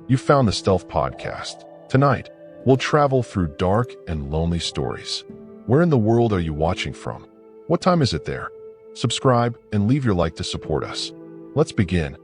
You found the Stealth Podcast. Tonight, we'll travel through dark and lonely stories. Where in the world are you watching from? What time is it there? Subscribe and leave your like to support us. Let's begin.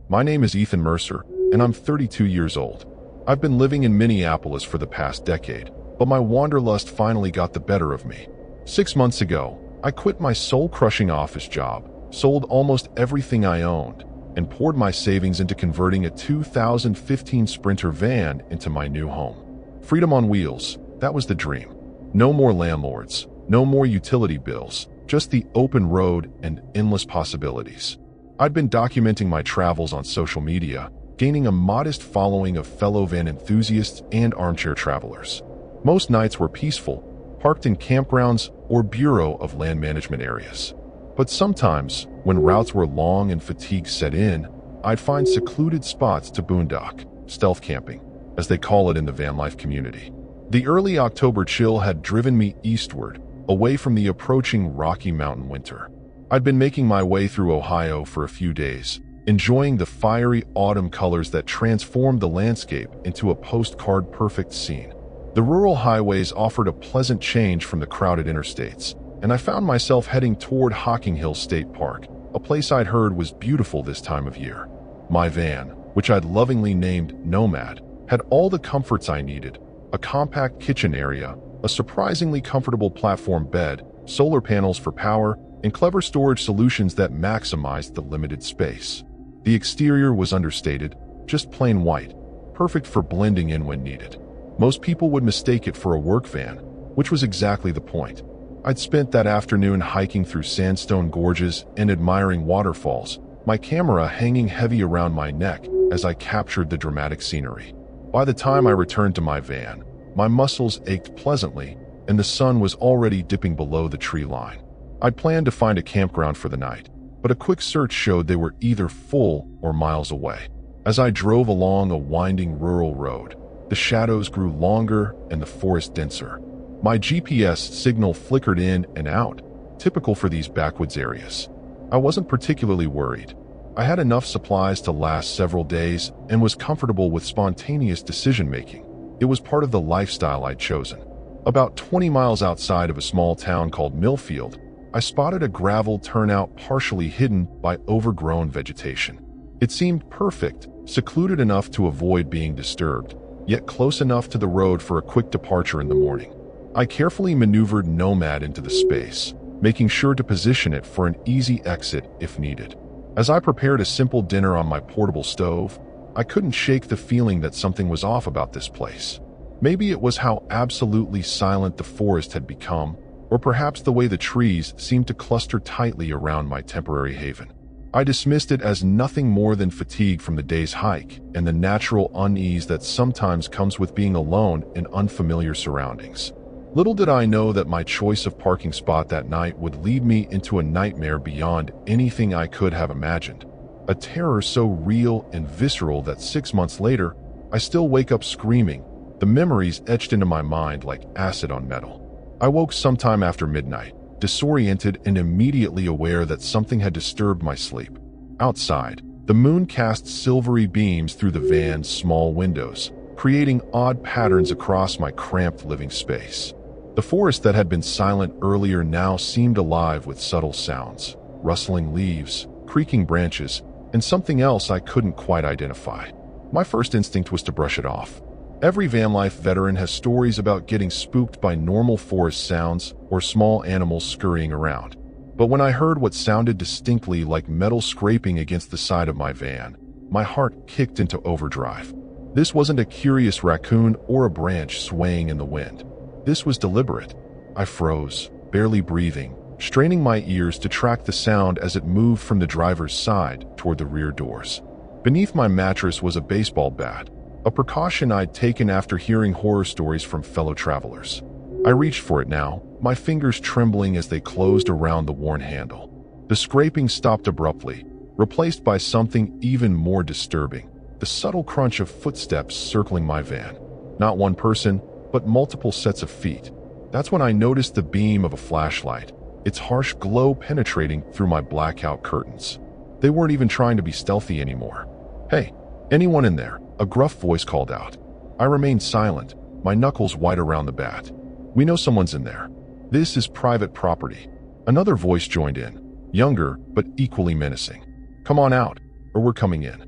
My name is Ethan Mercer, and I'm 32 years old. I've been living in Minneapolis for the past decade, but my wanderlust finally got the better of me. 6 months ago, I quit my soul-crushing office job, sold almost everything I owned, and poured my savings into converting a 2015 Sprinter van into my new home. Freedom on wheels, that was the dream. No more landlords, no more utility bills, just the open road and endless possibilities. I'd been documenting my travels on social media, gaining a modest following of fellow van enthusiasts and armchair travelers. Most nights were peaceful, parked in campgrounds or Bureau of Land Management areas. But sometimes, when routes were long and fatigue set in, I'd find secluded spots to boondock, stealth camping, as they call it in the van life community. The early October chill had driven me eastward, away from the approaching Rocky Mountain winter. I'd been making my way through Ohio for a few days, enjoying the fiery autumn colors that transformed the landscape into a postcard-perfect scene. The rural highways offered a pleasant change from the crowded interstates, and I found myself heading toward Hocking Hills State Park, a place I'd heard was beautiful this time of year. My van, which I'd lovingly named Nomad, had all the comforts I needed: a compact kitchen area, a surprisingly comfortable platform bed, solar panels for power, and clever storage solutions that maximized the limited space. The exterior was understated, just plain white, perfect for blending in when needed. Most people would mistake it for a work van, which was exactly the point. I'd spent that afternoon hiking through sandstone gorges and admiring waterfalls, my camera hanging heavy around my neck as I captured the dramatic scenery. By the time I returned to my van, my muscles ached pleasantly, and the sun was already dipping below the tree line. I'd planned to find a campground for the night, but a quick search showed they were either full or miles away. As I drove along a winding rural road, the shadows grew longer and the forest denser. My GPS signal flickered in and out, typical for these backwoods areas. I wasn't particularly worried. I had enough supplies to last several days and was comfortable with spontaneous decision-making. It was part of the lifestyle I'd chosen. About 20 miles outside of a small town called Millfield, I spotted a gravel turnout partially hidden by overgrown vegetation. It seemed perfect, secluded enough to avoid being disturbed, yet close enough to the road for a quick departure in the morning. I carefully maneuvered Nomad into the space, making sure to position it for an easy exit if needed. As I prepared a simple dinner on my portable stove, I couldn't shake the feeling that something was off about this place. Maybe it was how absolutely silent the forest had become, or perhaps the way the trees seemed to cluster tightly around my temporary haven. I dismissed it as nothing more than fatigue from the day's hike and the natural unease that sometimes comes with being alone in unfamiliar surroundings. Little did I know that my choice of parking spot that night would lead me into a nightmare beyond anything I could have imagined. A terror so real and visceral that 6 months later, I still wake up screaming, the memories etched into my mind like acid on metal. I woke sometime after midnight, disoriented and immediately aware that something had disturbed my sleep. Outside, the moon cast silvery beams through the van's small windows, creating odd patterns across my cramped living space. The forest that had been silent earlier now seemed alive with subtle sounds, rustling leaves, creaking branches, and something else I couldn't quite identify. My first instinct was to brush it off. Every van life veteran has stories about getting spooked by normal forest sounds or small animals scurrying around. But when I heard what sounded distinctly like metal scraping against the side of my van, my heart kicked into overdrive. This wasn't a curious raccoon or a branch swaying in the wind. This was deliberate. I froze, barely breathing, straining my ears to track the sound as it moved from the driver's side toward the rear doors. Beneath my mattress was a baseball bat, a precaution I'd taken after hearing horror stories from fellow travelers. I reached for it now, my fingers trembling as they closed around the worn handle. The scraping stopped abruptly, replaced by something even more disturbing: the subtle crunch of footsteps circling my van. Not one person, but multiple sets of feet. That's when I noticed the beam of a flashlight, its harsh glow penetrating through my blackout curtains. They weren't even trying to be stealthy anymore. "Hey, anyone in there?" a gruff voice called out. I remained silent, my knuckles white around the bat. "We know someone's in there. This is private property." Another voice joined in, younger but equally menacing. "Come on out, or we're coming in."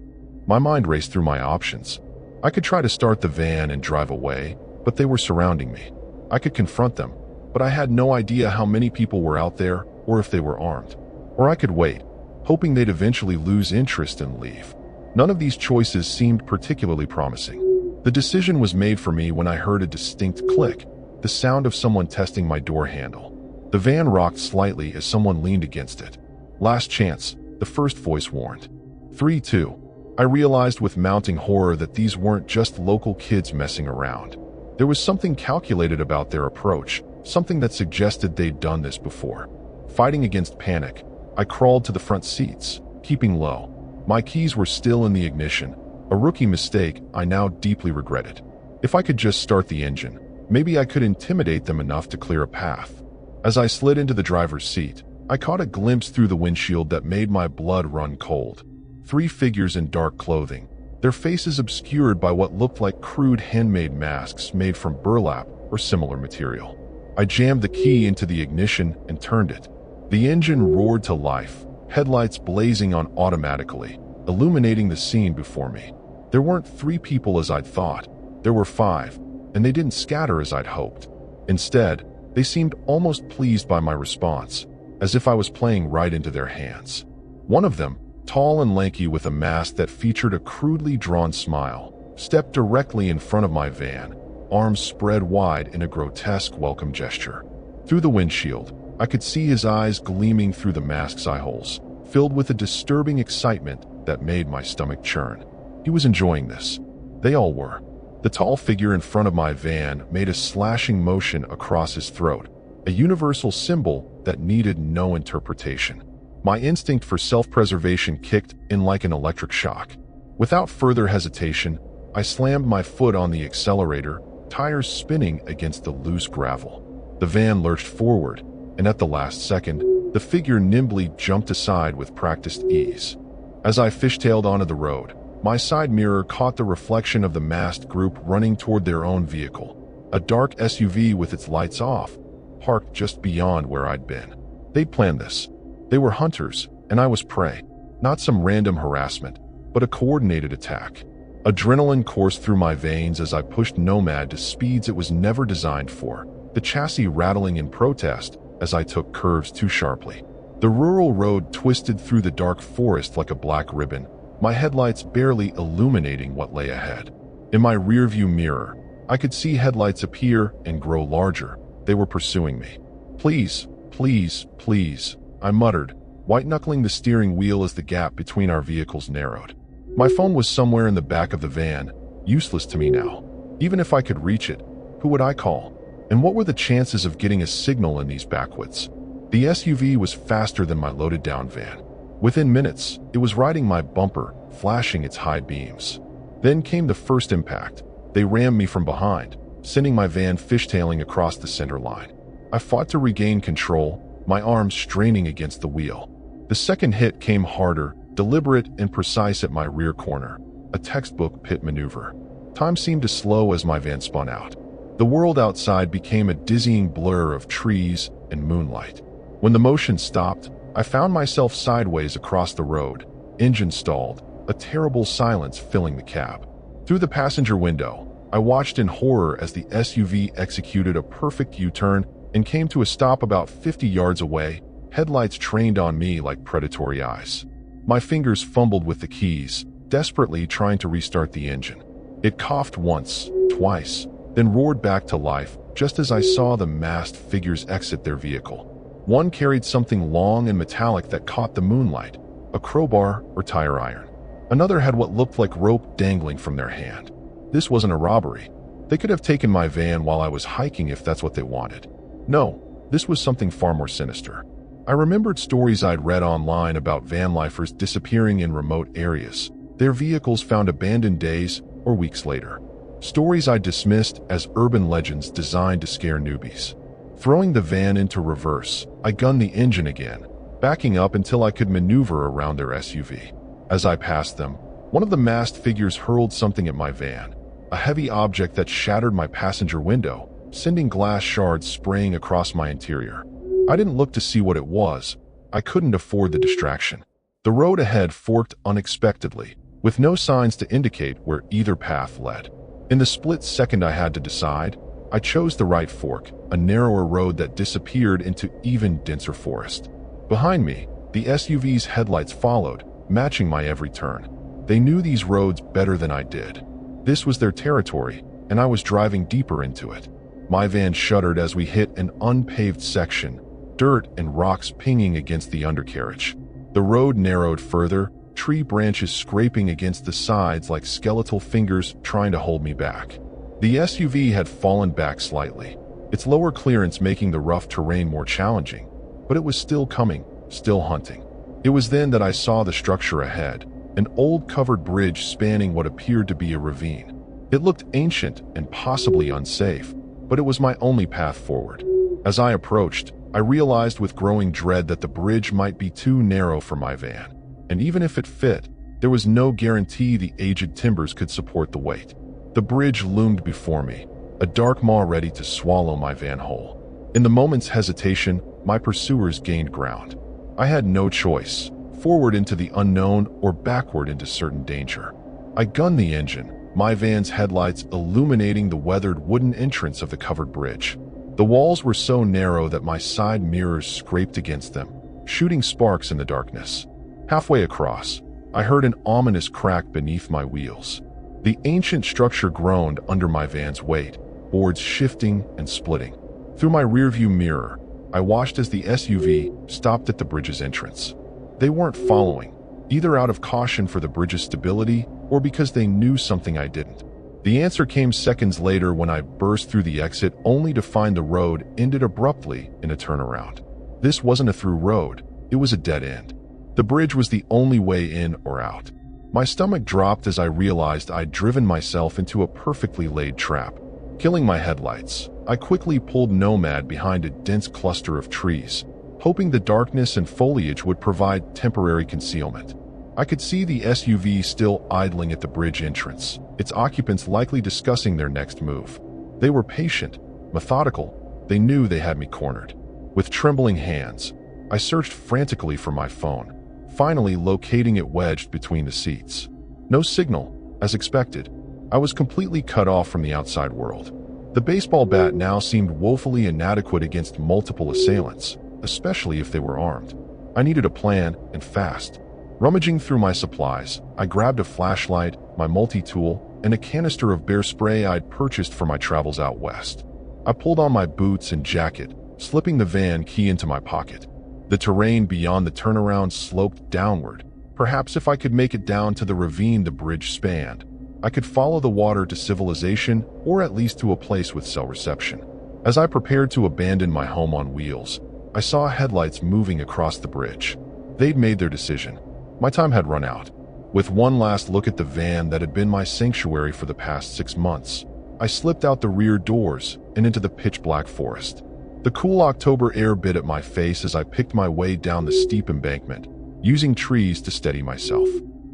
My mind raced through my options. I could try to start the van and drive away, but they were surrounding me. I could confront them, but I had no idea how many people were out there or if they were armed. Or I could wait, hoping they'd eventually lose interest and leave. None of these choices seemed particularly promising. The decision was made for me when I heard a distinct click, the sound of someone testing my door handle. The van rocked slightly as someone leaned against it. "Last chance," the first voice warned. 3, 2. I realized with mounting horror that these weren't just local kids messing around. There was something calculated about their approach, something that suggested they'd done this before. Fighting against panic, I crawled to the front seats, keeping low. My keys were still in the ignition, a rookie mistake I now deeply regretted. If I could just start the engine, maybe I could intimidate them enough to clear a path. As I slid into the driver's seat, I caught a glimpse through the windshield that made my blood run cold. 3 figures in dark clothing, their faces obscured by what looked like crude handmade masks made from burlap or similar material. I jammed the key into the ignition and turned it. The engine roared to life, headlights blazing on automatically, illuminating the scene before me. There weren't 3 people as I'd thought. There were 5, and they didn't scatter as I'd hoped. Instead, they seemed almost pleased by my response, as if I was playing right into their hands. One of them, tall and lanky with a mask that featured a crudely drawn smile, stepped directly in front of my van, arms spread wide in a grotesque welcome gesture. Through the windshield, I could see his eyes gleaming through the mask's eye holes, filled with a disturbing excitement that made my stomach churn. He was enjoying this. They all were. The tall figure in front of my van made a slashing motion across his throat, a universal symbol that needed no interpretation. My instinct for self-preservation kicked in like an electric shock. Without further hesitation, I slammed my foot on the accelerator, tires spinning against the loose gravel. The van lurched forward, and at the last second, the figure nimbly jumped aside with practiced ease. As I fishtailed onto the road, my side mirror caught the reflection of the masked group running toward their own vehicle, a dark SUV with its lights off, parked just beyond where I'd been. They'd planned this. They were hunters, and I was prey. Not some random harassment, but a coordinated attack. Adrenaline coursed through my veins as I pushed Nomad to speeds it was never designed for, the chassis rattling in protest as I took curves too sharply. The rural road twisted through the dark forest like a black ribbon, my headlights barely illuminating what lay ahead. In my rearview mirror, I could see headlights appear and grow larger. They were pursuing me. "Please, please, please," I muttered, white-knuckling the steering wheel as the gap between our vehicles narrowed. My phone was somewhere in the back of the van, useless to me now. Even if I could reach it, who would I call? And what were the chances of getting a signal in these backwoods? The SUV was faster than my loaded-down van. Within minutes, it was riding my bumper, flashing its high beams. Then came the first impact. They rammed me from behind, sending my van fishtailing across the center line. I fought to regain control, my arms straining against the wheel. The second hit came harder, deliberate and precise at my rear corner, a textbook pit maneuver. Time seemed to slow as my van spun out. The world outside became a dizzying blur of trees and moonlight. When the motion stopped, I found myself sideways across the road, engine stalled, a terrible silence filling the cab. Through the passenger window, I watched in horror as the SUV executed a perfect U-turn and came to a stop about 50 yards away, headlights trained on me like predatory eyes. My fingers fumbled with the keys, desperately trying to restart the engine. It coughed once, twice, then roared back to life just as I saw the masked figures exit their vehicle. One carried something long and metallic that caught the moonlight, a crowbar or tire iron. Another had what looked like rope dangling from their hand. This wasn't a robbery. They could have taken my van while I was hiking if that's what they wanted. No, this was something far more sinister. I remembered stories I'd read online about vanlifers disappearing in remote areas, their vehicles found abandoned days or weeks later. Stories I dismissed as urban legends designed to scare newbies. Throwing the van into reverse, I gunned the engine again, backing up until I could maneuver around their SUV. As I passed them, one of the masked figures hurled something at my van, a heavy object that shattered my passenger window, sending glass shards spraying across my interior. I didn't look to see what it was. I couldn't afford the distraction. The road ahead forked unexpectedly, with no signs to indicate where either path led. In the split second I had to decide, I chose the right fork, a narrower road that disappeared into even denser forest. Behind me, the SUV's headlights followed, matching my every turn. They knew these roads better than I did. This was their territory, and I was driving deeper into it. My van shuddered as we hit an unpaved section, dirt and rocks pinging against the undercarriage. The road narrowed further, tree branches scraping against the sides like skeletal fingers trying to hold me back. The SUV had fallen back slightly, its lower clearance making the rough terrain more challenging, but it was still coming, still hunting. It was then that I saw the structure ahead, an old covered bridge spanning what appeared to be a ravine. It looked ancient and possibly unsafe, but it was my only path forward. As I approached, I realized with growing dread that the bridge might be too narrow for my van, and even if it fit, there was no guarantee the aged timbers could support the weight. The bridge loomed before me, a dark maw ready to swallow my van whole. In the moment's hesitation, my pursuers gained ground. I had no choice, forward into the unknown or backward into certain danger. I gunned the engine, my van's headlights illuminating the weathered wooden entrance of the covered bridge. The walls were so narrow that my side mirrors scraped against them, shooting sparks in the darkness. Halfway across, I heard an ominous crack beneath my wheels. The ancient structure groaned under my van's weight, boards shifting and splitting. Through my rearview mirror, I watched as the SUV stopped at the bridge's entrance. They weren't following, either out of caution for the bridge's stability or because they knew something I didn't. The answer came seconds later when I burst through the exit only to find the road ended abruptly in a turnaround. This wasn't a through road, it was a dead end. The bridge was the only way in or out. My stomach dropped as I realized I'd driven myself into a perfectly laid trap. Killing my headlights, I quickly pulled Nomad behind a dense cluster of trees, hoping the darkness and foliage would provide temporary concealment. I could see the SUV still idling at the bridge entrance, its occupants likely discussing their next move. They were patient, methodical. They knew they had me cornered. With trembling hands, I searched frantically for my phone, finally locating it wedged between the seats. No signal, as expected. I was completely cut off from the outside world. The baseball bat now seemed woefully inadequate against multiple assailants, especially if they were armed. I needed a plan, and fast. Rummaging through my supplies, I grabbed a flashlight, my multi-tool, and a canister of bear spray I'd purchased for my travels out west. I pulled on my boots and jacket, slipping the van key into my pocket. The terrain beyond the turnaround sloped downward. Perhaps if I could make it down to the ravine the bridge spanned, I could follow the water to civilization or at least to a place with cell reception. As I prepared to abandon my home on wheels, I saw headlights moving across the bridge. They'd made their decision. My time had run out. With one last look at the van that had been my sanctuary for the past 6 months, I slipped out the rear doors and into the pitch-black forest. The cool October air bit at my face as I picked my way down the steep embankment, using trees to steady myself.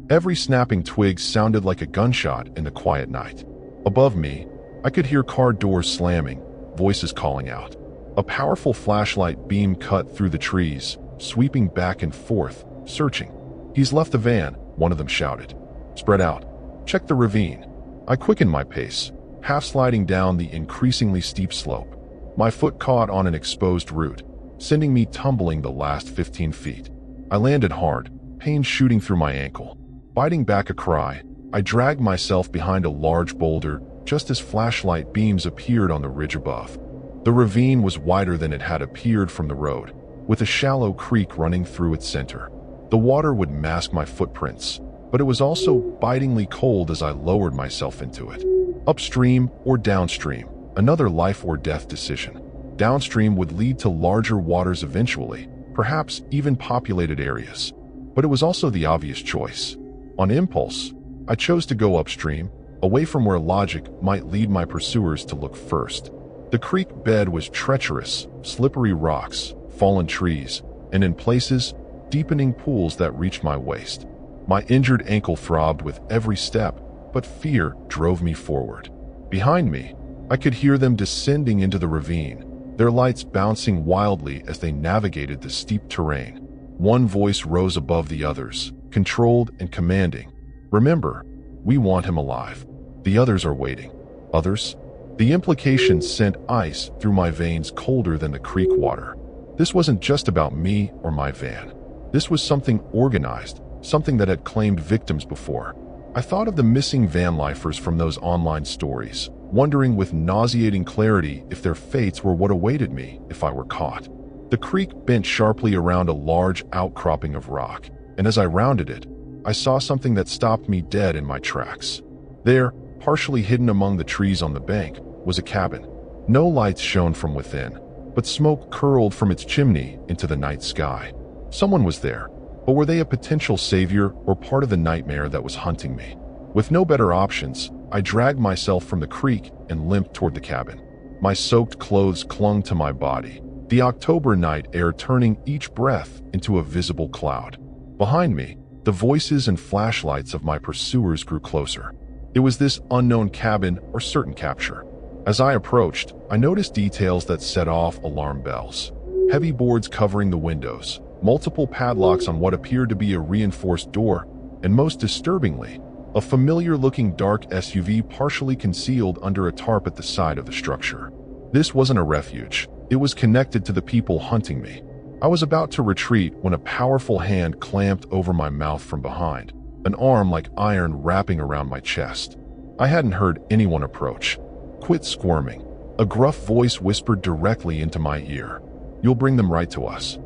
Every snapping twig sounded like a gunshot in the quiet night. Above me, I could hear car doors slamming, voices calling out. A powerful flashlight beam cut through the trees, sweeping back and forth, searching. "He's left the van," one of them shouted. "Spread out. Check the ravine." I quickened my pace, half sliding down the increasingly steep slope. My foot caught on an exposed root, sending me tumbling the last 15 feet. I landed hard, pain shooting through my ankle. Biting back a cry, I dragged myself behind a large boulder just as flashlight beams appeared on the ridge above. The ravine was wider than it had appeared from the road, with a shallow creek running through its center. The water would mask my footprints, but it was also bitingly cold as I lowered myself into it. Upstream or downstream, another life or death decision. Downstream would lead to larger waters eventually, perhaps even populated areas. But it was also the obvious choice. On impulse, I chose to go upstream, away from where logic might lead my pursuers to look first. The creek bed was treacherous, slippery rocks, fallen trees, and in places, deepening pools that reached my waist. My injured ankle throbbed with every step, but fear drove me forward. Behind me, I could hear them descending into the ravine, their lights bouncing wildly as they navigated the steep terrain. One voice rose above the others, controlled and commanding. "Remember, we want him alive. The others are waiting." Others? The implication sent ice through my veins colder than the creek water. This wasn't just about me or my van. This was something organized, something that had claimed victims before. I thought of the missing Vanlifers from those online stories, wondering with nauseating clarity if their fates were what awaited me if I were caught. The creek bent sharply around a large outcropping of rock, and as I rounded it, I saw something that stopped me dead in my tracks. There, partially hidden among the trees on the bank, was a cabin. No lights shone from within, but smoke curled from its chimney into the night sky. Someone was there, but were they a potential savior or part of the nightmare that was hunting me? With no better options, I dragged myself from the creek and limped toward the cabin. My soaked clothes clung to my body, the October night air turning each breath into a visible cloud. Behind me, the voices and flashlights of my pursuers grew closer. It was this unknown cabin or certain capture. As I approached, I noticed details that set off alarm bells. Heavy boards covering the windows, multiple padlocks on what appeared to be a reinforced door, and most disturbingly, a familiar-looking dark SUV partially concealed under a tarp at the side of the structure. This wasn't a refuge. It was connected to the people hunting me. I was about to retreat when a powerful hand clamped over my mouth from behind, an arm like iron wrapping around my chest. I hadn't heard anyone approach. "Quit squirming," a gruff voice whispered directly into my ear. "You'll bring them right to us."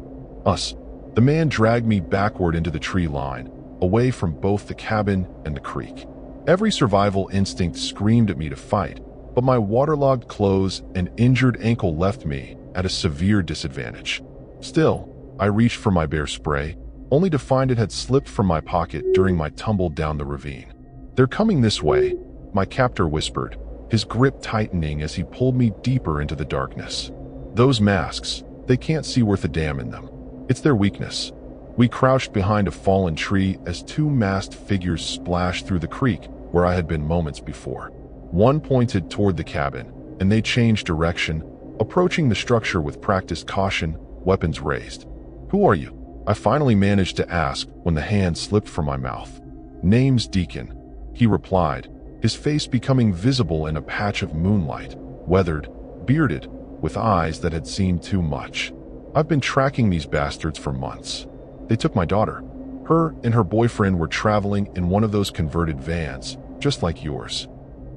Us. The man dragged me backward into the tree line, away from both the cabin and the creek. Every survival instinct screamed at me to fight, but my waterlogged clothes and injured ankle left me at a severe disadvantage. Still, I reached for my bear spray, only to find it had slipped from my pocket during my tumble down the ravine. "They're coming this way," my captor whispered, his grip tightening as he pulled me deeper into the darkness. "Those masks, they can't see worth a damn in them. It's their weakness." We crouched behind a fallen tree as two masked figures splashed through the creek where I had been moments before. One pointed toward the cabin, and they changed direction, approaching the structure with practiced caution, weapons raised. "Who are you?" I finally managed to ask when the hand slipped from my mouth. "Name's Deacon," he replied, his face becoming visible in a patch of moonlight, weathered, bearded, with eyes that had seen too much. "I've been tracking these bastards for months. They took my daughter. Her and her boyfriend were traveling in one of those converted vans, just like yours."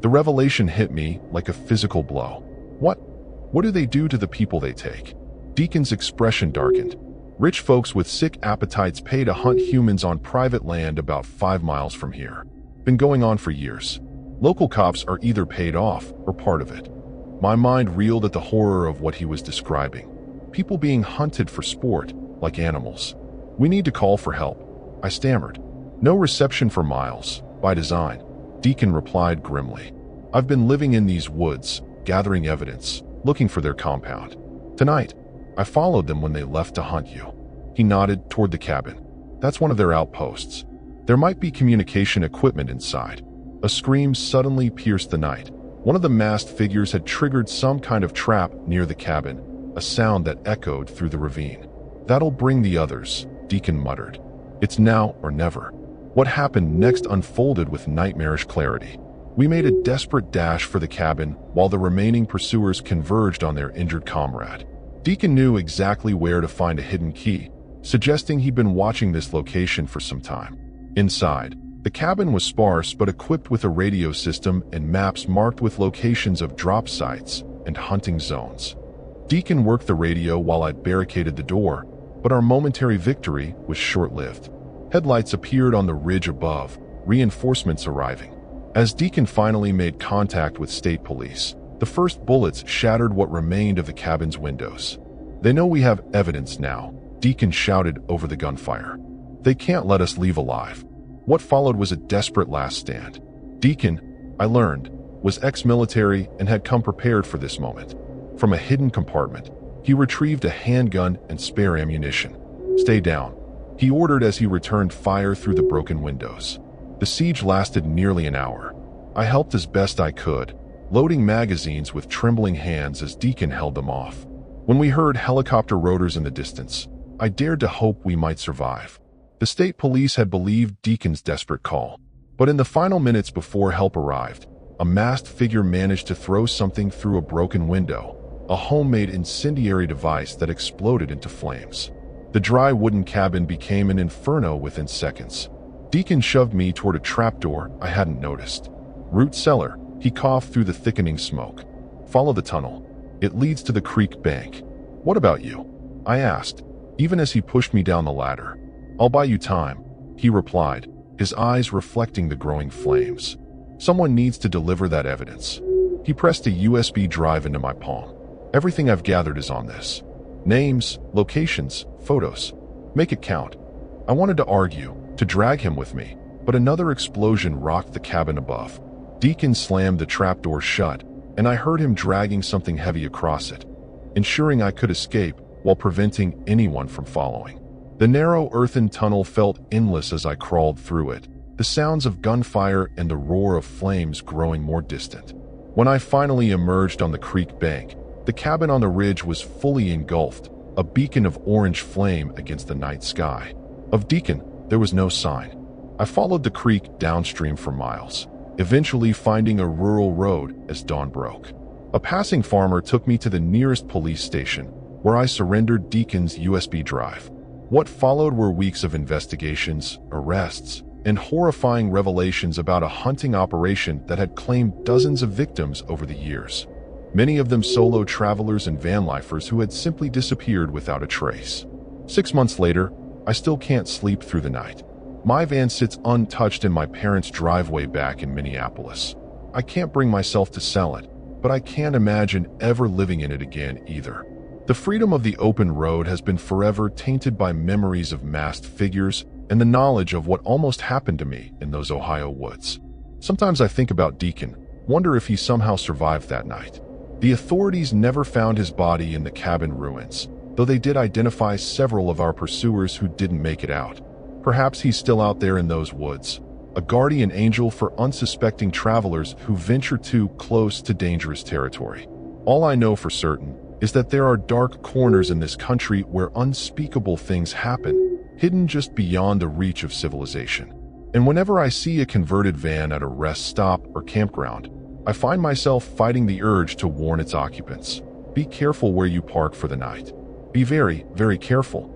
The revelation hit me like a physical blow. What do they do to the people they take? Deacon's expression darkened. "Rich folks with sick appetites pay to hunt humans on private land about 5 miles from here. Been going on for years. Local cops are either paid off or part of it." My mind reeled at the horror of what he was describing. People being hunted for sport, like animals. "We need to call for help," I stammered. "No reception for miles, by design," Deacon replied grimly. "I've been living in these woods, gathering evidence, looking for their compound. Tonight, I followed them when they left to hunt you." He nodded toward the cabin. "That's one of their outposts. There might be communication equipment inside." A scream suddenly pierced the night. One of the masked figures had triggered some kind of trap near the cabin, a sound that echoed through the ravine. "That'll bring the others," Deacon muttered. "It's now or never." What happened next unfolded with nightmarish clarity. We made a desperate dash for the cabin while the remaining pursuers converged on their injured comrade. Deacon knew exactly where to find a hidden key, suggesting he'd been watching this location for some time. Inside, the cabin was sparse but equipped with a radio system and maps marked with locations of drop sites and hunting zones. Deacon worked the radio while I barricaded the door, but our momentary victory was short-lived. Headlights appeared on the ridge above, reinforcements arriving. As Deacon finally made contact with state police, the first bullets shattered what remained of the cabin's windows. "They know we have evidence now," Deacon shouted over the gunfire. "They can't let us leave alive." What followed was a desperate last stand. Deacon, I learned, was ex-military and had come prepared for this moment. From a hidden compartment, he retrieved a handgun and spare ammunition. "Stay down," he ordered as he returned fire through the broken windows. The siege lasted nearly an hour. I helped as best I could, loading magazines with trembling hands as Deacon held them off. When we heard helicopter rotors in the distance, I dared to hope we might survive. The state police had believed Deacon's desperate call, but in the final minutes before help arrived, a masked figure managed to throw something through a broken window, a homemade incendiary device that exploded into flames. The dry wooden cabin became an inferno within seconds. Deacon shoved me toward a trapdoor I hadn't noticed. "Root cellar," he coughed through the thickening smoke. "Follow the tunnel. It leads to the creek bank." "What about you?" I asked, even as he pushed me down the ladder. "I'll buy you time," he replied, his eyes reflecting the growing flames. "Someone needs to deliver that evidence." He pressed a USB drive into my palm. "Everything I've gathered is on this. Names, locations, photos. Make it count." I wanted to argue, to drag him with me, but another explosion rocked the cabin above. Deacon slammed the trapdoor shut, and I heard him dragging something heavy across it, ensuring I could escape while preventing anyone from following. The narrow earthen tunnel felt endless as I crawled through it, the sounds of gunfire and the roar of flames growing more distant. When I finally emerged on the creek bank, the cabin on the ridge was fully engulfed, a beacon of orange flame against the night sky. Of Deacon, there was no sign. I followed the creek downstream for miles, eventually finding a rural road as dawn broke. A passing farmer took me to the nearest police station, where I surrendered Deacon's USB drive. What followed were weeks of investigations, arrests, and horrifying revelations about a hunting operation that had claimed dozens of victims over the years. Many of them solo travelers and vanlifers who had simply disappeared without a trace. 6 months later, I still can't sleep through the night. My van sits untouched in my parents' driveway back in Minneapolis. I can't bring myself to sell it, but I can't imagine ever living in it again either. The freedom of the open road has been forever tainted by memories of masked figures and the knowledge of what almost happened to me in those Ohio woods. Sometimes I think about Deacon, wonder if he somehow survived that night. The authorities never found his body in the cabin ruins, though they did identify several of our pursuers who didn't make it out. Perhaps he's still out there in those woods, a guardian angel for unsuspecting travelers who venture too close to dangerous territory. All I know for certain is that there are dark corners in this country where unspeakable things happen, hidden just beyond the reach of civilization. And whenever I see a converted van at a rest stop or campground, I find myself fighting the urge to warn its occupants. Be careful where you park for the night. Be very, very careful.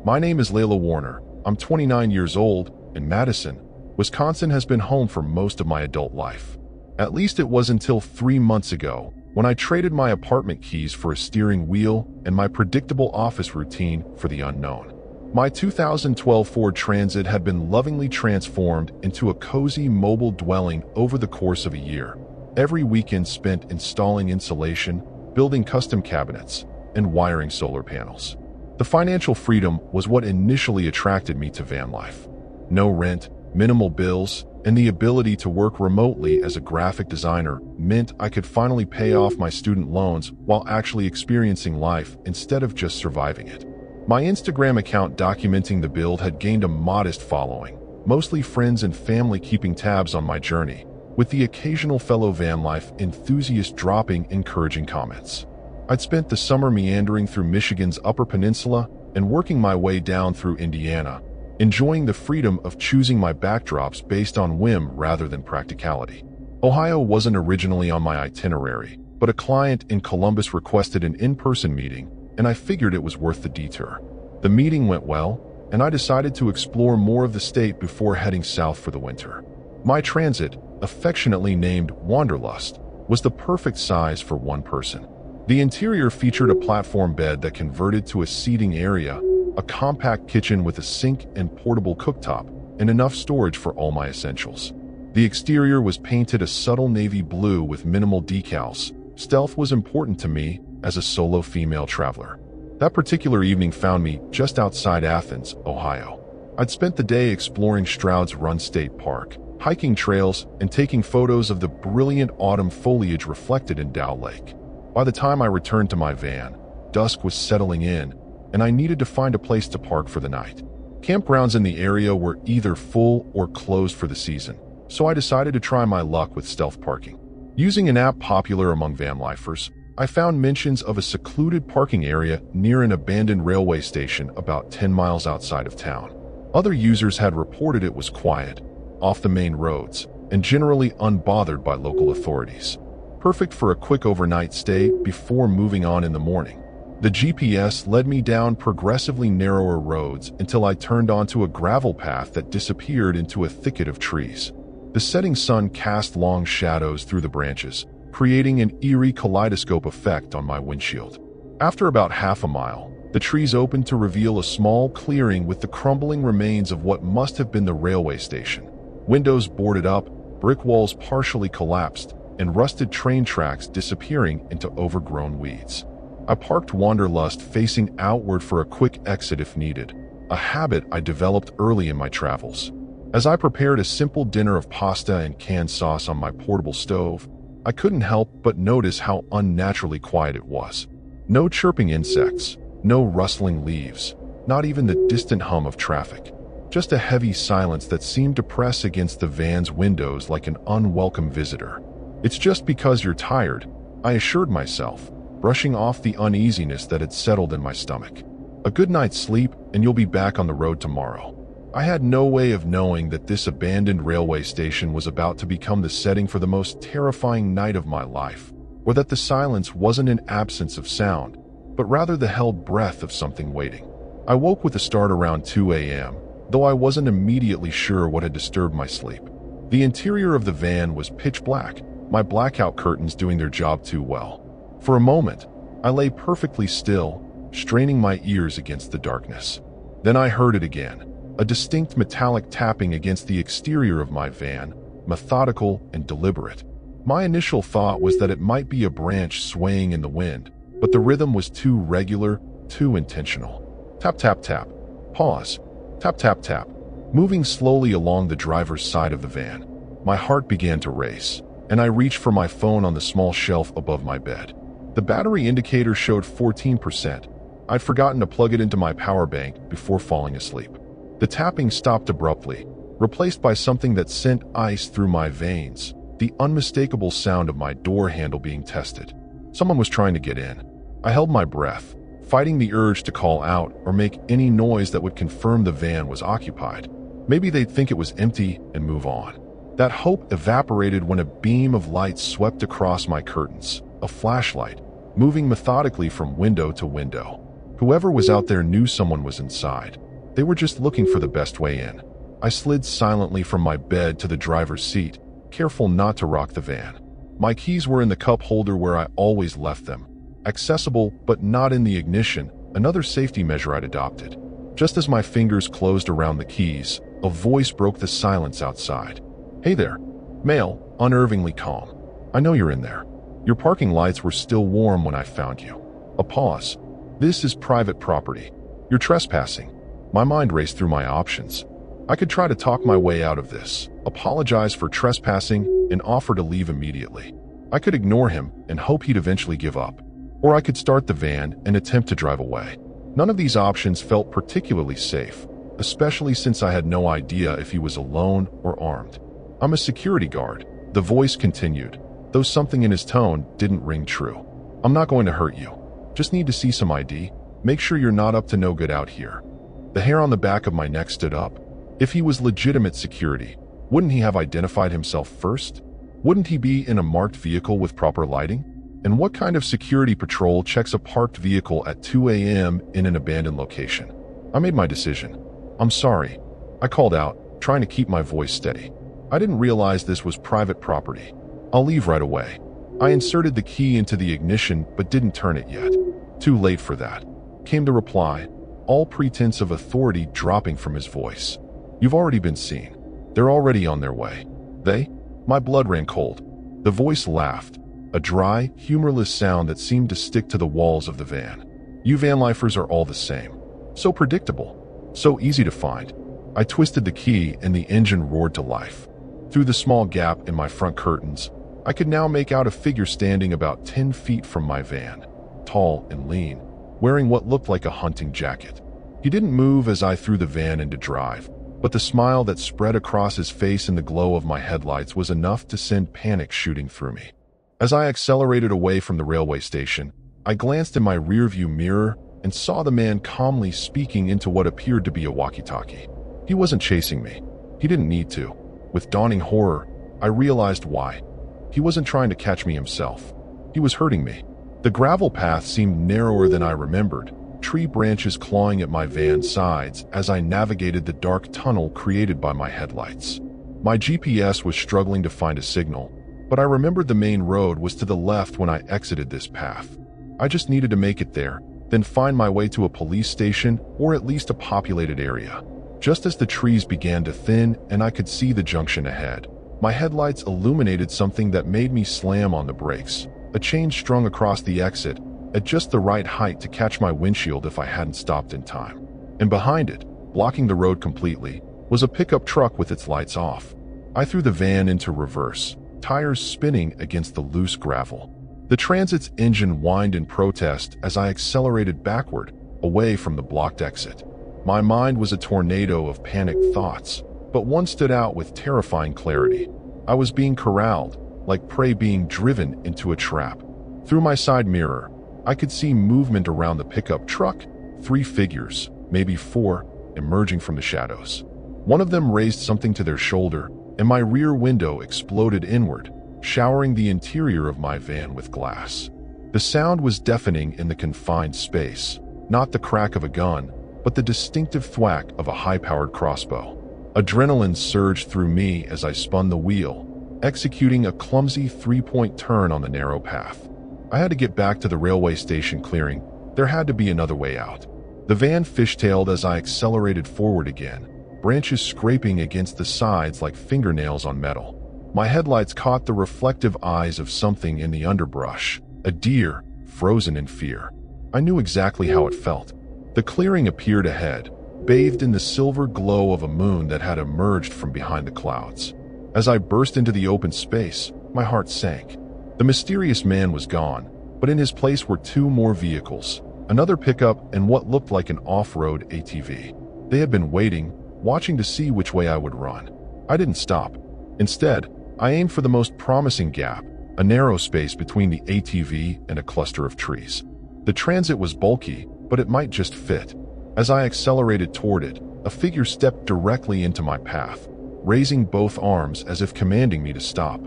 My name is Layla Warner. I'm 29 years old, and Madison, Wisconsin has been home for most of my adult life. At least it was until 3 months ago, when I traded my apartment keys for a steering wheel and my predictable office routine for the unknown. My 2012 Ford Transit had been lovingly transformed into a cozy mobile dwelling over the course of a year. Every weekend spent installing insulation, building custom cabinets, and wiring solar panels. The financial freedom was what initially attracted me to van life. No rent, minimal bills, and the ability to work remotely as a graphic designer meant I could finally pay off my student loans while actually experiencing life instead of just surviving it. My Instagram account documenting the build had gained a modest following, mostly friends and family keeping tabs on my journey, with the occasional fellow van life enthusiast dropping encouraging comments. I'd spent the summer meandering through Michigan's Upper Peninsula and working my way down through Indiana, enjoying the freedom of choosing my backdrops based on whim rather than practicality. Ohio wasn't originally on my itinerary, but a client in Columbus requested an in-person meeting, and I figured it was worth the detour. The meeting went well, and I decided to explore more of the state before heading south for the winter. My Transit, affectionately named Wanderlust, was the perfect size for one person. The interior featured a platform bed that converted to a seating area, a compact kitchen with a sink and portable cooktop, and enough storage for all my essentials. The exterior was painted a subtle navy blue with minimal decals. Stealth was important to me as a solo female traveler. That particular evening found me just outside Athens, Ohio. I'd spent the day exploring Stroud's Run State Park, hiking trails, and taking photos of the brilliant autumn foliage reflected in Dow Lake. By the time I returned to my van, dusk was settling in, and I needed to find a place to park for the night. Campgrounds in the area were either full or closed for the season, so I decided to try my luck with stealth parking. Using an app popular among vanlifers, I found mentions of a secluded parking area near an abandoned railway station about 10 miles outside of town. Other users had reported it was quiet, off the main roads, and generally unbothered by local authorities. Perfect for a quick overnight stay before moving on in the morning. The GPS led me down progressively narrower roads until I turned onto a gravel path that disappeared into a thicket of trees. The setting sun cast long shadows through the branches, creating an eerie kaleidoscope effect on my windshield. After about half a mile, the trees opened to reveal a small clearing with the crumbling remains of what must have been the railway station. Windows boarded up, brick walls partially collapsed, and rusted train tracks disappearing into overgrown weeds. I parked Wanderlust facing outward for a quick exit if needed, a habit I developed early in my travels. As I prepared a simple dinner of pasta and canned sauce on my portable stove, I couldn't help but notice how unnaturally quiet it was. No chirping insects, no rustling leaves, not even the distant hum of traffic. Just a heavy silence that seemed to press against the van's windows like an unwelcome visitor. It's just because you're tired, I assured myself, brushing off the uneasiness that had settled in my stomach. A good night's sleep and you'll be back on the road tomorrow. I had no way of knowing that this abandoned railway station was about to become the setting for the most terrifying night of my life, or that the silence wasn't an absence of sound, but rather the held breath of something waiting. I woke with a start around 2 a.m., though I wasn't immediately sure what had disturbed my sleep. The interior of the van was pitch black, my blackout curtains doing their job too well. For a moment, I lay perfectly still, straining my ears against the darkness. Then I heard it again. A distinct metallic tapping against the exterior of my van, methodical and deliberate. My initial thought was that it might be a branch swaying in the wind, but the rhythm was too regular, too intentional. Tap, tap, tap. Pause. Tap, tap, tap. Moving slowly along the driver's side of the van. My heart began to race, and I reached for my phone on the small shelf above my bed. The battery indicator showed 14%. I'd forgotten to plug it into my power bank before falling asleep. The tapping stopped abruptly, replaced by something that sent ice through my veins, the unmistakable sound of my door handle being tested. Someone was trying to get in. I held my breath, fighting the urge to call out or make any noise that would confirm the van was occupied. Maybe they'd think it was empty and move on. That hope evaporated when a beam of light swept across my curtains, a flashlight, moving methodically from window to window. Whoever was out there knew someone was inside. They were just looking for the best way in. I slid silently from my bed to the driver's seat, careful not to rock the van. My keys were in the cup holder where I always left them, accessible but not in the ignition, another safety measure I'd adopted. Just as my fingers closed around the keys, a voice broke the silence outside. "Hey there." Male, unnervingly calm. "I know you're in there. Your parking lights were still warm when I found you." A pause. "This is private property. You're trespassing." My mind raced through my options. I could try to talk my way out of this, apologize for trespassing, and offer to leave immediately. I could ignore him and hope he'd eventually give up. Or I could start the van and attempt to drive away. None of these options felt particularly safe, especially since I had no idea if he was alone or armed. "I'm a security guard," the voice continued, though something in his tone didn't ring true. "I'm not going to hurt you. Just need to see some ID. Make sure you're not up to no good out here." The hair on the back of my neck stood up. If he was legitimate security, wouldn't he have identified himself first? Wouldn't he be in a marked vehicle with proper lighting? And what kind of security patrol checks a parked vehicle at 2 a.m. in an abandoned location? I made my decision. "I'm sorry," I called out, trying to keep my voice steady. "I didn't realize this was private property. I'll leave right away." I inserted the key into the ignition but didn't turn it yet. "Too late for that," came the reply, all pretense of authority dropping from his voice. "You've already been seen. They're already on their way." "They?" My blood ran cold. The voice laughed, a dry, humorless sound that seemed to stick to the walls of the van. You vanlifers are all the same. So predictable. So easy to find. I twisted the key and the engine roared to life. Through the small gap in my front curtains, I could now make out a figure standing about 10 feet from my van, tall and lean, wearing what looked like a hunting jacket. He didn't move as I threw the van into drive, but the smile that spread across his face in the glow of my headlights was enough to send panic shooting through me. As I accelerated away from the railway station, I glanced in my rearview mirror and saw the man calmly speaking into what appeared to be a walkie-talkie. He wasn't chasing me. He didn't need to. With dawning horror, I realized why. He wasn't trying to catch me himself. He was hurting me. The gravel path seemed narrower than I remembered, tree branches clawing at my van's sides as I navigated the dark tunnel created by my headlights. My GPS was struggling to find a signal, but I remembered the main road was to the left when I exited this path. I just needed to make it there, then find my way to a police station or at least a populated area. Just as the trees began to thin and I could see the junction ahead, my headlights illuminated something that made me slam on the brakes, a chain strung across the exit at just the right height to catch my windshield if I hadn't stopped in time. And behind it, blocking the road completely, was a pickup truck with its lights off. I threw the van into reverse, tires spinning against the loose gravel. The transit's engine whined in protest as I accelerated backward, away from the blocked exit. My mind was a tornado of panicked thoughts, but one stood out with terrifying clarity. I was being corralled, like prey being driven into a trap. Through my side mirror, I could see movement around the pickup truck, 3 figures, maybe 4, emerging from the shadows. One of them raised something to their shoulder, and my rear window exploded inward, showering the interior of my van with glass. The sound was deafening in the confined space, not the crack of a gun, but the distinctive thwack of a high-powered crossbow. Adrenaline surged through me as I spun the wheel, executing a clumsy 3-point turn on the narrow path. I had to get back to the railway station clearing. There had to be another way out. The van fishtailed as I accelerated forward again, branches scraping against the sides like fingernails on metal. My headlights caught the reflective eyes of something in the underbrush, a deer, frozen in fear. I knew exactly how it felt. The clearing appeared ahead, bathed in the silver glow of a moon that had emerged from behind the clouds. As I burst into the open space, my heart sank. The mysterious man was gone, but in his place were 2 more vehicles, another pickup and what looked like an off-road ATV. They had been waiting, watching to see which way I would run. I didn't stop. Instead, I aimed for the most promising gap, a narrow space between the ATV and a cluster of trees. The transit was bulky, but it might just fit. As I accelerated toward it, a figure stepped directly into my path, raising both arms as if commanding me to stop.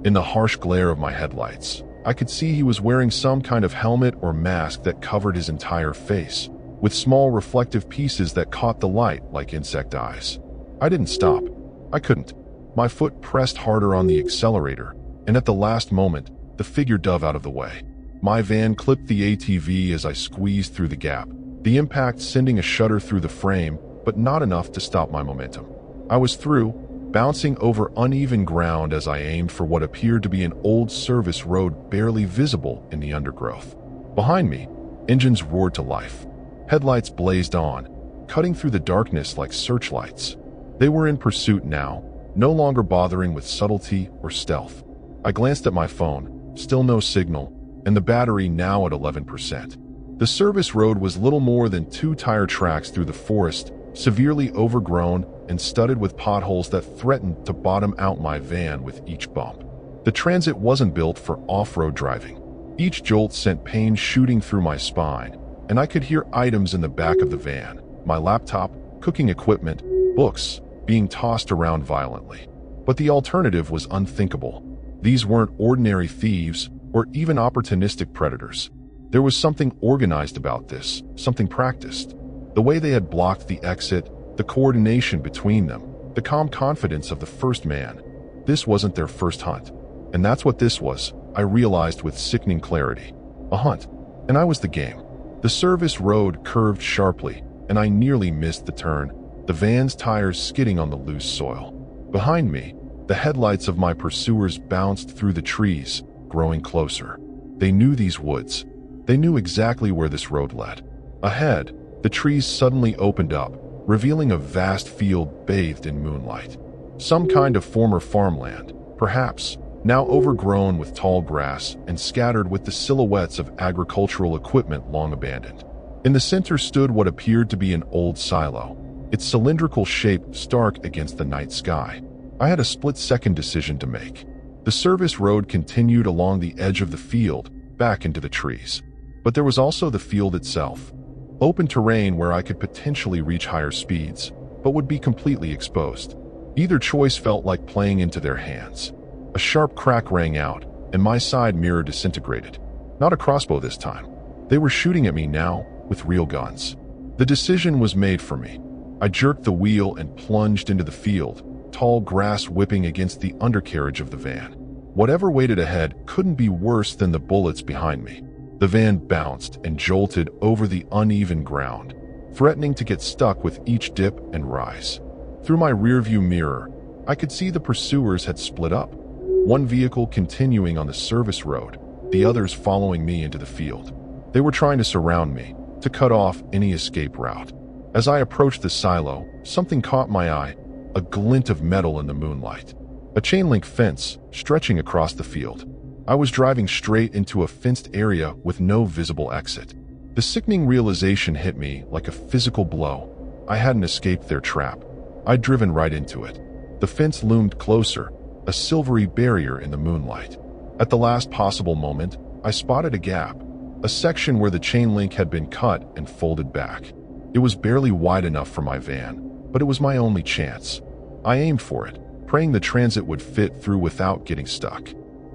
In the harsh glare of my headlights, I could see he was wearing some kind of helmet or mask that covered his entire face, with small reflective pieces that caught the light like insect eyes. I didn't stop. I couldn't. My foot pressed harder on the accelerator, and at the last moment, the figure dove out of the way. My van clipped the ATV as I squeezed through the gap, the impact sending a shudder through the frame, but not enough to stop my momentum. I was through, bouncing over uneven ground as I aimed for what appeared to be an old service road barely visible in the undergrowth. Behind me, engines roared to life. Headlights blazed on, cutting through the darkness like searchlights. They were in pursuit now, no longer bothering with subtlety or stealth. I glanced at my phone, still no signal, and the battery now at 11%. The service road was little more than 2 tire tracks through the forest, severely overgrown and studded with potholes that threatened to bottom out my van with each bump. The transit wasn't built for off-road driving. Each jolt sent pain shooting through my spine, and I could hear items in the back of the van, my laptop, cooking equipment, books, being tossed around violently. But the alternative was unthinkable. These weren't ordinary thieves or even opportunistic predators. There was something organized about this, something practiced. The way they had blocked the exit, the coordination between them, the calm confidence of the first man. This wasn't their first hunt. And that's what this was, I realized with sickening clarity. A hunt. And I was the game. The service road curved sharply, and I nearly missed the turn, the van's tires skidding on the loose soil. Behind me, the headlights of my pursuers bounced through the trees, growing closer. They knew these woods. They knew exactly where this road led. Ahead, the trees suddenly opened up, revealing a vast field bathed in moonlight. Some kind of former farmland, perhaps, now overgrown with tall grass and scattered with the silhouettes of agricultural equipment long abandoned. In the center stood what appeared to be an old silo, its cylindrical shape stark against the night sky. I had a split-second decision to make. The service road continued along the edge of the field, back into the trees. But there was also the field itself, open terrain where I could potentially reach higher speeds, but would be completely exposed. Either choice felt like playing into their hands. A sharp crack rang out, and my side mirror disintegrated. Not a crossbow this time. They were shooting at me now, with real guns. The decision was made for me. I jerked the wheel and plunged into the field, tall grass whipping against the undercarriage of the van. Whatever waited ahead couldn't be worse than the bullets behind me. The van bounced and jolted over the uneven ground, threatening to get stuck with each dip and rise. Through my rearview mirror, I could see the pursuers had split up. One vehicle continuing on the service road, the others following me into the field. They were trying to surround me, to cut off any escape route. As I approached the silo, something caught my eye, a glint of metal in the moonlight. A chain-link fence stretching across the field. I was driving straight into a fenced area with no visible exit. The sickening realization hit me like a physical blow. I hadn't escaped their trap. I'd driven right into it. The fence loomed closer, a silvery barrier in the moonlight. At the last possible moment, I spotted a gap, a section where the chain link had been cut and folded back. It was barely wide enough for my van, but it was my only chance. I aimed for it, praying the transit would fit through without getting stuck.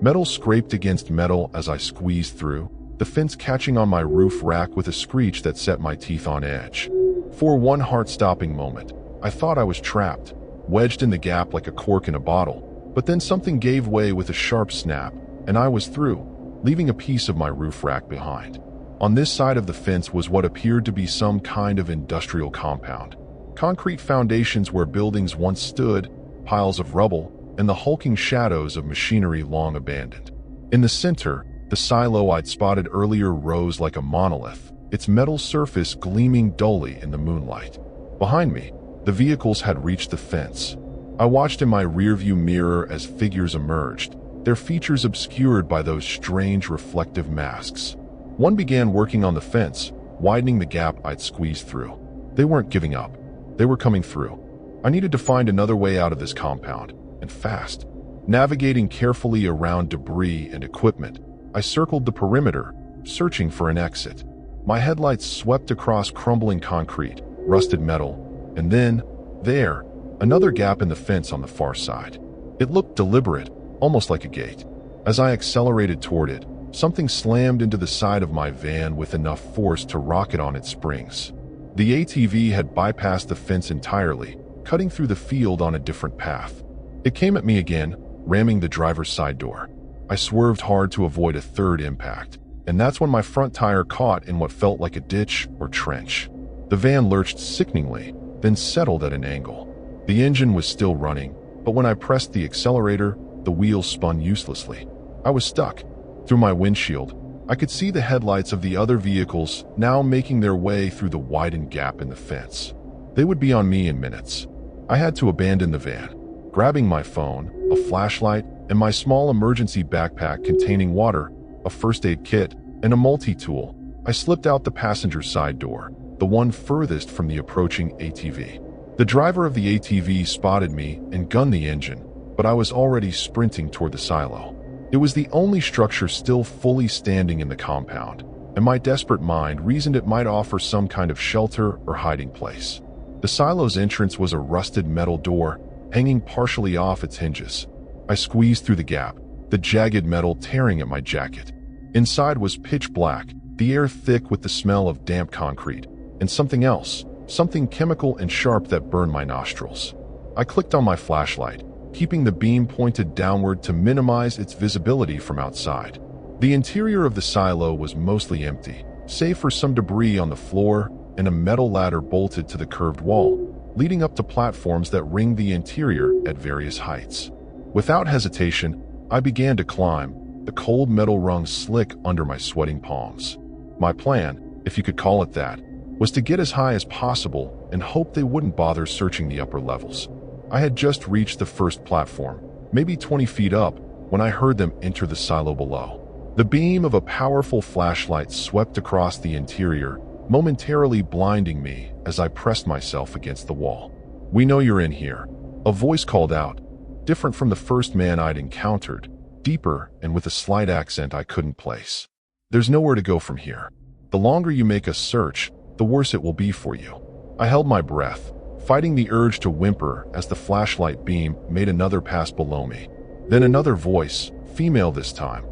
Metal scraped against metal as I squeezed through, the fence catching on my roof rack with a screech that set my teeth on edge. For one heart-stopping moment, I thought I was trapped, wedged in the gap like a cork in a bottle, but then something gave way with a sharp snap, and I was through, leaving a piece of my roof rack behind. On this side of the fence was what appeared to be some kind of industrial compound. Concrete foundations where buildings once stood, piles of rubble, and the hulking shadows of machinery long abandoned. In the center, the silo I'd spotted earlier rose like a monolith, its metal surface gleaming dully in the moonlight. Behind me, the vehicles had reached the fence. I watched in my rearview mirror as figures emerged, their features obscured by those strange reflective masks. One began working on the fence, widening the gap I'd squeezed through. They weren't giving up. They were coming through. I needed to find another way out of this compound, and fast. Navigating carefully around debris and equipment, I circled the perimeter, searching for an exit. My headlights swept across crumbling concrete, rusted metal, and then, there, another gap in the fence on the far side. It looked deliberate, almost like a gate. As I accelerated toward it, something slammed into the side of my van with enough force to rock it on its springs. The ATV had bypassed the fence entirely, cutting through the field on a different path. It came at me again, ramming the driver's side door. I swerved hard to avoid a third impact, and that's when my front tire caught in what felt like a ditch or trench. The van lurched sickeningly, then settled at an angle. The engine was still running, but when I pressed the accelerator, the wheels spun uselessly. I was stuck. Through my windshield, I could see the headlights of the other vehicles now making their way through the widened gap in the fence. They would be on me in minutes. I had to abandon the van. Grabbing my phone, a flashlight, and my small emergency backpack containing water, a first aid kit, and a multi-tool, I slipped out the passenger side door, the one furthest from the approaching ATV. The driver of the ATV spotted me and gunned the engine, but I was already sprinting toward the silo. It was the only structure still fully standing in the compound, and my desperate mind reasoned it might offer some kind of shelter or hiding place. The silo's entrance was a rusted metal door, hanging partially off its hinges. I squeezed through the gap, the jagged metal tearing at my jacket. Inside was pitch black, the air thick with the smell of damp concrete, and something else, something chemical and sharp that burned my nostrils. I clicked on my flashlight, keeping the beam pointed downward to minimize its visibility from outside. The interior of the silo was mostly empty, save for some debris on the floor and a metal ladder bolted to the curved wall, leading up to platforms that ringed the interior at various heights. Without hesitation, I began to climb, the cold metal rung slick under my sweating palms. My plan, if you could call it that, was to get as high as possible and hope they wouldn't bother searching the upper levels. I had just reached the first platform, maybe 20 feet up, when I heard them enter the silo below. The beam of a powerful flashlight swept across the interior, momentarily blinding me as I pressed myself against the wall. "We know you're in here," a voice called out, different from the first man I'd encountered, deeper and with a slight accent I couldn't place. "There's nowhere to go from here. The longer you make us search, the worse it will be for you." I held my breath, fighting the urge to whimper as the flashlight beam made another pass below me. Then another voice, female this time.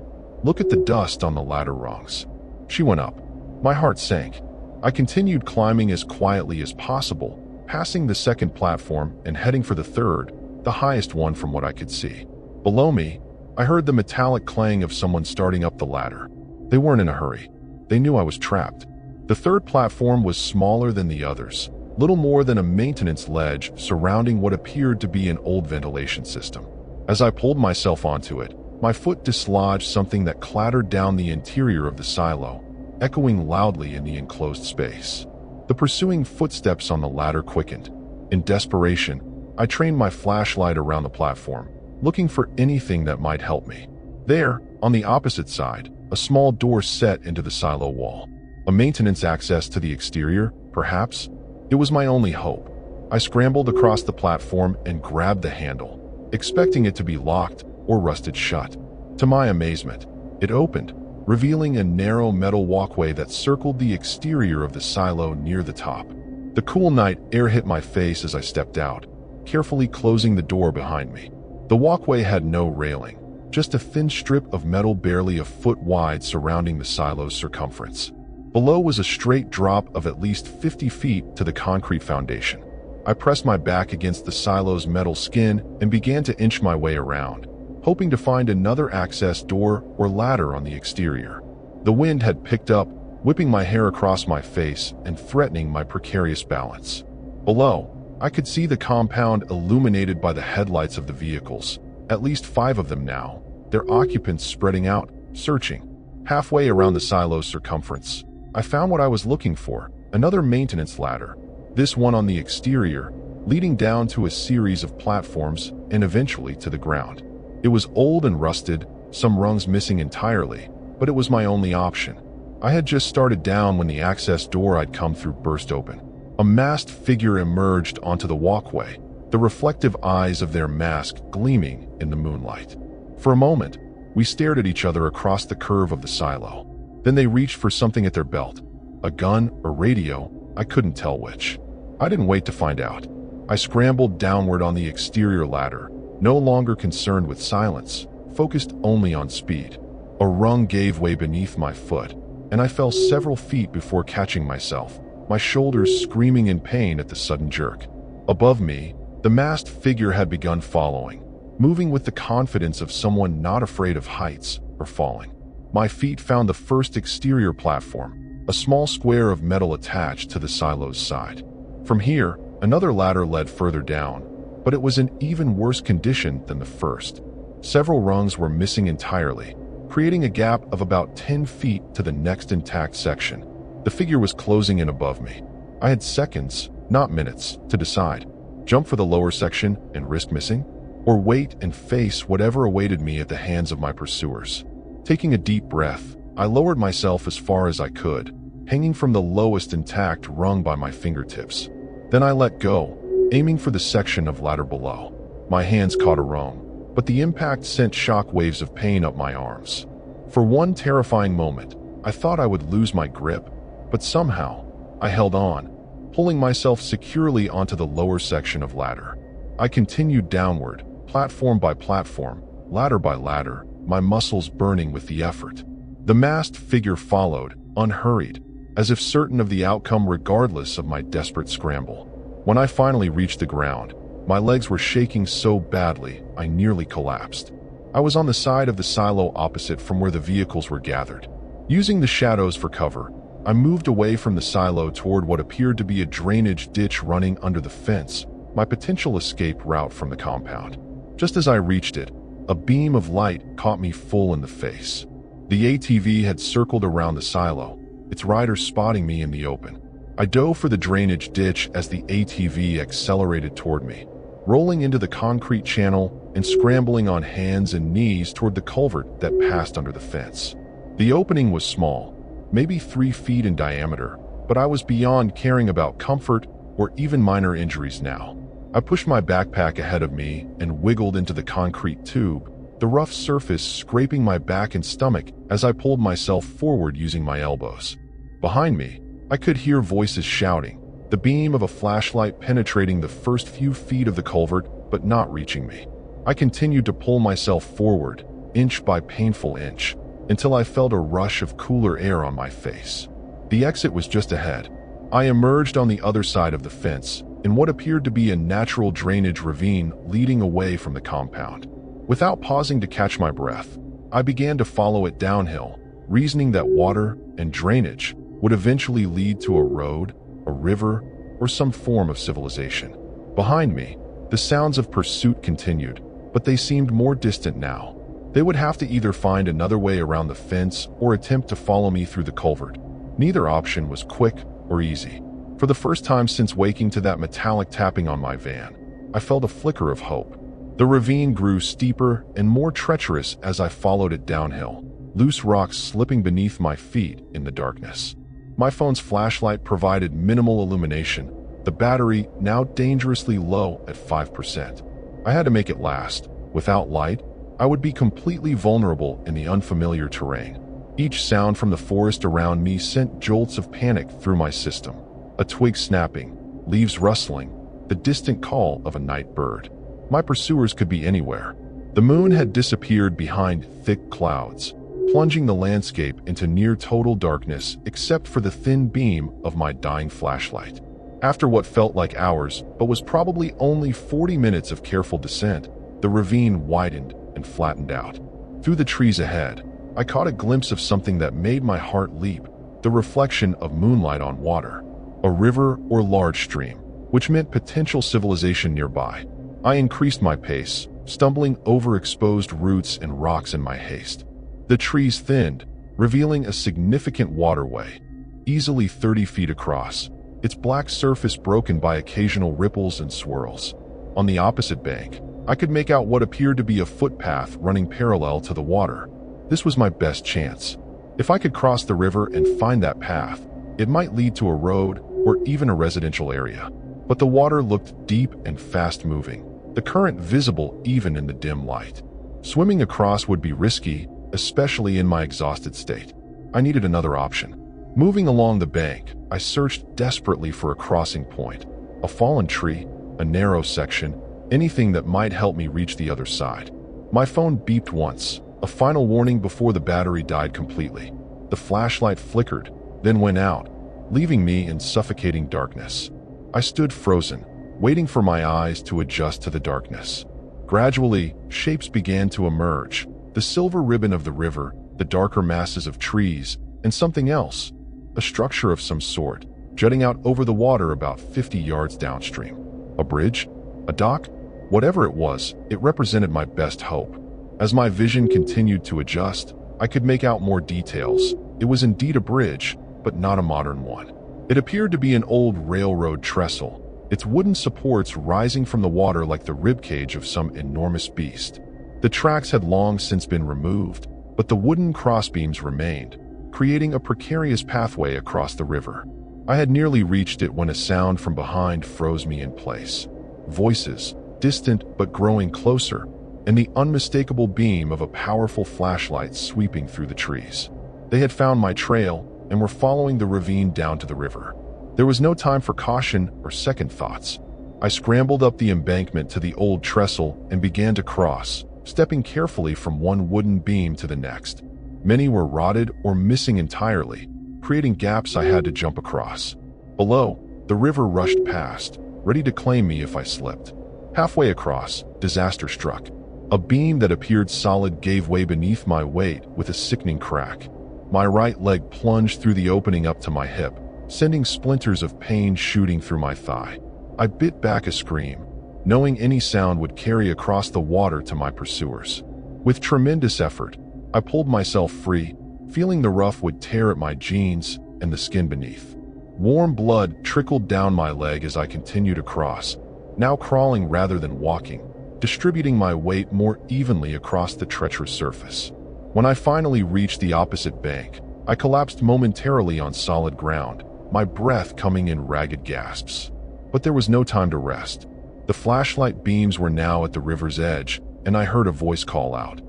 "Look at the dust on the ladder rungs." She went up. My heart sank. I continued climbing as quietly as possible, passing the second platform and heading for the third, the highest one from what I could see. Below me, I heard the metallic clang of someone starting up the ladder. They weren't in a hurry. They knew I was trapped. The third platform was smaller than the others, little more than a maintenance ledge surrounding what appeared to be an old ventilation system. As I pulled myself onto it, my foot dislodged something that clattered down the interior of the silo, echoing loudly in the enclosed space. The pursuing footsteps on the ladder quickened. In desperation, I trained my flashlight around the platform, looking for anything that might help me. There, on the opposite side, a small door set into the silo wall. A maintenance access to the exterior, perhaps? It was my only hope. I scrambled across the platform and grabbed the handle, expecting it to be locked or rusted shut. To my amazement, it opened, revealing a narrow metal walkway that circled the exterior of the silo near the top. The cool night air hit my face as I stepped out, carefully closing the door behind me. The walkway had no railing, just a thin strip of metal barely a foot wide surrounding the silo's circumference. Below was a straight drop of at least 50 feet to the concrete foundation. I pressed my back against the silo's metal skin and began to inch my way around, hoping to find another access door or ladder on the exterior. The wind had picked up, whipping my hair across my face and threatening my precarious balance. Below, I could see the compound illuminated by the headlights of the vehicles, at least 5 of them now, their occupants spreading out, searching. Halfway around the silo's circumference, I found what I was looking for, another maintenance ladder, this one on the exterior, leading down to a series of platforms and eventually to the ground. It was old and rusted, some rungs missing entirely, but it was my only option. I had just started down when the access door I'd come through burst open. A masked figure emerged onto the walkway, the reflective eyes of their mask gleaming in the moonlight. For a moment, we stared at each other across the curve of the silo. Then they reached for something at their belt. A gun or radio, I couldn't tell which. I didn't wait to find out. I scrambled downward on the exterior ladder, no longer concerned with silence, focused only on speed. A rung gave way beneath my foot, and I fell several feet before catching myself, my shoulders screaming in pain at the sudden jerk. Above me, the masked figure had begun following, moving with the confidence of someone not afraid of heights or falling. My feet found the first exterior platform, a small square of metal attached to the silo's side. From here, another ladder led further down, but it was in even worse condition than the first. Several rungs were missing entirely, creating a gap of about 10 feet to the next intact section. The figure was closing in above me. I had seconds, not minutes, to decide. Jump for the lower section and risk missing? Or wait and face whatever awaited me at the hands of my pursuers. Taking a deep breath, I lowered myself as far as I could, hanging from the lowest intact rung by my fingertips. Then I let go, aiming for the section of ladder below. My hands caught a rung, but the impact sent shock waves of pain up my arms. For one terrifying moment, I thought I would lose my grip, but somehow, I held on, pulling myself securely onto the lower section of ladder. I continued downward, platform by platform, ladder by ladder, my muscles burning with the effort. The masked figure followed, unhurried, as if certain of the outcome regardless of my desperate scramble. When I finally reached the ground, my legs were shaking so badly I nearly collapsed. I was on the side of the silo opposite from where the vehicles were gathered. Using the shadows for cover, I moved away from the silo toward what appeared to be a drainage ditch running under the fence, my potential escape route from the compound. Just as I reached it, a beam of light caught me full in the face. The ATV had circled around the silo, its rider spotting me in the open. I dove for the drainage ditch as the ATV accelerated toward me, rolling into the concrete channel and scrambling on hands and knees toward the culvert that passed under the fence. The opening was small, maybe 3 feet in diameter, but I was beyond caring about comfort or even minor injuries now. I pushed my backpack ahead of me and wiggled into the concrete tube, the rough surface scraping my back and stomach as I pulled myself forward using my elbows. Behind me, I could hear voices shouting, the beam of a flashlight penetrating the first few feet of the culvert but not reaching me. I continued to pull myself forward, inch by painful inch, until I felt a rush of cooler air on my face. The exit was just ahead. I emerged on the other side of the fence, in what appeared to be a natural drainage ravine leading away from the compound. Without pausing to catch my breath, I began to follow it downhill, reasoning that water and drainage would eventually lead to a road, a river, or some form of civilization. Behind me, the sounds of pursuit continued, but they seemed more distant now. They would have to either find another way around the fence or attempt to follow me through the culvert. Neither option was quick or easy. For the first time since waking to that metallic tapping on my van, I felt a flicker of hope. The ravine grew steeper and more treacherous as I followed it downhill, loose rocks slipping beneath my feet in the darkness. My phone's flashlight provided minimal illumination, the battery now dangerously low at 5%. I had to make it last. Without light, I would be completely vulnerable in the unfamiliar terrain. Each sound from the forest around me sent jolts of panic through my system. A twig snapping, leaves rustling, the distant call of a night bird. My pursuers could be anywhere. The moon had disappeared behind thick clouds, plunging the landscape into near total darkness except for the thin beam of my dying flashlight. After what felt like hours, but was probably only 40 minutes of careful descent, the ravine widened and flattened out. Through the trees ahead, I caught a glimpse of something that made my heart leap, the reflection of moonlight on water, a river or large stream, which meant potential civilization nearby. I increased my pace, stumbling over exposed roots and rocks in my haste. The trees thinned, revealing a significant waterway, easily 30 feet across, its black surface broken by occasional ripples and swirls. On the opposite bank, I could make out what appeared to be a footpath running parallel to the water. This was my best chance. If I could cross the river and find that path, it might lead to a road or even a residential area. But the water looked deep and fast-moving, the current visible even in the dim light. Swimming across would be risky, especially in my exhausted state. I needed another option. Moving along the bank, I searched desperately for a crossing point, a fallen tree, a narrow section, anything that might help me reach the other side. My phone beeped once, a final warning before the battery died completely. The flashlight flickered, then went out, leaving me in suffocating darkness. I stood frozen, waiting for my eyes to adjust to the darkness. Gradually, shapes began to emerge, the silver ribbon of the river, the darker masses of trees, and something else, a structure of some sort, jutting out over the water about 50 yards downstream. A bridge? A dock? Whatever it was, it represented my best hope. As my vision continued to adjust, I could make out more details. It was indeed a bridge, but not a modern one. It appeared to be an old railroad trestle, its wooden supports rising from the water like the ribcage of some enormous beast. The tracks had long since been removed, but the wooden crossbeams remained, creating a precarious pathway across the river. I had nearly reached it when a sound from behind froze me in place. Voices, distant but growing closer, and the unmistakable beam of a powerful flashlight sweeping through the trees. They had found my trail and were following the ravine down to the river. There was no time for caution or second thoughts. I scrambled up the embankment to the old trestle and began to cross, stepping carefully from one wooden beam to the next. Many were rotted or missing entirely, creating gaps I had to jump across. Below, the river rushed past, ready to claim me if I slipped. Halfway across, disaster struck. A beam that appeared solid gave way beneath my weight with a sickening crack. My right leg plunged through the opening up to my hip, sending splinters of pain shooting through my thigh. I bit back a scream, knowing any sound would carry across the water to my pursuers. With tremendous effort, I pulled myself free, feeling the rough would tear at my jeans and the skin beneath. Warm blood trickled down my leg as I continued across, now crawling rather than walking, distributing my weight more evenly across the treacherous surface. When I finally reached the opposite bank, I collapsed momentarily on solid ground, my breath coming in ragged gasps. But there was no time to rest. The flashlight beams were now at the river's edge, and I heard a voice call out,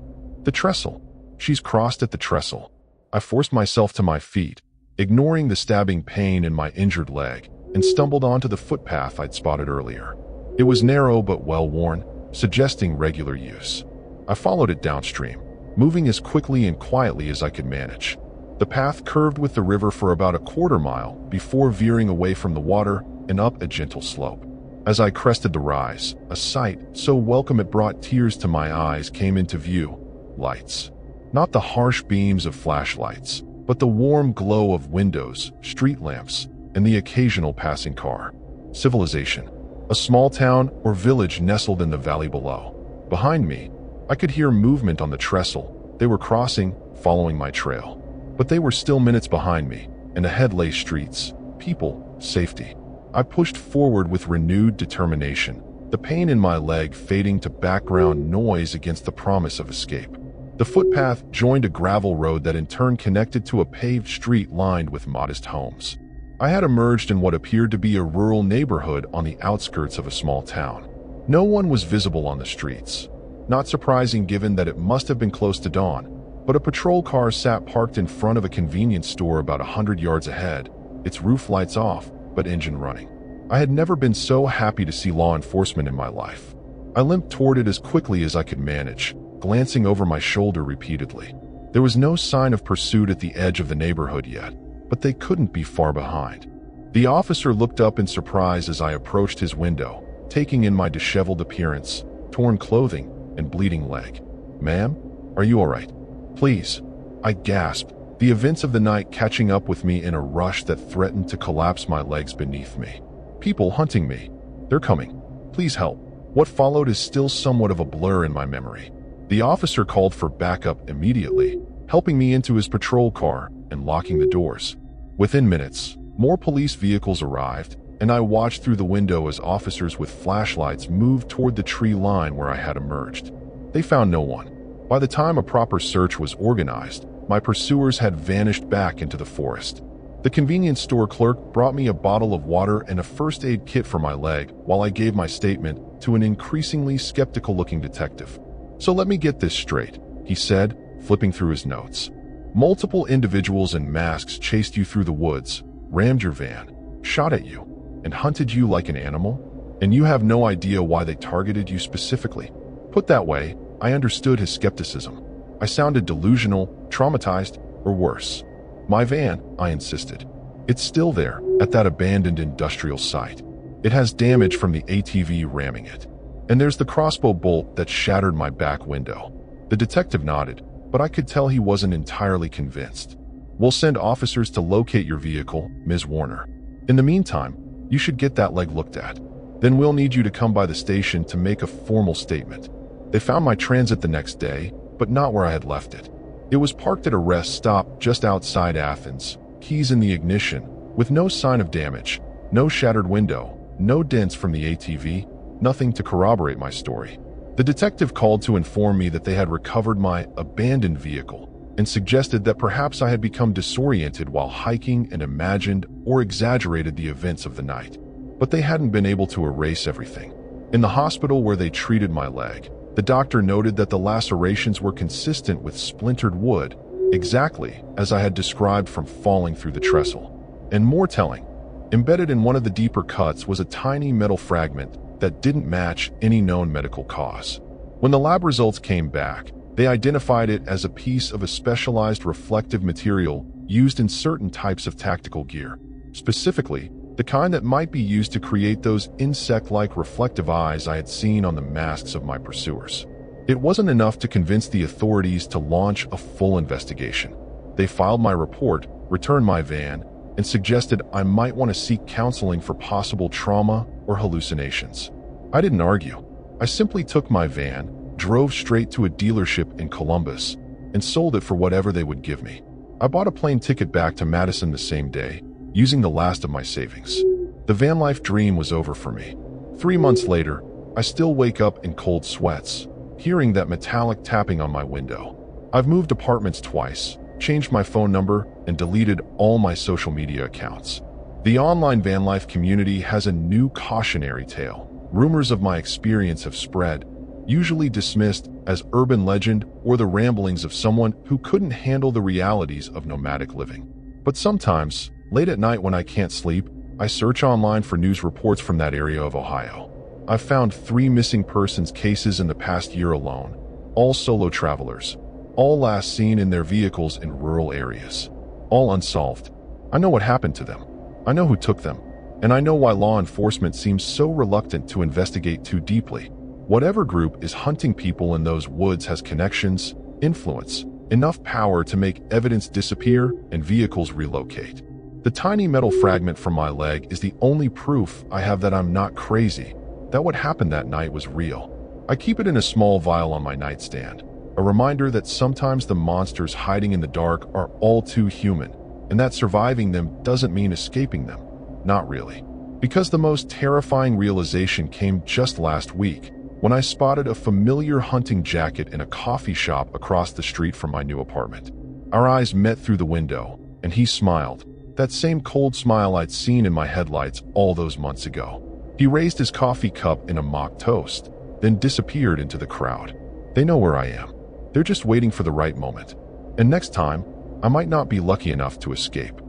"The trestle! She's crossed at the trestle." I forced myself to my feet, ignoring the stabbing pain in my injured leg, and stumbled onto the footpath I'd spotted earlier. It was narrow but well-worn, suggesting regular use. I followed it downstream, moving as quickly and quietly as I could manage. The path curved with the river for about a quarter mile before veering away from the water and up a gentle slope. As I crested the rise, a sight so welcome it brought tears to my eyes came into view. Lights. Not the harsh beams of flashlights, but the warm glow of windows, street lamps, and the occasional passing car. Civilization. A small town or village nestled in the valley below. Behind me, I could hear movement on the trestle. They were crossing, following my trail. But they were still minutes behind me, and ahead lay streets, people, safety. I pushed forward with renewed determination, the pain in my leg fading to background noise against the promise of escape. The footpath joined a gravel road that in turn connected to a paved street lined with modest homes. I had emerged in what appeared to be a rural neighborhood on the outskirts of a small town. No one was visible on the streets. Not surprising given that it must have been close to dawn, but a patrol car sat parked in front of a convenience store about 100 yards ahead, its roof lights off, but engine running. I had never been so happy to see law enforcement in my life. I limped toward it as quickly as I could manage, glancing over my shoulder repeatedly. There was no sign of pursuit at the edge of the neighborhood yet, but they couldn't be far behind. The officer looked up in surprise as I approached his window, taking in my disheveled appearance, torn clothing, and bleeding leg. "Ma'am, are you all right? Please," I gasped, the events of the night catching up with me in a rush that threatened to collapse my legs beneath me. "People hunting me. They're coming. Please help." What followed is still somewhat of a blur in my memory. The officer called for backup immediately, helping me into his patrol car and locking the doors. Within minutes, more police vehicles arrived, and I watched through the window as officers with flashlights moved toward the tree line where I had emerged. They found no one. By the time a proper search was organized, my pursuers had vanished back into the forest. The convenience store clerk brought me a bottle of water and a first aid kit for my leg while I gave my statement to an increasingly skeptical-looking detective. "So let me get this straight," he said, flipping through his notes. "Multiple individuals in masks chased you through the woods, rammed your van, shot at you, and hunted you like an animal? And you have no idea why they targeted you specifically?" Put that way, I understood his skepticism. I sounded delusional, traumatized, or worse. "My van," I insisted. "It's still there, at that abandoned industrial site. It has damage from the ATV ramming it. And there's the crossbow bolt that shattered my back window." The detective nodded, but I could tell he wasn't entirely convinced. "We'll send officers to locate your vehicle, Ms. Warner. In the meantime, you should get that leg looked at. Then we'll need you to come by the station to make a formal statement." They found my transit the next day, but not where I had left it. It was parked at a rest stop just outside Athens, keys in the ignition, with no sign of damage, no shattered window, no dents from the ATV, nothing to corroborate my story. The detective called to inform me that they had recovered my abandoned vehicle and suggested that perhaps I had become disoriented while hiking and imagined or exaggerated the events of the night. But they hadn't been able to erase everything. In the hospital where they treated my leg, the doctor noted that the lacerations were consistent with splintered wood, exactly as I had described from falling through the trestle. And more telling, embedded in one of the deeper cuts was a tiny metal fragment that didn't match any known medical cause. When the lab results came back, they identified it as a piece of a specialized reflective material used in certain types of tactical gear, specifically the kind that might be used to create those insect-like reflective eyes I had seen on the masks of my pursuers. It wasn't enough to convince the authorities to launch a full investigation. They filed my report, returned my van, and suggested I might want to seek counseling for possible trauma or hallucinations. I didn't argue. I simply took my van, drove straight to a dealership in Columbus, and sold it for whatever they would give me. I bought a plane ticket back to Madison the same day, using the last of my savings. The van life dream was over for me. 3 months later, I still wake up in cold sweats, hearing that metallic tapping on my window. I've moved apartments twice, changed my phone number, and deleted all my social media accounts. The online van life community has a new cautionary tale. Rumors of my experience have spread, usually dismissed as urban legend or the ramblings of someone who couldn't handle the realities of nomadic living. But sometimes, late at night when I can't sleep, I search online for news reports from that area of Ohio. I've found 3 missing persons cases in the past year alone, all solo travelers, all last seen in their vehicles in rural areas, all unsolved. I know what happened to them. I know who took them, and I know why law enforcement seems so reluctant to investigate too deeply. Whatever group is hunting people in those woods has connections, influence, enough power to make evidence disappear and vehicles relocate. The tiny metal fragment from my leg is the only proof I have that I'm not crazy, that what happened that night was real. I keep it in a small vial on my nightstand, a reminder that sometimes the monsters hiding in the dark are all too human, and that surviving them doesn't mean escaping them. Not really. Because the most terrifying realization came just last week, when I spotted a familiar hunting jacket in a coffee shop across the street from my new apartment. Our eyes met through the window, and he smiled, that same cold smile I'd seen in my headlights all those months ago. He raised his coffee cup in a mock toast, then disappeared into the crowd. They know where I am. They're just waiting for the right moment. And next time, I might not be lucky enough to escape.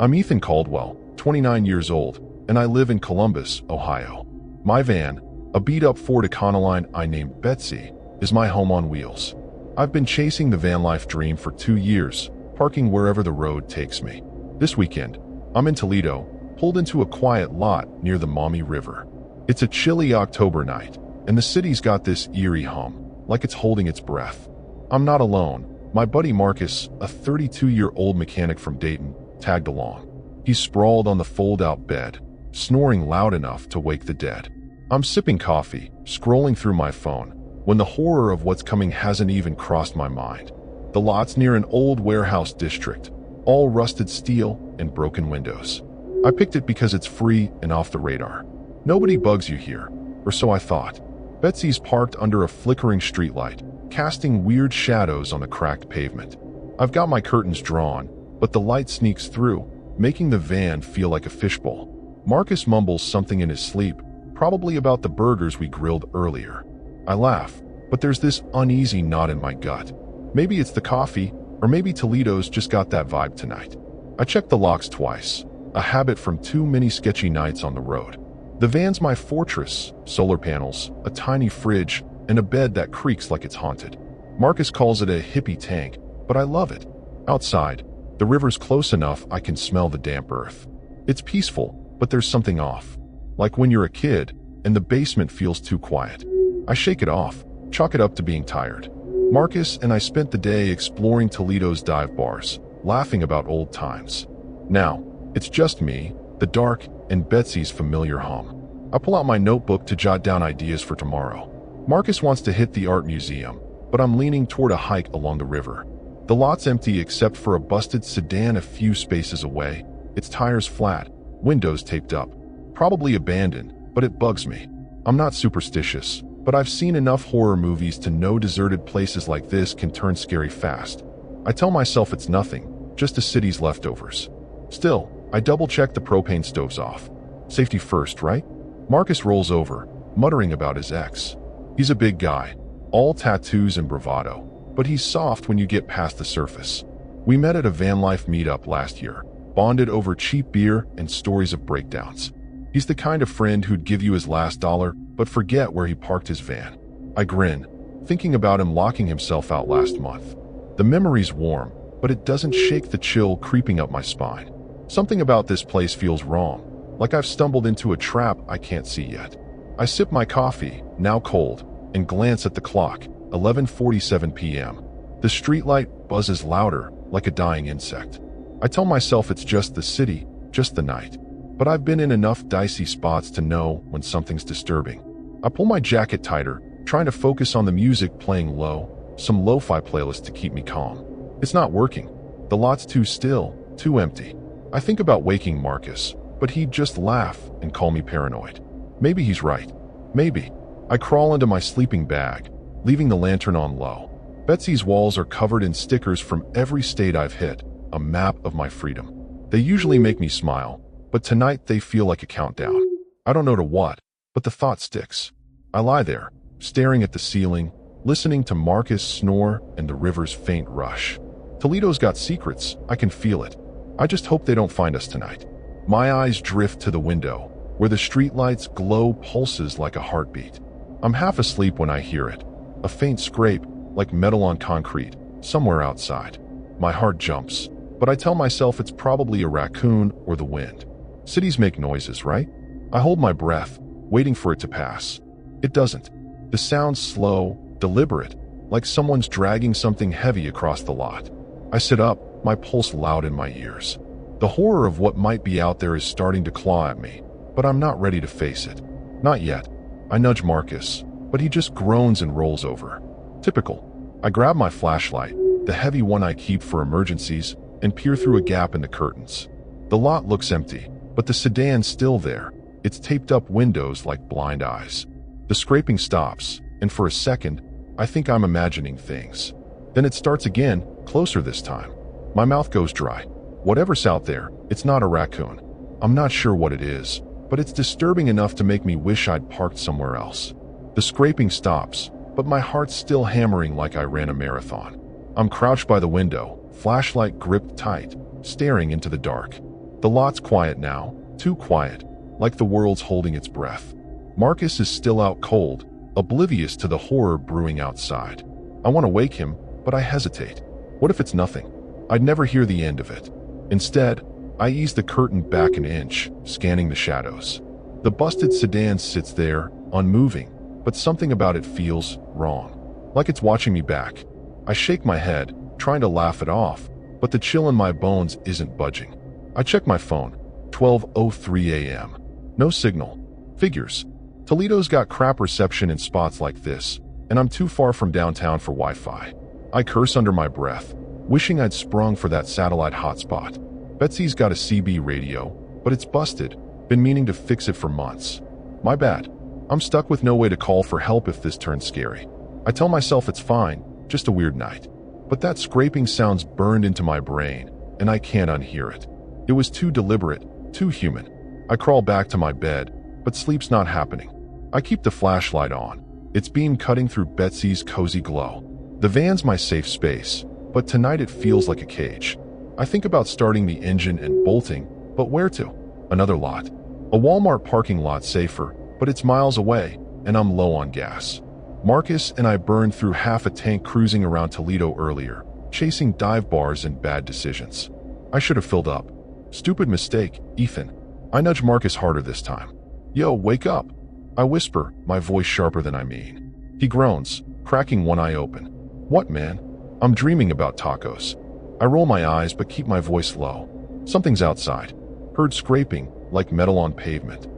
I'm Ethan Caldwell, 29 years old, and I live in Columbus, Ohio. My van, a beat-up Ford Econoline I named Betsy, is my home on wheels. I've been chasing the van life dream for 2 years, parking wherever the road takes me. This weekend, I'm in Toledo, pulled into a quiet lot near the Maumee River. It's a chilly October night, and the city's got this eerie hum, like it's holding its breath. I'm not alone. My buddy Marcus, a 32-year-old mechanic from Dayton, tagged along. He's sprawled on the fold-out bed, snoring loud enough to wake the dead. I'm sipping coffee, scrolling through my phone, when the horror of what's coming hasn't even crossed my mind. The lot's near an old warehouse district, all rusted steel and broken windows. I picked it because it's free and off the radar. Nobody bugs you here, or so I thought. Betsy's parked under a flickering streetlight, casting weird shadows on the cracked pavement. I've got my curtains drawn, but the light sneaks through, making the van feel like a fishbowl. Marcus mumbles something in his sleep, probably about the burgers we grilled earlier. I laugh, but there's this uneasy knot in my gut. Maybe it's the coffee, or maybe Toledo's just got that vibe tonight. I checked the locks twice, a habit from too many sketchy nights on the road. The van's my fortress, solar panels, a tiny fridge, and a bed that creaks like it's haunted. Marcus calls it a hippie tank, but I love it. Outside, the river's close enough I can smell the damp earth. It's peaceful, but there's something off. Like when you're a kid, and the basement feels too quiet. I shake it off, chalk it up to being tired. Marcus and I spent the day exploring Toledo's dive bars, laughing about old times. Now, it's just me, the dark, and Betsy's familiar hum. I pull out my notebook to jot down ideas for tomorrow. Marcus wants to hit the art museum, but I'm leaning toward a hike along the river. The lot's empty except for a busted sedan a few spaces away, its tires flat, windows taped up. Probably abandoned, but it bugs me. I'm not superstitious, but I've seen enough horror movies to know deserted places like this can turn scary fast. I tell myself it's nothing, just a city's leftovers. Still, I double-check the propane stoves off. Safety first, right? Marcus rolls over, muttering about his ex. He's a big guy, all tattoos and bravado, but he's soft when you get past the surface. We met at a Vanlife meetup last year, bonded over cheap beer and stories of breakdowns. He's the kind of friend who'd give you his last dollar, but forget where he parked his van. I grin, thinking about him locking himself out last month. The memory's warm, but it doesn't shake the chill creeping up my spine. Something about this place feels wrong, like I've stumbled into a trap I can't see yet. I sip my coffee, now cold, and glance at the clock, 11:47 p.m. The streetlight buzzes louder, like a dying insect. I tell myself it's just the city, just the night. but I've been in enough dicey spots to know when something's disturbing. I pull my jacket tighter, trying to focus on the music playing low, some lo-fi playlist to keep me calm. It's not working. The lot's too still, too empty. I think about waking Marcus, but he'd just laugh and call me paranoid. Maybe he's right. Maybe. I crawl into my sleeping bag, leaving the lantern on low. Betsy's walls are covered in stickers from every state I've hit, a map of my freedom. They usually make me smile, but tonight they feel like a countdown. I don't know to what, but the thought sticks. I lie there, staring at the ceiling, listening to Marcus snore and the river's faint rush. Toledo's got secrets, I can feel it. I just hope they don't find us tonight. My eyes drift to the window, where the streetlight's glow pulses like a heartbeat. I'm half asleep when I hear it, a faint scrape, like metal on concrete, somewhere outside. My heart jumps, but I tell myself it's probably a raccoon or the wind. Cities make noises, right? I hold my breath, waiting for it to pass. It doesn't. The sound's slow, deliberate, like someone's dragging something heavy across the lot. I sit up, my pulse loud in my ears. The horror of what might be out there is starting to claw at me, but I'm not ready to face it. Not yet. I nudge Marcus, but he just groans and rolls over. Typical. I grab my flashlight, the heavy one I keep for emergencies, and peer through a gap in the curtains. The lot looks empty, but the sedan's still there, its taped-up windows like blind eyes. The scraping stops, and for a second, I think I'm imagining things. Then it starts again, closer this time. My mouth goes dry. Whatever's out there, it's not a raccoon. I'm not sure what it is, but it's disturbing enough to make me wish I'd parked somewhere else. The scraping stops, but my heart's still hammering like I ran a marathon. I'm crouched by the window, flashlight gripped tight, staring into the dark. The lot's quiet now, too quiet, like the world's holding its breath. Marcus is still out cold, oblivious to the horror brewing outside. I want to wake him, but I hesitate. What if it's nothing? I'd never hear the end of it. Instead, I ease the curtain back an inch, scanning the shadows. The busted sedan sits there, unmoving, but something about it feels wrong, like it's watching me back. I shake my head, trying to laugh it off, but the chill in my bones isn't budging. I check my phone, 12:03 a.m. No signal. Figures. Toledo's got crap reception in spots like this, and I'm too far from downtown for Wi-Fi. I curse under my breath, wishing I'd sprung for that satellite hotspot. Betsy's got a CB radio, but it's busted. Been meaning to fix it for months. My bad. I'm stuck with no way to call for help if this turns scary. I tell myself it's fine, just a weird night. But that scraping sound's burned into my brain, and I can't unhear it. It was too deliberate, too human. I crawl back to my bed, but sleep's not happening. I keep the flashlight on, its beam cutting through Betsy's cozy glow. The van's my safe space, but tonight it feels like a cage. I think about starting the engine and bolting, but where to? Another lot. A Walmart parking lot safer, but it's miles away, and I'm low on gas. Marcus and I burned through half a tank cruising around Toledo earlier, chasing dive bars and bad decisions. I should have filled up. Stupid mistake, Ethan. I nudge Marcus harder this time. Yo, wake up. I whisper, my voice sharper than I mean. He groans, cracking one eye open. What, man? I'm dreaming about tacos. I roll my eyes but keep my voice low. Something's outside. Heard scraping, like metal on pavement.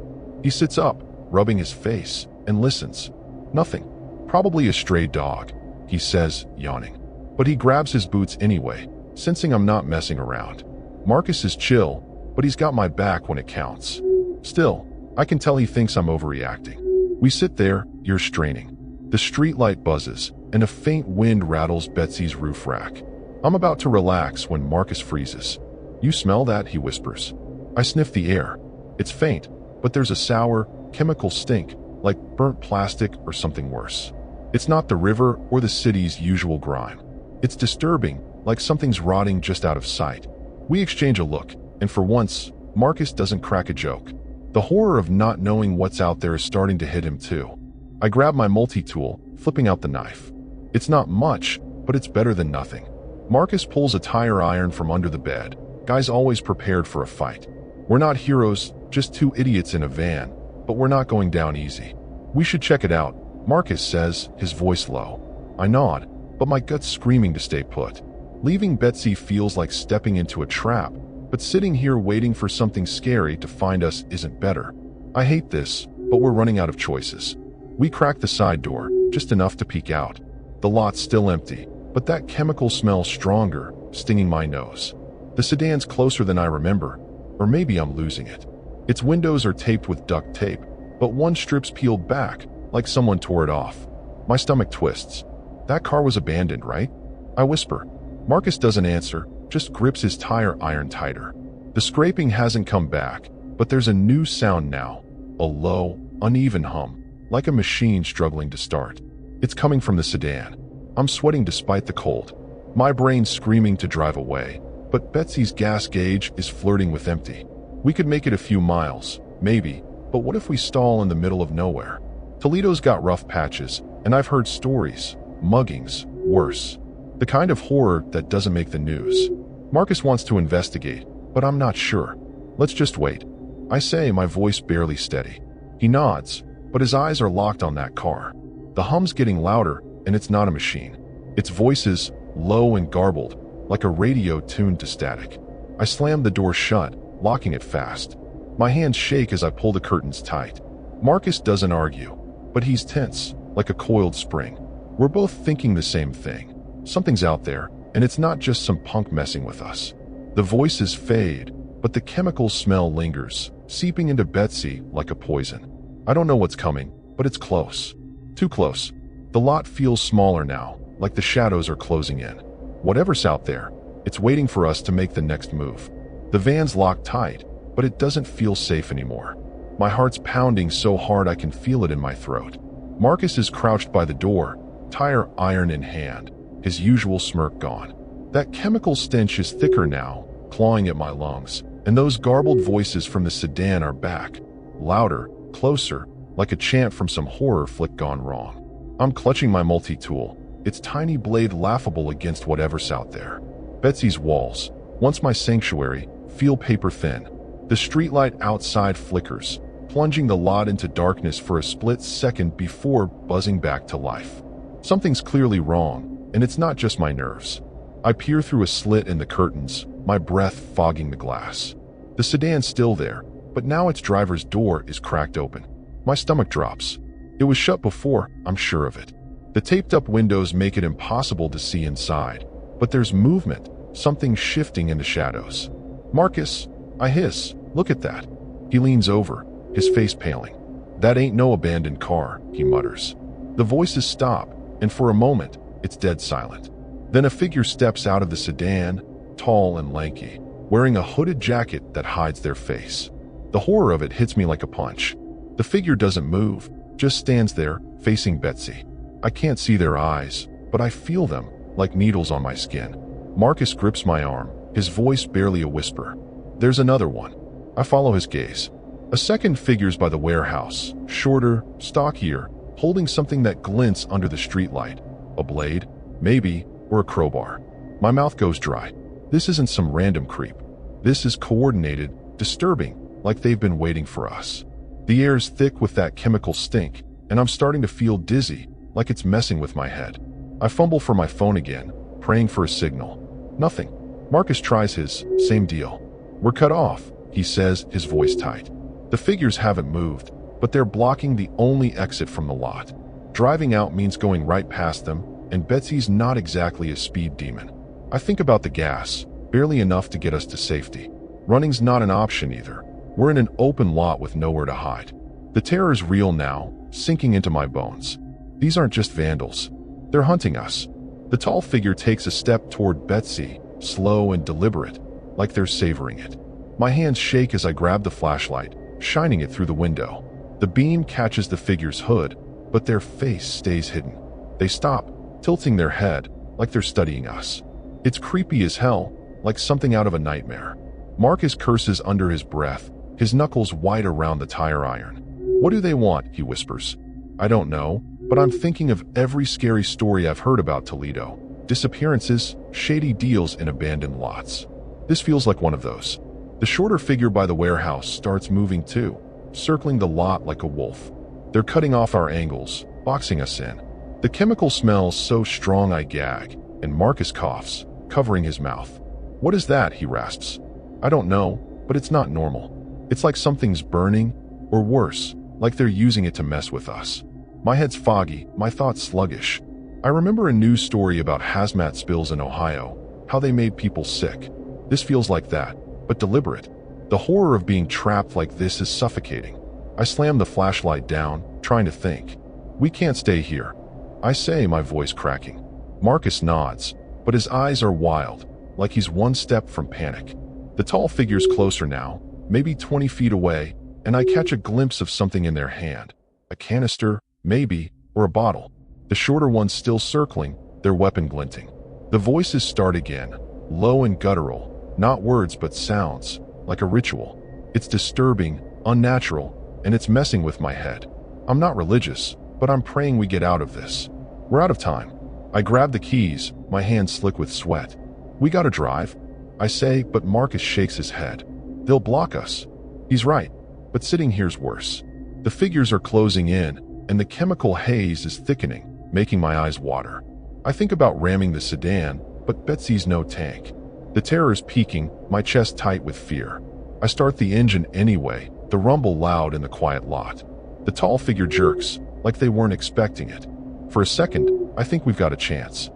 He sits up, rubbing his face, and listens. Nothing. Probably a stray dog, he says, yawning. But he grabs his boots anyway, sensing I'm not messing around. Marcus is chill, but he's got my back when it counts. Still, I can tell he thinks I'm overreacting. We sit there, ears straining. The streetlight buzzes, and a faint wind rattles Betsy's roof rack. I'm about to relax when Marcus freezes. You smell that? He whispers. I sniff the air. It's faint, but there's a sour, chemical stink, like burnt plastic or something worse. It's not the river or the city's usual grime. It's disturbing, like something's rotting just out of sight. We exchange a look, and for once, Marcus doesn't crack a joke. The horror of not knowing what's out there is starting to hit him too. I grab my multi-tool, flipping out the knife. It's not much, but it's better than nothing. Marcus pulls a tire iron from under the bed. Guy's always prepared for a fight. We're not heroes, just two idiots in a van, but we're not going down easy. We should check it out, Marcus says, his voice low. I nod, but my gut's screaming to stay put. Leaving Betsy feels like stepping into a trap, But sitting here waiting for something scary to find us isn't better. I hate this, but we're running out of choices. We crack the side door, just enough to peek out. The lot's still empty, but that chemical smells stronger, stinging my nose. The sedan's closer than I remember, or maybe I'm losing it. Its windows are taped with duct tape, but one strip's peeled back, like someone tore it off. My stomach twists. That car was abandoned, right? I whisper. Marcus doesn't answer, just grips his tire iron tighter. The scraping hasn't come back, but there's a new sound now. A low, uneven hum, like a machine struggling to start. It's coming from the sedan. I'm sweating despite the cold. My brain's screaming to drive away, but Betsy's gas gauge is flirting with empty. We could make it a few miles, maybe, but what if we stall in the middle of nowhere? Toledo's got rough patches, and I've heard stories, muggings, worse. The kind of horror that doesn't make the news. Marcus wants to investigate, but I'm not sure. Let's just wait. I say, my voice barely steady. He nods, but his eyes are locked on that car. The hum's getting louder, and it's not a machine. Its voice is low and garbled, like a radio tuned to static. I slam the door shut, locking it fast. My hands shake as I pull the curtains tight. Marcus doesn't argue, but he's tense, like a coiled spring. We're both thinking the same thing. Something's out there, and it's not just some punk messing with us. The voices fade, but the chemical smell lingers, seeping into Betsy like a poison. I don't know what's coming, but it's close. Too close. The lot feels smaller now, like the shadows are closing in. Whatever's out there, it's waiting for us to make the next move. The van's locked tight, but it doesn't feel safe anymore. My heart's pounding so hard I can feel it in my throat. Marcus is crouched by the door, tire iron in hand, his usual smirk gone. That chemical stench is thicker now, clawing at my lungs, and those garbled voices from the sedan are back, louder, closer, like a chant from some horror flick gone wrong. I'm clutching my multi-tool, its tiny blade laughable against whatever's out there. Betsy's walls, once my sanctuary, feel paper thin. The streetlight outside flickers, plunging the lot into darkness for a split second before buzzing back to life. Something's clearly wrong, and it's not just my nerves. I peer through a slit in the curtains, my breath fogging the glass. The sedan's still there, but now its driver's door is cracked open. My stomach drops. It was shut before, I'm sure of it. The taped-up windows make it impossible to see inside, but there's movement, something shifting in the shadows. Marcus, I hiss, look at that. He leans over, his face paling. That ain't no abandoned car, he mutters. The voices stop, and for a moment, it's dead silent. Then a figure steps out of the sedan, tall and lanky, wearing a hooded jacket that hides their face. The horror of it hits me like a punch. The figure doesn't move, just stands there, facing Betsy. I can't see their eyes, but I feel them, like needles on my skin. Marcus grips my arm, his voice barely a whisper. There's another one. I follow his gaze. A second figure's by the warehouse, shorter, stockier, holding something that glints under the streetlight. A blade, maybe, or a crowbar. My mouth goes dry. This isn't some random creep. This is coordinated, disturbing, like they've been waiting for us. The air's thick with that chemical stink, and I'm starting to feel dizzy, like it's messing with my head. I fumble for my phone again, praying for a signal. Nothing. Marcus tries his, same deal. We're cut off, he says, his voice tight. The figures haven't moved, but they're blocking the only exit from the lot. Driving out means going right past them, and Betsy's not exactly a speed demon. I think about the gas, barely enough to get us to safety. Running's not an option either. We're in an open lot with nowhere to hide. The terror's real now, sinking into my bones. These aren't just vandals. They're hunting us. The tall figure takes a step toward Betsy, slow and deliberate, like they're savoring it. My hands shake as I grab the flashlight, shining it through the window. The beam catches the figure's hood, but their face stays hidden. They stop, tilting their head, like they're studying us. It's creepy as hell, like something out of a nightmare. Marcus curses under his breath, his knuckles white around the tire iron. What do they want? He whispers. I don't know, but I'm thinking of every scary story I've heard about Toledo. Disappearances, shady deals in abandoned lots. This feels like one of those. The shorter figure by the warehouse starts moving too, circling the lot like a wolf. They're cutting off our angles, boxing us in. The chemical smells so strong I gag, and Marcus coughs, covering his mouth. What is that? He rasps. I don't know, but it's not normal. It's like something's burning, or worse, like they're using it to mess with us. My head's foggy, my thoughts sluggish. I remember a news story about hazmat spills in Ohio, how they made people sick. This feels like that, but deliberate. The horror of being trapped like this is suffocating. I slam the flashlight down, trying to think. We can't stay here, I say, my voice cracking. Marcus nods, but his eyes are wild, like he's one step from panic. The tall figure's closer now, maybe 20 feet away, and I catch a glimpse of something in their hand. A canister, maybe, or a bottle. The shorter one's still circling, their weapon glinting. The voices start again, low and guttural, not words but sounds, like a ritual. It's disturbing, unnatural, and it's messing with my head. I'm not religious, but I'm praying we get out of this. We're out of time. I grab the keys, my hands slick with sweat. We gotta drive, I say, but Marcus shakes his head. They'll block us. He's right, but sitting here's worse. The figures are closing in, and the chemical haze is thickening, making my eyes water. I think about ramming the sedan, but Betsy's no tank. The terror's peaking, my chest tight with fear. I start the engine anyway, the rumble loud in the quiet lot. The tall figure jerks, like they weren't expecting it. For a second, I think we've got a chance.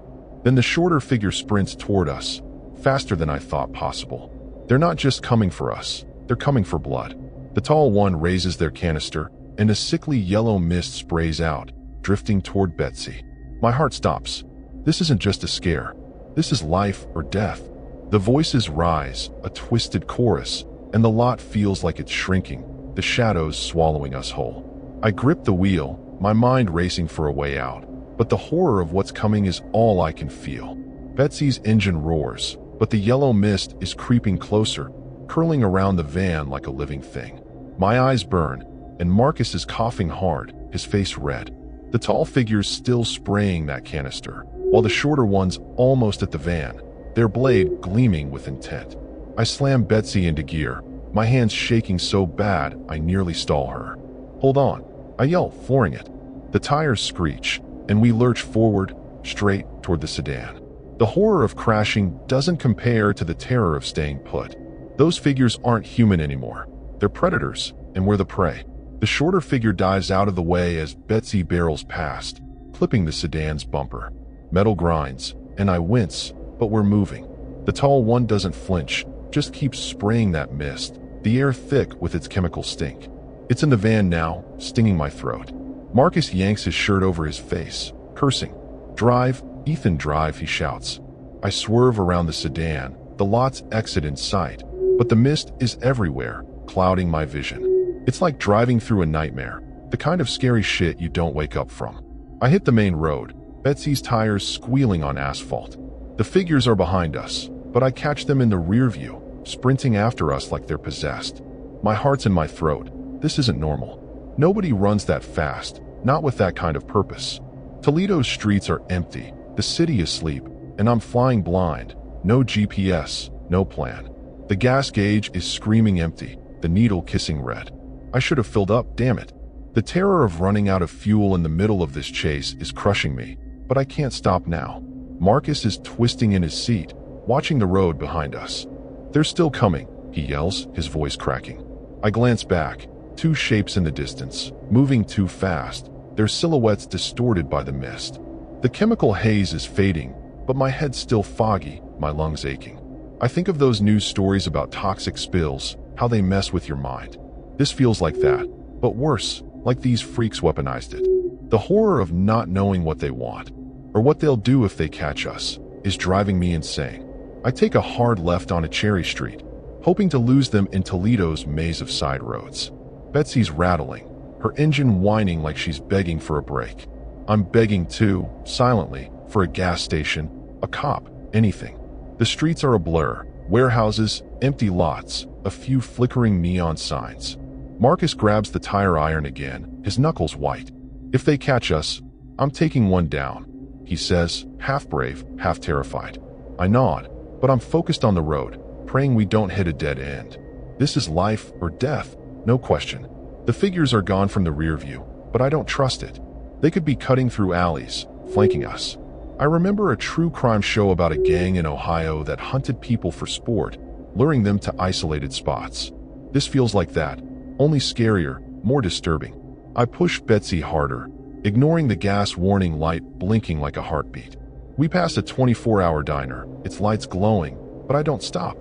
Then the shorter figure sprints toward us, faster than I thought possible. They're not just coming for us, they're coming for blood. The tall one raises their canister, and a sickly yellow mist sprays out, drifting toward Betsy. My heart stops. This isn't just a scare. This is life or death. The voices rise, a twisted chorus, and the lot feels like it's shrinking, the shadows swallowing us whole. I grip the wheel, my mind racing for a way out, but the horror of what's coming is all I can feel. Betsy's engine roars, but the yellow mist is creeping closer, curling around the van like a living thing. My eyes burn, and Marcus is coughing hard, his face red. The tall figure's still spraying that canister, while the shorter one's almost at the van, their blade gleaming with intent. I slam Betsy into gear, my hands shaking so bad I nearly stall her. Hold on, I yell, flooring it. The tires screech, and we lurch forward, straight toward the sedan. The horror of crashing doesn't compare to the terror of staying put. Those figures aren't human anymore. They're predators, and we're the prey. The shorter figure dives out of the way as Betsy barrels past, clipping the sedan's bumper. Metal grinds, and I wince, but we're moving. The tall one doesn't flinch, just keeps spraying that mist, the air thick with its chemical stink. It's in the van now, stinging my throat. Marcus yanks his shirt over his face, cursing. Drive, Ethan, drive, he shouts. I swerve around the sedan, the lot's exit in sight, but the mist is everywhere, clouding my vision. It's like driving through a nightmare, the kind of scary shit you don't wake up from. I hit the main road, Betsy's tires squealing on asphalt. The figures are behind us, but I catch them in the rear view, sprinting after us like they're possessed. My heart's in my throat. This isn't normal. Nobody runs that fast, not with that kind of purpose. Toledo's streets are empty, the city asleep, and I'm flying blind. No GPS, no plan. The gas gauge is screaming empty, the needle kissing red. I should have filled up, damn it. The terror of running out of fuel in the middle of this chase is crushing me, but I can't stop now. Marcus is twisting in his seat, watching the road behind us. They're still coming, he yells, his voice cracking. I glance back, two shapes in the distance, moving too fast, their silhouettes distorted by the mist. The chemical haze is fading, but my head's still foggy, my lungs aching. I think of those news stories about toxic spills, how they mess with your mind. This feels like that, but worse, like these freaks weaponized it. The horror of not knowing what they want, or what they'll do if they catch us, is driving me insane. I take a hard left onto Cherry Street, hoping to lose them in Toledo's maze of side roads. Betsy's rattling, her engine whining like she's begging for a break. I'm begging too, silently, for a gas station, a cop, anything. The streets are a blur, warehouses, empty lots, a few flickering neon signs. Marcus grabs the tire iron again, his knuckles white. If they catch us, I'm taking one down, he says, half brave, half terrified. I nod, but I'm focused on the road, praying we don't hit a dead end. This is life or death, no question. The figures are gone from the rear view, but I don't trust it. They could be cutting through alleys, flanking us. I remember a true crime show about a gang in Ohio that hunted people for sport, luring them to isolated spots. This feels like that, only scarier, more disturbing. I push Betsy harder, ignoring the gas warning light blinking like a heartbeat. We pass a 24-hour diner, its lights glowing, but I don't stop.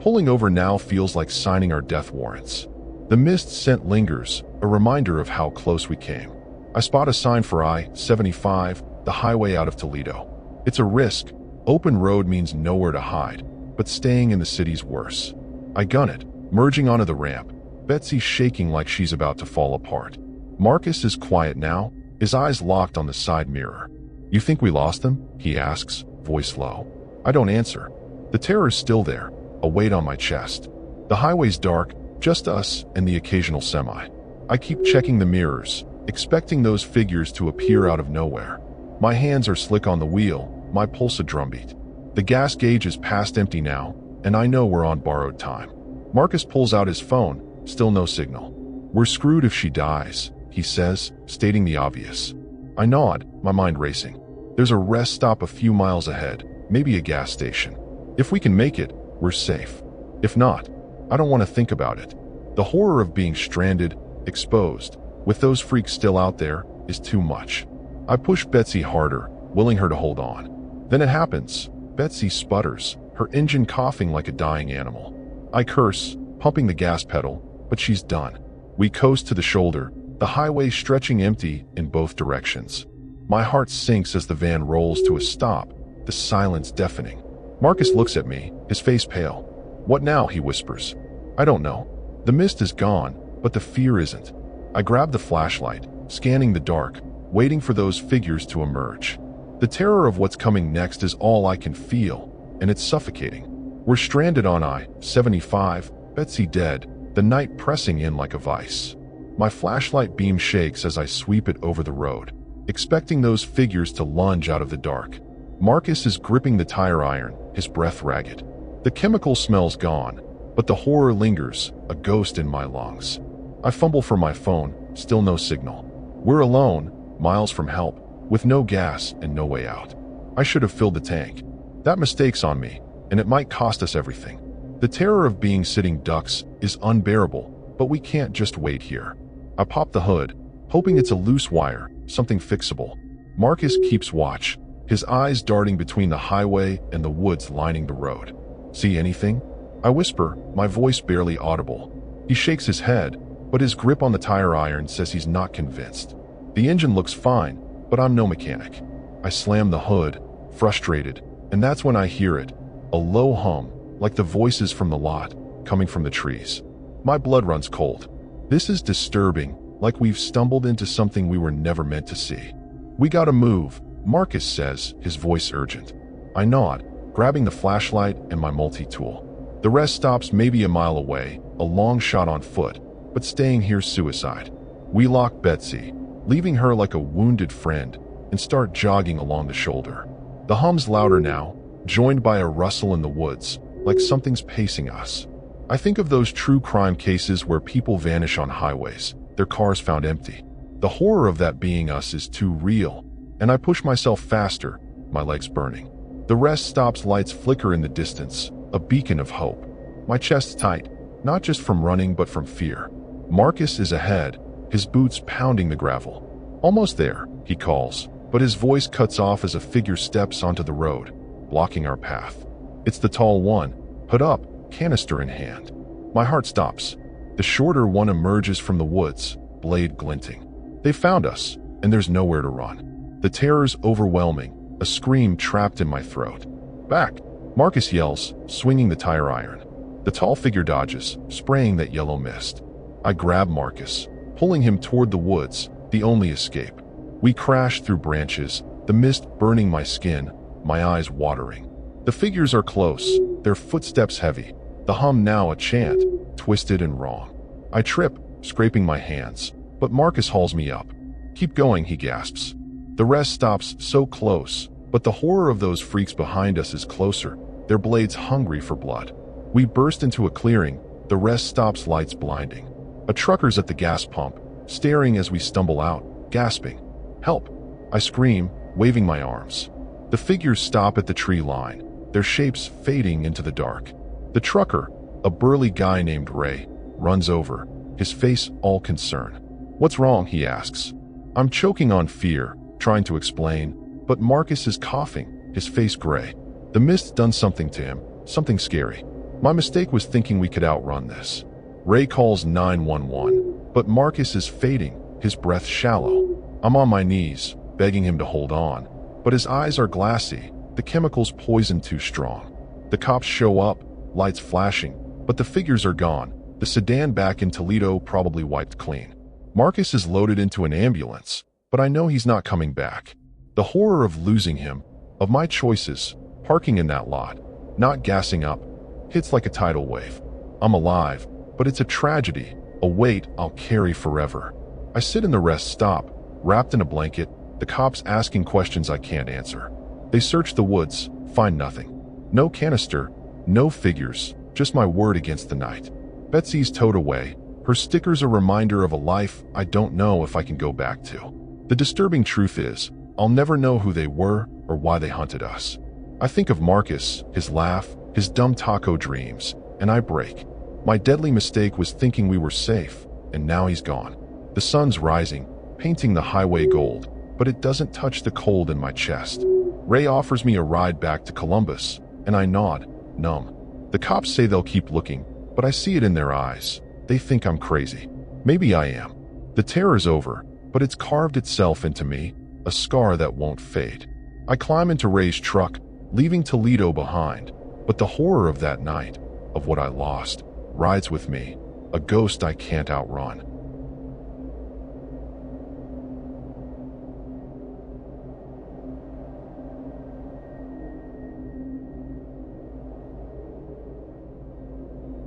Pulling over now feels like signing our death warrants. The mist scent lingers, a reminder of how close we came. I spot a sign for I-75, the highway out of Toledo. It's a risk. Open road means nowhere to hide, but staying in the city's worse. I gun it, merging onto the ramp, Betsy shaking like she's about to fall apart. Marcus is quiet now, his eyes locked on the side mirror. "You think we lost them?" he asks, voice low. I don't answer. The terror's still there, a weight on my chest. The highway's dark, just us and the occasional semi. I keep checking the mirrors, expecting those figures to appear out of nowhere. My hands are slick on the wheel, my pulse a drumbeat. The gas gauge is past empty now, and I know we're on borrowed time. Marcus pulls out his phone, still no signal. "We're screwed if she dies," he says, stating the obvious. I nod, my mind racing. There's a rest stop a few miles ahead, maybe a gas station. If we can make it, we're safe. If not, I don't want to think about it. The horror of being stranded, exposed, with those freaks still out there, is too much. I push Betsy harder, willing her to hold on. Then it happens. Betsy sputters, her engine coughing like a dying animal. I curse, pumping the gas pedal, but she's done. We coast to the shoulder, the highway stretching empty in both directions. My heart sinks as the van rolls to a stop, the silence deafening. Marcus looks at me, his face pale. "What now?" he whispers. I don't know. The mist is gone, but the fear isn't. I grab the flashlight, scanning the dark, waiting for those figures to emerge. The terror of what's coming next is all I can feel, and it's suffocating. We're stranded on I-75, Betsy dead, the night pressing in like a vice. My flashlight beam shakes as I sweep it over the road, expecting those figures to lunge out of the dark. Marcus is gripping the tire iron, his breath ragged. The chemical smell's gone, but the horror lingers, a ghost in my lungs. I fumble for my phone, still no signal. We're alone, miles from help, with no gas and no way out. I should have filled the tank. That mistake's on me, and it might cost us everything. The terror of being sitting ducks is unbearable, but we can't just wait here. I pop the hood, hoping it's a loose wire, something fixable. Marcus keeps watch, his eyes darting between the highway and the woods lining the road. "See anything?" I whisper, my voice barely audible. He shakes his head, but his grip on the tire iron says he's not convinced. The engine looks fine, but I'm no mechanic. I slam the hood, frustrated, and that's when I hear it, a low hum, like the voices from the lot, coming from the trees. My blood runs cold. This is disturbing, like we've stumbled into something we were never meant to see. "We gotta move," Marcus says, his voice urgent. I nod, grabbing the flashlight and my multi-tool. The rest stops maybe a mile away, a long shot on foot, but staying here's suicide. We lock Betsy, leaving her like a wounded friend, and start jogging along the shoulder. The hum's louder now, joined by a rustle in the woods, like something's pacing us. I think of those true crime cases where people vanish on highways, their cars found empty. The horror of that being us is too real, and I push myself faster, my legs burning. The rest stops, lights flicker in the distance, a beacon of hope. My chest's tight, not just from running but from fear. Marcus is ahead, his boots pounding the gravel. "Almost there," he calls, but his voice cuts off as a figure steps onto the road, blocking our path. It's the tall one, hood up, canister in hand. My heart stops. The shorter one emerges from the woods, blade glinting. They found us, and there's nowhere to run. The terror's overwhelming, a scream trapped in my throat. "Back!" Marcus yells, swinging the tire iron. The tall figure dodges, spraying that yellow mist. I grab Marcus, pulling him toward the woods, the only escape. We crash through branches, the mist burning my skin, my eyes watering. The figures are close, their footsteps heavy, the hum now a chant, twisted and wrong. I trip, scraping my hands, but Marcus hauls me up. "Keep going," he gasps. The rest stops so close, but the horror of those freaks behind us is closer, their blades hungry for blood. We burst into a clearing, the rest stops, lights blinding. A trucker's at the gas pump, staring as we stumble out, gasping. "Help!" I scream, waving my arms. The figures stop at the tree line, their shapes fading into the dark. The trucker, a burly guy named Ray, runs over, his face all concern. "What's wrong?" he asks. I'm choking on fear, trying to explain, but Marcus is coughing, his face gray. The mist's done something to him, something scary. My mistake was thinking we could outrun this. Ray calls 911, but Marcus is fading, his breath shallow. I'm on my knees, begging him to hold on, but his eyes are glassy, the chemicals poison too strong. The cops show up, lights flashing, but the figures are gone. The sedan back in Toledo probably wiped clean. Marcus is loaded into an ambulance, but I know he's not coming back. The horror of losing him, of my choices, parking in that lot, not gassing up, hits like a tidal wave. I'm alive, but it's a tragedy, a weight I'll carry forever. I sit in the rest stop, wrapped in a blanket, the cops asking questions I can't answer. They search the woods, find nothing. No canister, no figures, just my word against the night. Betsy's towed away, her sticker's a reminder of a life I don't know if I can go back to. The disturbing truth is, I'll never know who they were or why they hunted us. I think of Marcus, his laugh, his dumb taco dreams, and I break. My deadly mistake was thinking we were safe, and now he's gone. The sun's rising, painting the highway gold, but it doesn't touch the cold in my chest. Ray offers me a ride back to Columbus, and I nod, numb. The cops say they'll keep looking, but I see it in their eyes. They think I'm crazy. Maybe I am. The terror's over, but it's carved itself into me, a scar that won't fade. I climb into Ray's truck, leaving Toledo behind, but the horror of that night, of what I lost, rides with me, a ghost I can't outrun.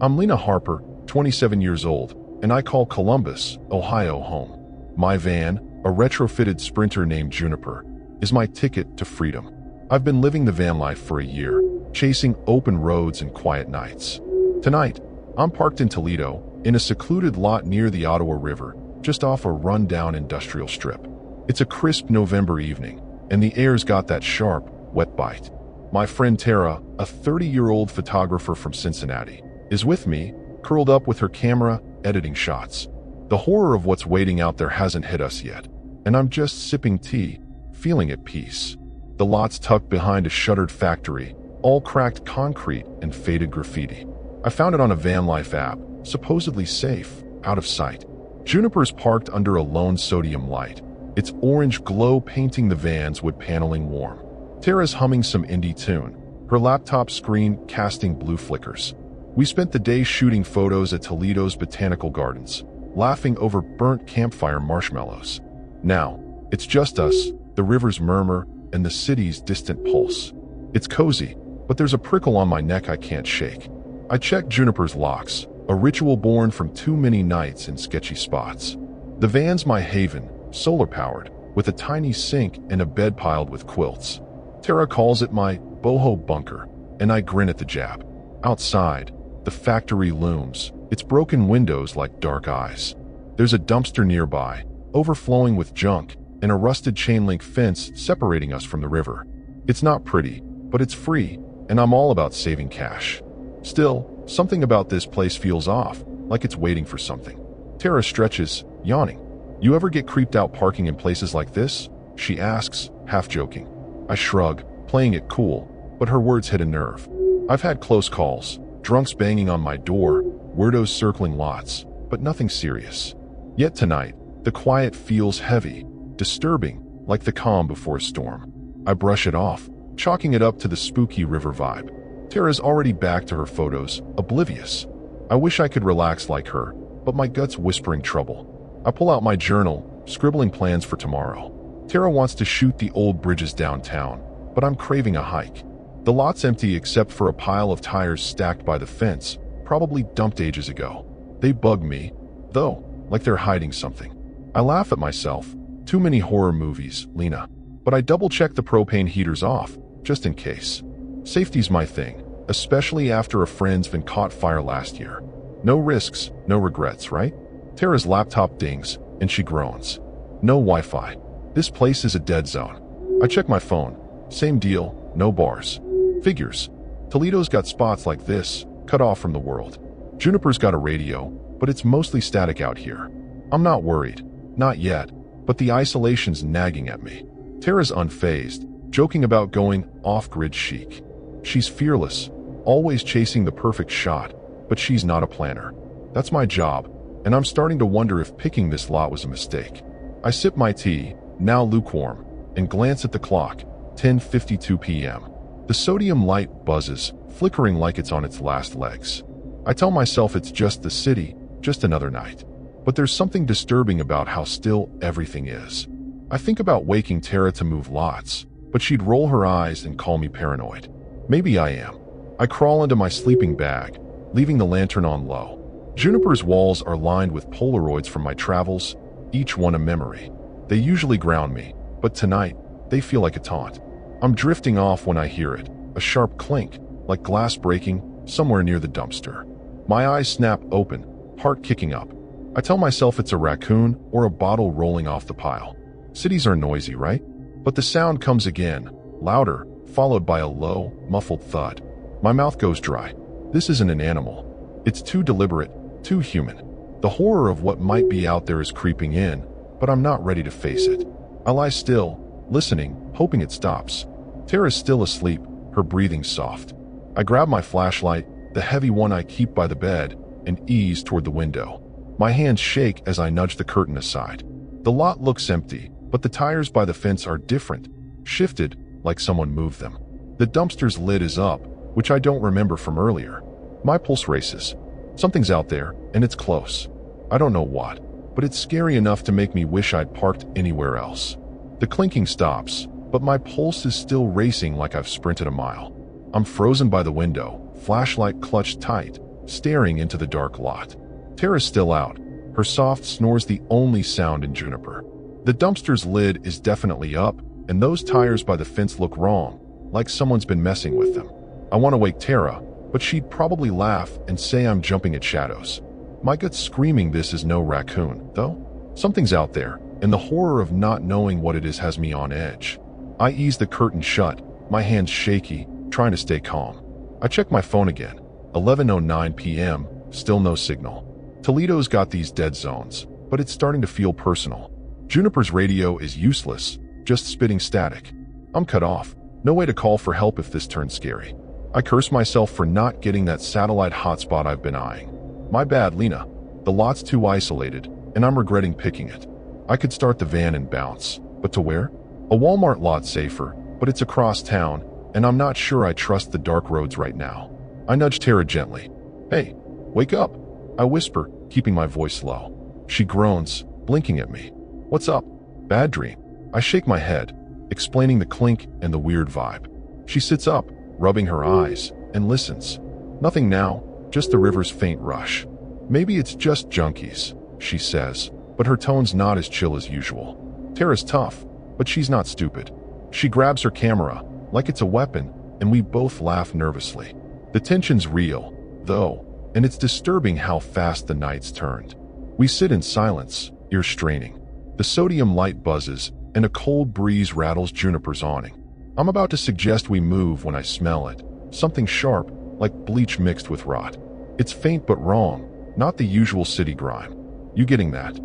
I'm Lena Harper, 27 years old, and I call Columbus, Ohio home. My van, a retrofitted Sprinter named Juniper, is my ticket to freedom. I've been living the van life for a year, chasing open roads and quiet nights. Tonight, I'm parked in Toledo, in a secluded lot near the Ottawa River, just off a run-down industrial strip. It's a crisp November evening, and the air's got that sharp, wet bite. My friend Tara, a 30-year-old photographer from Cincinnati, is with me, curled up with her camera, editing shots. The horror of what's waiting out there hasn't hit us yet, and I'm just sipping tea, feeling at peace. The lot's tucked behind a shuttered factory, all cracked concrete and faded graffiti. I found it on a Vanlife app, supposedly safe, out of sight. Juniper's parked under a lone sodium light, its orange glow painting the van's wood paneling warm. Tara's humming some indie tune, her laptop screen casting blue flickers. We spent the day shooting photos at Toledo's botanical gardens, laughing over burnt campfire marshmallows. Now, it's just us, the river's murmur, and the city's distant pulse. It's cozy, but there's a prickle on my neck I can't shake. I check Juniper's locks, a ritual born from too many nights in sketchy spots. The van's my haven, solar-powered, with a tiny sink and a bed piled with quilts. Tara calls it my boho bunker, and I grin at the jab. Outside, the factory looms, its broken windows like dark eyes. There's a dumpster nearby, overflowing with junk, and a rusted chain-link fence separating us from the river. It's not pretty, but it's free, and I'm all about saving cash. Still, something about this place feels off, like it's waiting for something. Tara stretches, yawning. "You ever get creeped out parking in places like this?" she asks, half joking. I shrug, playing it cool, but her words hit a nerve. I've had close calls, drunks banging on my door, weirdos circling lots, but nothing serious. Yet tonight, the quiet feels heavy, disturbing, like the calm before a storm. I brush it off, chalking it up to the spooky river vibe. Tara's already back to her photos, oblivious. I wish I could relax like her, but my gut's whispering trouble. I pull out my journal, scribbling plans for tomorrow. Tara wants to shoot the old bridges downtown, but I'm craving a hike. The lot's empty except for a pile of tires stacked by the fence, probably dumped ages ago. They bug me, though, like they're hiding something. I laugh at myself. Too many horror movies, Lena. But I double-check the propane heaters off, just in case. Safety's my thing, especially after a friend's been caught fire last year. No risks, no regrets, right? Tara's laptop dings, and she groans. No Wi-Fi. This place is a dead zone. I check my phone. Same deal, no bars. Figures. Toledo's got spots like this, cut off from the world. Juniper's got a radio, but it's mostly static out here. I'm not worried. Not yet, but the isolation's nagging at me. Tara's unfazed, joking about going off-grid chic. She's fearless, always chasing the perfect shot, but she's not a planner. That's my job, and I'm starting to wonder if picking this lot was a mistake. I sip my tea, now lukewarm, and glance at the clock, 10:52 p.m. The sodium light buzzes, flickering like it's on its last legs. I tell myself it's just the city, just another night. But there's something disturbing about how still everything is. I think about waking Tara to move lots, but she'd roll her eyes and call me paranoid. Maybe I am. I crawl into my sleeping bag, leaving the lantern on low. Juniper's walls are lined with Polaroids from my travels, each one a memory. They usually ground me, but tonight, they feel like a taunt. I'm drifting off when I hear it, a sharp clink, like glass breaking, somewhere near the dumpster. My eyes snap open, heart kicking up. I tell myself it's a raccoon or a bottle rolling off the pile. Cities are noisy, right? But the sound comes again, louder, followed by a low, muffled thud. My mouth goes dry. This isn't an animal. It's too deliberate, too human. The horror of what might be out there is creeping in, but I'm not ready to face it. I lie still, listening, hoping it stops. Tara's still asleep, her breathing soft. I grab my flashlight, the heavy one I keep by the bed, and ease toward the window. My hands shake as I nudge the curtain aside. The lot looks empty, but the tires by the fence are different, shifted like someone moved them. The dumpster's lid is up, which I don't remember from earlier. My pulse races. Something's out there, and it's close. I don't know what, but it's scary enough to make me wish I'd parked anywhere else. The clinking stops, but my pulse is still racing like I've sprinted a mile. I'm frozen by the window, flashlight clutched tight, staring into the dark lot. Tara's still out, her soft snores the only sound in Juniper. The dumpster's lid is definitely up, and those tires by the fence look wrong, like someone's been messing with them. I want to wake Tara, but she'd probably laugh and say I'm jumping at shadows. My gut's screaming this is no raccoon, though. Something's out there, and the horror of not knowing what it is has me on edge. I ease the curtain shut, my hands shaky, trying to stay calm. I check my phone again. 11:09 p.m., still no signal. Toledo's got these dead zones, but it's starting to feel personal. Juniper's radio is useless, just spitting static. I'm cut off. No way to call for help if this turns scary. I curse myself for not getting that satellite hotspot I've been eyeing. My bad, Lena. The lot's too isolated, and I'm regretting picking it. I could start the van and bounce, but to where? A Walmart lot's safer, but it's across town, and I'm not sure I trust the dark roads right now. I nudge Tara gently. Hey, wake up, I whisper, keeping my voice low. She groans, blinking at me. What's up? Bad dream. I shake my head, explaining the clink and the weird vibe. She sits up, rubbing her eyes, and listens. Nothing now, just the river's faint rush. Maybe it's just junkies, she says, but her tone's not as chill as usual. Tara's tough, but she's not stupid. She grabs her camera, like it's a weapon, and we both laugh nervously. The tension's real, though, and it's disturbing how fast the night's turned. We sit in silence, ears straining. The sodium light buzzes, and a cold breeze rattles Juniper's awning. I'm about to suggest we move when I smell it. Something sharp, like bleach mixed with rot. It's faint but wrong, not the usual city grime. You getting that?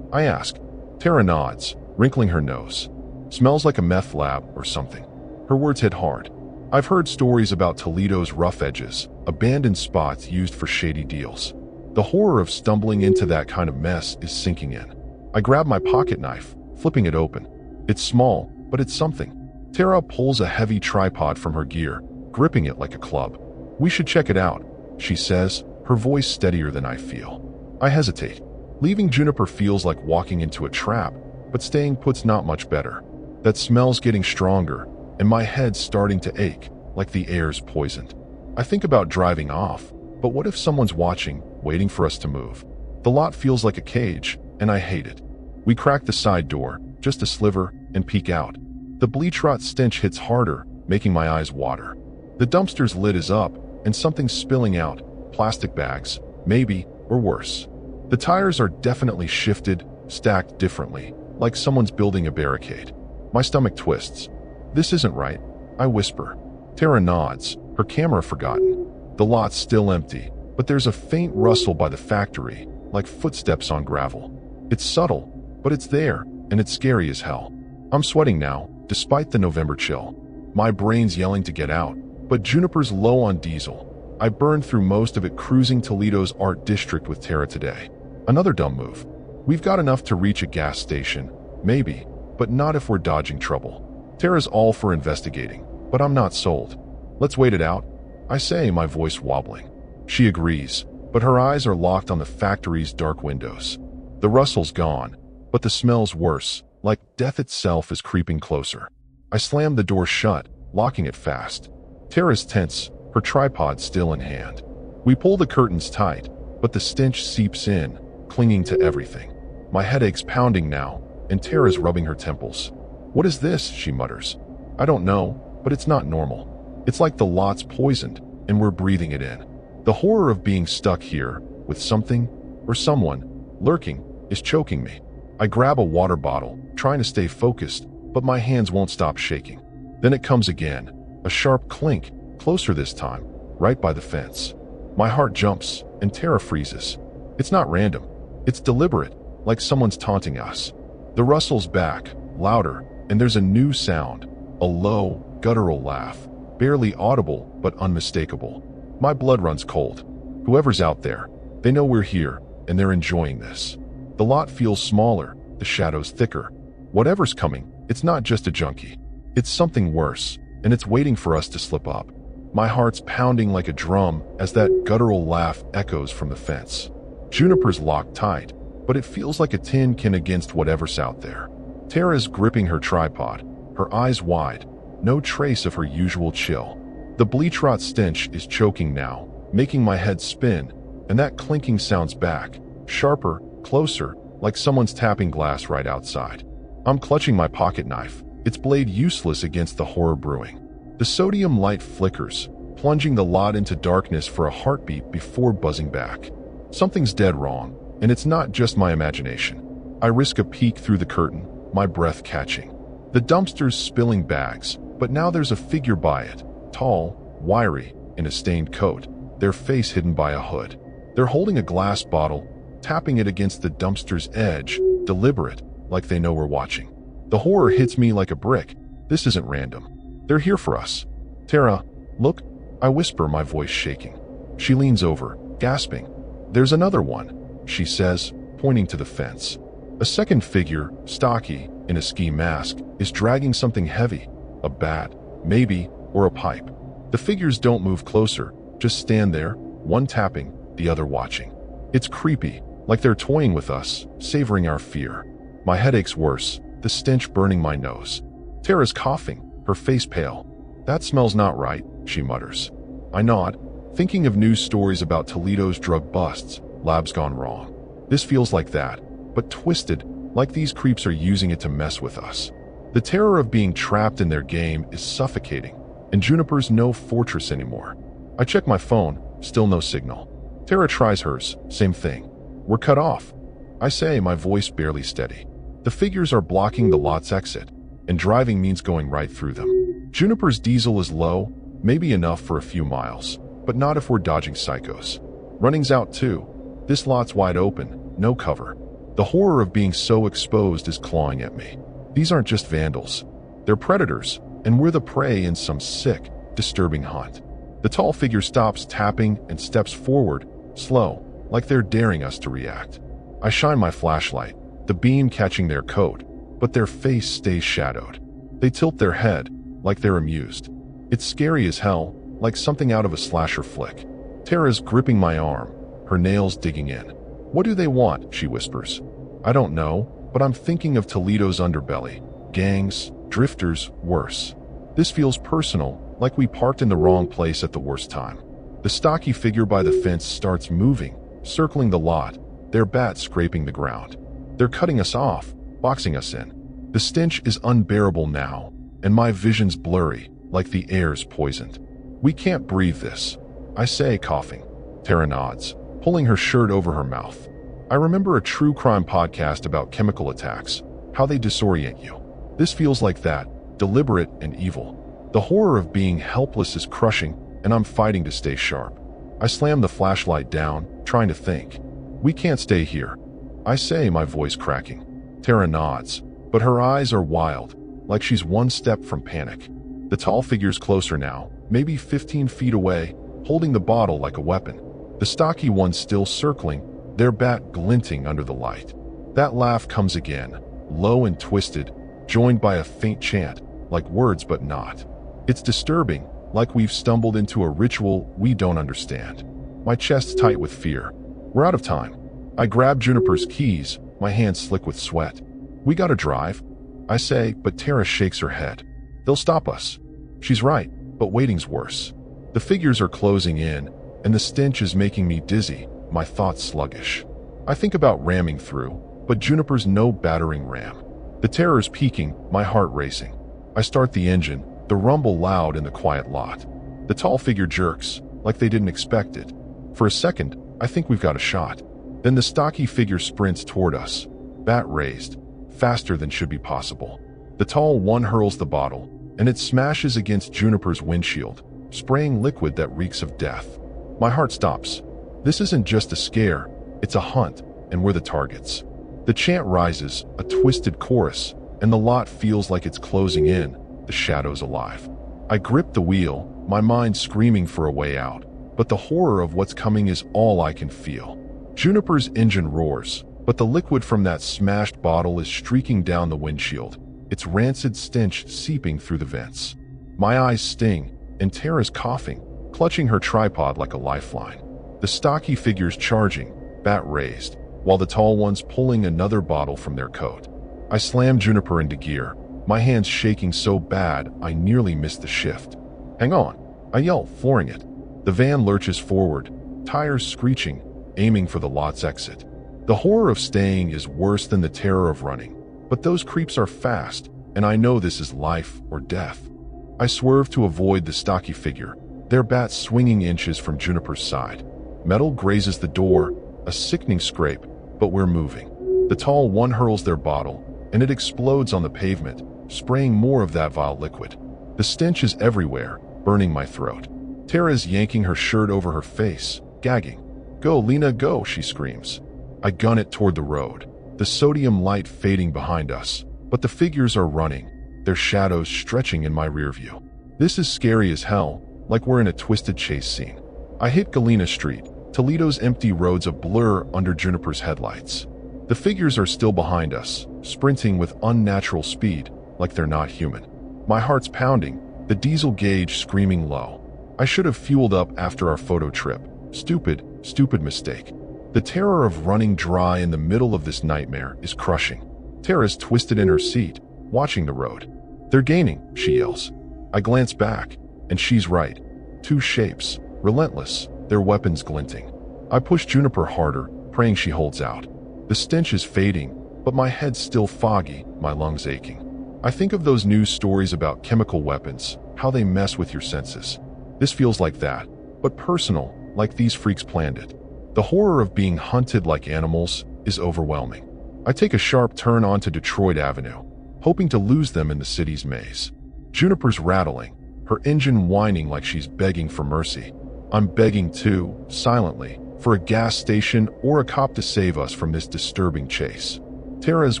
I ask. Tara nods, wrinkling her nose. Smells like a meth lab or something. Her words hit hard. I've heard stories about Toledo's rough edges, abandoned spots used for shady deals. The horror of stumbling into that kind of mess is sinking in. I grab my pocket knife, flipping it open. It's small, but it's something. Tara pulls a heavy tripod from her gear, gripping it like a club. We should check it out, she says, her voice steadier than I feel. I hesitate. Leaving Juniper feels like walking into a trap, but staying put's not much better. That smell's getting stronger, and my head's starting to ache, like the air's poisoned. I think about driving off, but what if someone's watching, waiting for us to move? The lot feels like a cage, and I hate it. We crack the side door, just a sliver, and peek out. The bleach rot stench hits harder, making my eyes water. The dumpster's lid is up, and something's spilling out, plastic bags, maybe, or worse. The tires are definitely shifted, stacked differently, like someone's building a barricade. My stomach twists. This isn't right, I whisper. Tara nods, her camera forgotten. The The lot's still empty, but there's a faint rustle by the factory, like footsteps on gravel. It's subtle, but it's there, and it's scary as hell. I'm sweating now, despite the November chill. My brain's yelling to get out, but Juniper's low on diesel. I burned through most of it cruising Toledo's art district with Tara today. Another dumb move. We've got enough to reach a gas station, maybe, but not if we're dodging trouble. Tara's all for investigating, but I'm not sold. Let's wait it out, I say, my voice wobbling. She agrees, but her eyes are locked on the factory's dark windows. The rustle's gone, but the smell's worse, like death itself is creeping closer. I slam the door shut, locking it fast. Tara's tense, her tripod still in hand. We pull the curtains tight, but the stench seeps in, clinging to everything. My headache's pounding now, and Tara's rubbing her temples. What is this? She mutters. I don't know, but it's not normal. It's like the lot's poisoned, and we're breathing it in. The horror of being stuck here, with something, or someone, lurking, is choking me. I grab a water bottle, trying to stay focused, but my hands won't stop shaking. Then it comes again, a sharp clink, closer this time, right by the fence. My heart jumps, and Tara freezes. It's not random. It's deliberate, like someone's taunting us. The rustle's back, louder, and there's a new sound, a low, guttural laugh, barely audible but unmistakable. My blood runs cold. Whoever's out there, they know we're here, and they're enjoying this. The lot feels smaller, the shadows thicker. Whatever's coming, it's not just a junkie. It's something worse, and it's waiting for us to slip up. My heart's pounding like a drum as that guttural laugh echoes from the fence. Juniper's locked tight, but it feels like a tin can against whatever's out there. Tara's gripping her tripod, her eyes wide, no trace of her usual chill. The bleach rot stench is choking now, making my head spin, and that clinking sounds back, sharper, closer, like someone's tapping glass right outside. I'm clutching my pocket knife, its blade useless against the horror brewing. The sodium light flickers, plunging the lot into darkness for a heartbeat before buzzing back. Something's dead wrong, and it's not just my imagination. I risk a peek through the curtain, my breath catching. The dumpster's spilling bags, but now there's a figure by it, tall, wiry, in a stained coat, their face hidden by a hood. They're holding a glass bottle, tapping it against the dumpster's edge, deliberate, like they know we're watching. The horror hits me like a brick. This isn't random. They're here for us. Tara, look, I whisper, my voice shaking. She leans over, gasping. There's another one, she says, pointing to the fence. A second figure, stocky, in a ski mask, is dragging something heavy, a bat, maybe, or a pipe. The figures don't move closer, just stand there, one tapping, the other watching. It's creepy, like they're toying with us, savoring our fear. My headache's worse, the stench burning my nose. Tara's coughing, her face pale. That smells not right, she mutters. I nod, thinking of news stories about Toledo's drug busts, labs gone wrong. This feels like that, but twisted, like these creeps are using it to mess with us. The terror of being trapped in their game is suffocating, and Juniper's no fortress anymore. I check my phone, still no signal. Tara tries hers, same thing. We're cut off, I say, my voice barely steady. The figures are blocking the lot's exit, and driving means going right through them. Juniper's diesel is low, maybe enough for a few miles, but not if we're dodging psychos. Running's out too. This lot's wide open, no cover. The horror of being so exposed is clawing at me. These aren't just vandals. They're predators, and we're the prey in some sick, disturbing hunt. The tall figure stops tapping and steps forward, slow, like they're daring us to react. I shine my flashlight, the beam catching their coat, but their face stays shadowed. They tilt their head, like they're amused. It's scary as hell, like something out of a slasher flick. Tara's gripping my arm, her nails digging in. What do they want? She whispers. I don't know, but I'm thinking of Toledo's underbelly. Gangs, drifters, worse. This feels personal, like we parked in the wrong place at the worst time. The stocky figure by the fence starts moving, circling the lot, their bat scraping the ground. They're cutting us off, boxing us in. The stench is unbearable now, and my vision's blurry, like the air's poisoned. We can't breathe this, I say, coughing. Tara nods, pulling her shirt over her mouth. I remember a true crime podcast about chemical attacks, how they disorient you. This feels like that, deliberate and evil. The horror of being helpless is crushing, and I'm fighting to stay sharp. I slam the flashlight down, trying to think. We can't stay here, I say, my voice cracking. Tara nods, but her eyes are wild, like she's one step from panic. The tall figure's closer now, maybe 15 feet away, holding the bottle like a weapon. The stocky one's still circling, their bat glinting under the light. That laugh comes again, low and twisted, joined by a faint chant, like words but not. It's disturbing, like we've stumbled into a ritual we don't understand. My chest's tight with fear. We're out of time. I grab Juniper's keys, my hands slick with sweat. We gotta drive, I say, but Tara shakes her head. They'll stop us. She's right, but waiting's worse. The figures are closing in, and the stench is making me dizzy, my thoughts sluggish. I think about ramming through, but Juniper's no battering ram. The terror's peaking, my heart racing. I start the engine, the rumble loud in the quiet lot. The tall figure jerks, like they didn't expect it. For a second, I think we've got a shot. Then the stocky figure sprints toward us, bat raised, faster than should be possible. The tall one hurls the bottle, and it smashes against Juniper's windshield, spraying liquid that reeks of death. My heart stops. This isn't just a scare, it's a hunt, and we're the targets. The chant rises, a twisted chorus, and the lot feels like it's closing in, the shadows alive. I grip the wheel, my mind screaming for a way out, but the horror of what's coming is all I can feel. Juniper's engine roars, but the liquid from that smashed bottle is streaking down the windshield, its rancid stench seeping through the vents. My eyes sting, and Tara's coughing, clutching her tripod like a lifeline. The stocky figures charging, bat raised, while the tall ones pulling another bottle from their coat. I slam Juniper into gear, my hands shaking so bad I nearly miss the shift. Hang on, I yell, flooring it. The van lurches forward, tires screeching, aiming for the lot's exit. The horror of staying is worse than the terror of running, but those creeps are fast, and I know this is life or death. I swerve to avoid the stocky figure, their bats swinging inches from Juniper's side. Metal grazes the door, a sickening scrape, but we're moving. The tall one hurls their bottle, and it explodes on the pavement, spraying more of that vile liquid. The stench is everywhere, burning my throat. Tara's yanking her shirt over her face, gagging. Go, Lena, go, she screams. I gun it toward the road, the sodium light fading behind us, but the figures are running, their shadows stretching in my rear view. This is scary as hell, like we're in a twisted chase scene. I hit Galena Street, Toledo's empty roads a blur under Juniper's headlights. The figures are still behind us, sprinting with unnatural speed, like they're not human. My heart's pounding, the diesel gauge screaming low. I should have fueled up after our photo trip. Stupid mistake. The terror of running dry in the middle of this nightmare is crushing. Tara's twisted in her seat, watching the road. They're gaining, she yells. I glance back, and she's right. Two shapes, relentless, their weapons glinting. I push Juniper harder, praying she holds out. The stench is fading, but my head's still foggy, my lungs aching. I think of those news stories about chemical weapons, how they mess with your senses. This feels like that, but personal, like these freaks planned it. The horror of being hunted like animals is overwhelming. I take a sharp turn onto Detroit Avenue, hoping to lose them in the city's maze. Juniper's rattling, her engine whining like she's begging for mercy. I'm begging too, silently, for a gas station or a cop to save us from this disturbing chase. Tara's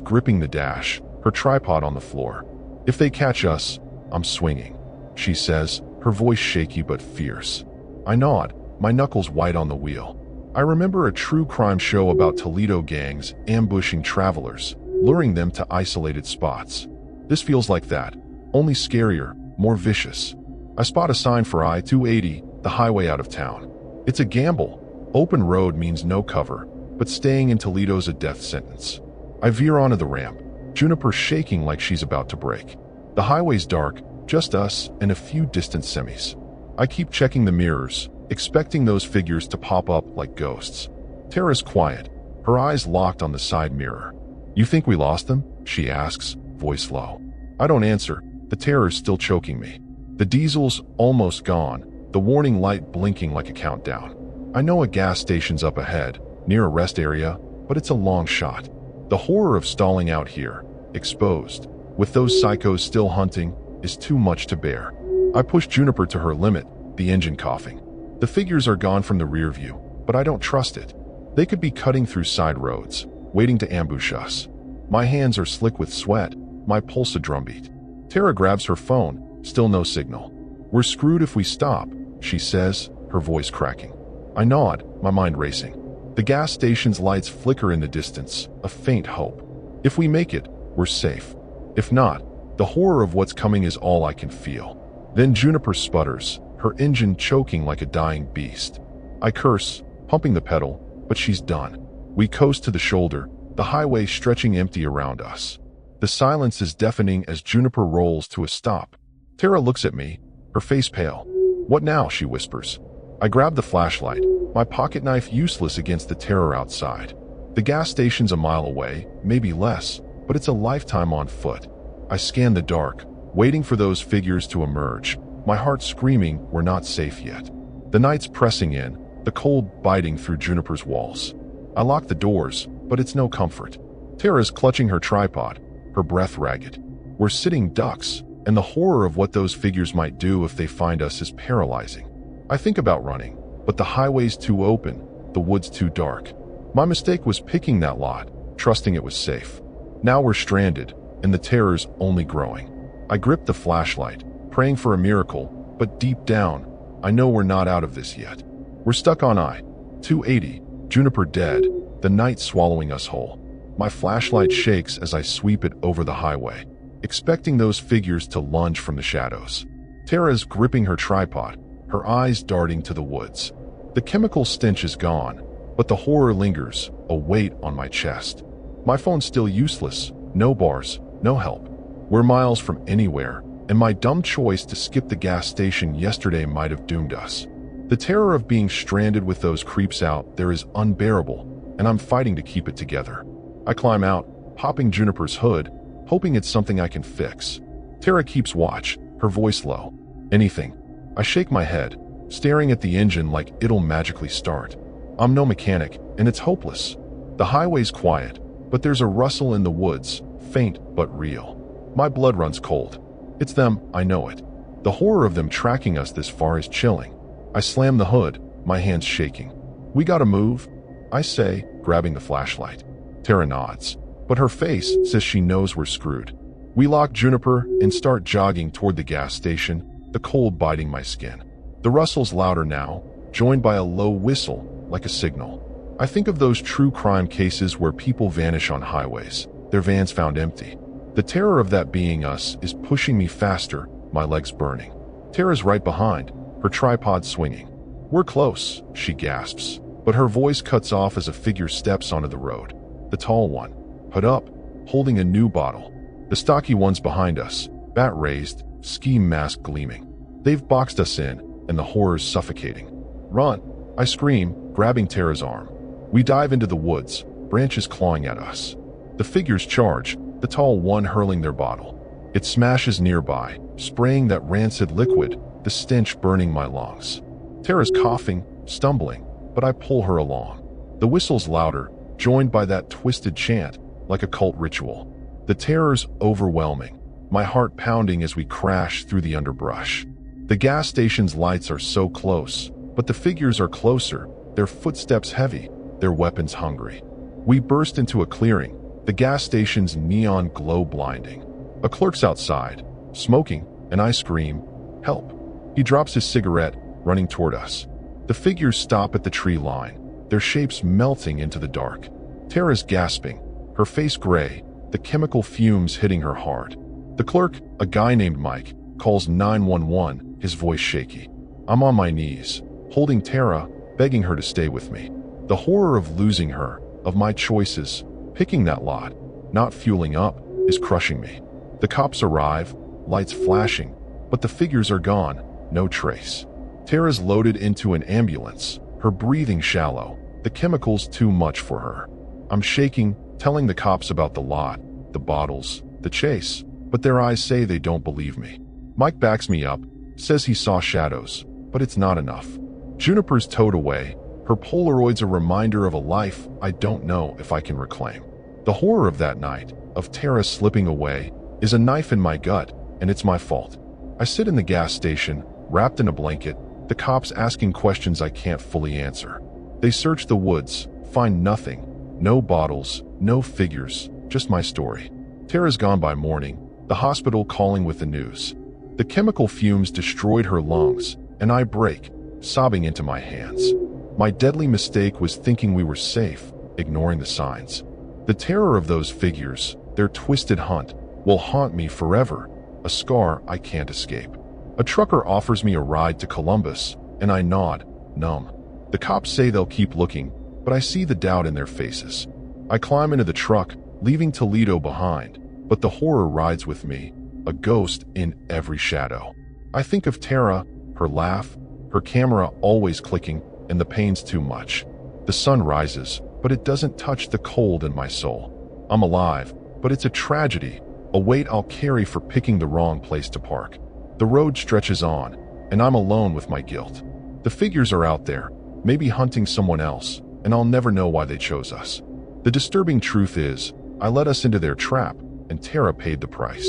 gripping the dash, her tripod on the floor. If they catch us, I'm swinging, she says, her voice shaky but fierce. I nod, my knuckles white on the wheel. I remember a true crime show about Toledo gangs ambushing travelers, luring them to isolated spots. This feels like that, only scarier, more vicious. I spot a sign for I-280, the highway out of town. It's a gamble. Open road means no cover, but staying in Toledo's a death sentence. I veer onto the ramp, Juniper shaking like she's about to break. The highway's dark, just us and a few distant semis. I keep checking the mirrors, expecting those figures to pop up like ghosts. Tara's quiet, her eyes locked on the side mirror. You think we lost them? She asks, voice low. I don't answer, the terror's still choking me. The diesel's almost gone, the warning light blinking like a countdown. I know a gas station's up ahead, near a rest area, but it's a long shot. The horror of stalling out here, exposed, with those psychos still hunting, is too much to bear. I push Juniper to her limit, the engine coughing. The figures are gone from the rear view, but I don't trust it. They could be cutting through side roads, waiting to ambush us. My hands are slick with sweat, my pulse a drumbeat. Tara grabs her phone, still no signal. "We're screwed if we stop," she says, her voice cracking. I nod, my mind racing. The gas station's lights flicker in the distance, a faint hope. If we make it, we're safe. If not, the horror of what's coming is all I can feel. Then Juniper sputters, her engine choking like a dying beast. I curse, pumping the pedal, but she's done. We coast to the shoulder, the highway stretching empty around us. The silence is deafening as Juniper rolls to a stop. Tara looks at me, her face pale. "What now?" she whispers. I grab the flashlight, my pocket knife useless against the terror outside. The gas station's a mile away, maybe less, but it's a lifetime on foot. I scan the dark, waiting for those figures to emerge, my heart screaming we're not safe yet. The night's pressing in, the cold biting through Juniper's walls. I lock the doors, but it's no comfort. Tara's clutching her tripod, her breath ragged. We're sitting ducks, and the horror of what those figures might do if they find us is paralyzing. I think about running, but the highway's too open, the woods too dark. My mistake was picking that lot, trusting it was safe. Now we're stranded, and the terror's only growing. I grip the flashlight, praying for a miracle, but deep down, I know we're not out of this yet. We're stuck on I-280, Juniper dead, the night swallowing us whole. My flashlight shakes as I sweep it over the highway, expecting those figures to lunge from the shadows. Tara's gripping her tripod, her eyes darting to the woods. The chemical stench is gone, but the horror lingers, a weight on my chest. My phone's still useless, no bars, no help. We're miles from anywhere, and my dumb choice to skip the gas station yesterday might have doomed us. The terror of being stranded with those creeps out there is unbearable, and I'm fighting to keep it together. I climb out, popping Juniper's hood, hoping it's something I can fix. Tara keeps watch, her voice low. "Anything?" I shake my head, staring at the engine like it'll magically start. I'm no mechanic, and it's hopeless. The highway's quiet, but there's a rustle in the woods, faint but real. My blood runs cold. It's them, I know it. The horror of them tracking us this far is chilling. I slam the hood, my hands shaking. "We gotta move," I say, grabbing the flashlight. Tara nods, but her face says she knows we're screwed. We lock Juniper and start jogging toward the gas station, the cold biting my skin. The rustle's louder now, joined by a low whistle, like a signal. I think of those true crime cases where people vanish on highways, their vans found empty. The terror of that being us is pushing me faster, my legs burning. Tara's right behind, her tripod swinging. "We're close," she gasps, but her voice cuts off as a figure steps onto the road. The tall one, hood up, holding a new bottle. The stocky one's behind us, bat raised, ski mask gleaming. They've boxed us in, and the horror's suffocating. "Run!" I scream, grabbing Tara's arm. We dive into the woods, branches clawing at us. The figures charge, the tall one hurling their bottle. It smashes nearby, spraying that rancid liquid, the stench burning my lungs. Tara's coughing, stumbling, but I pull her along. The whistle's louder, joined by that twisted chant, like a cult ritual. The terror's overwhelming, my heart pounding as we crash through the underbrush. The gas station's lights are so close, but the figures are closer, their footsteps heavy, their weapons hungry. We burst into a clearing, the gas station's neon glow blinding. A clerk's outside, smoking, and I scream, "Help!" He drops his cigarette, running toward us. The figures stop at the tree line, their shapes melting into the dark. Tara's gasping, her face gray, the chemical fumes hitting her hard. The clerk, a guy named Mike, calls 911, his voice shaky. I'm on my knees, holding Tara, begging her to stay with me. The horror of losing her, of my choices, picking that lot, not fueling up, is crushing me. The cops arrive, lights flashing, but the figures are gone, no trace. Tara's loaded into an ambulance, her breathing shallow, the chemicals too much for her. I'm shaking, telling the cops about the lot, the bottles, the chase, but their eyes say they don't believe me. Mike backs me up, says he saw shadows, but it's not enough. Juniper's towed away, her Polaroid's a reminder of a life I don't know if I can reclaim. The horror of that night, of Tara slipping away, is a knife in my gut, and it's my fault. I sit in the gas station, wrapped in a blanket, The cops asking questions I can't fully answer. They search the woods, find nothing. No bottles, no figures, just my story. Tara's gone by morning, the hospital calling with the news. The chemical fumes destroyed her lungs, and I break, sobbing into my hands. My deadly mistake was thinking we were safe, ignoring the signs. The terror of those figures, their twisted hunt, will haunt me forever, a scar I can't escape. A trucker offers me a ride to Columbus, and I nod, numb. The cops say they'll keep looking, but I see the doubt in their faces. I climb into the truck, leaving Toledo behind, but the horror rides with me, a ghost in every shadow. I think of Tara, her laugh, her camera always clicking, and the pain's too much. The sun rises, but it doesn't touch the cold in my soul. I'm alive, but it's a tragedy, a weight I'll carry for picking the wrong place to park. The road stretches on, and I'm alone with my guilt. The figures are out there, maybe hunting someone else, and I'll never know why they chose us. The disturbing truth is, I let us into their trap, and Tara paid the price.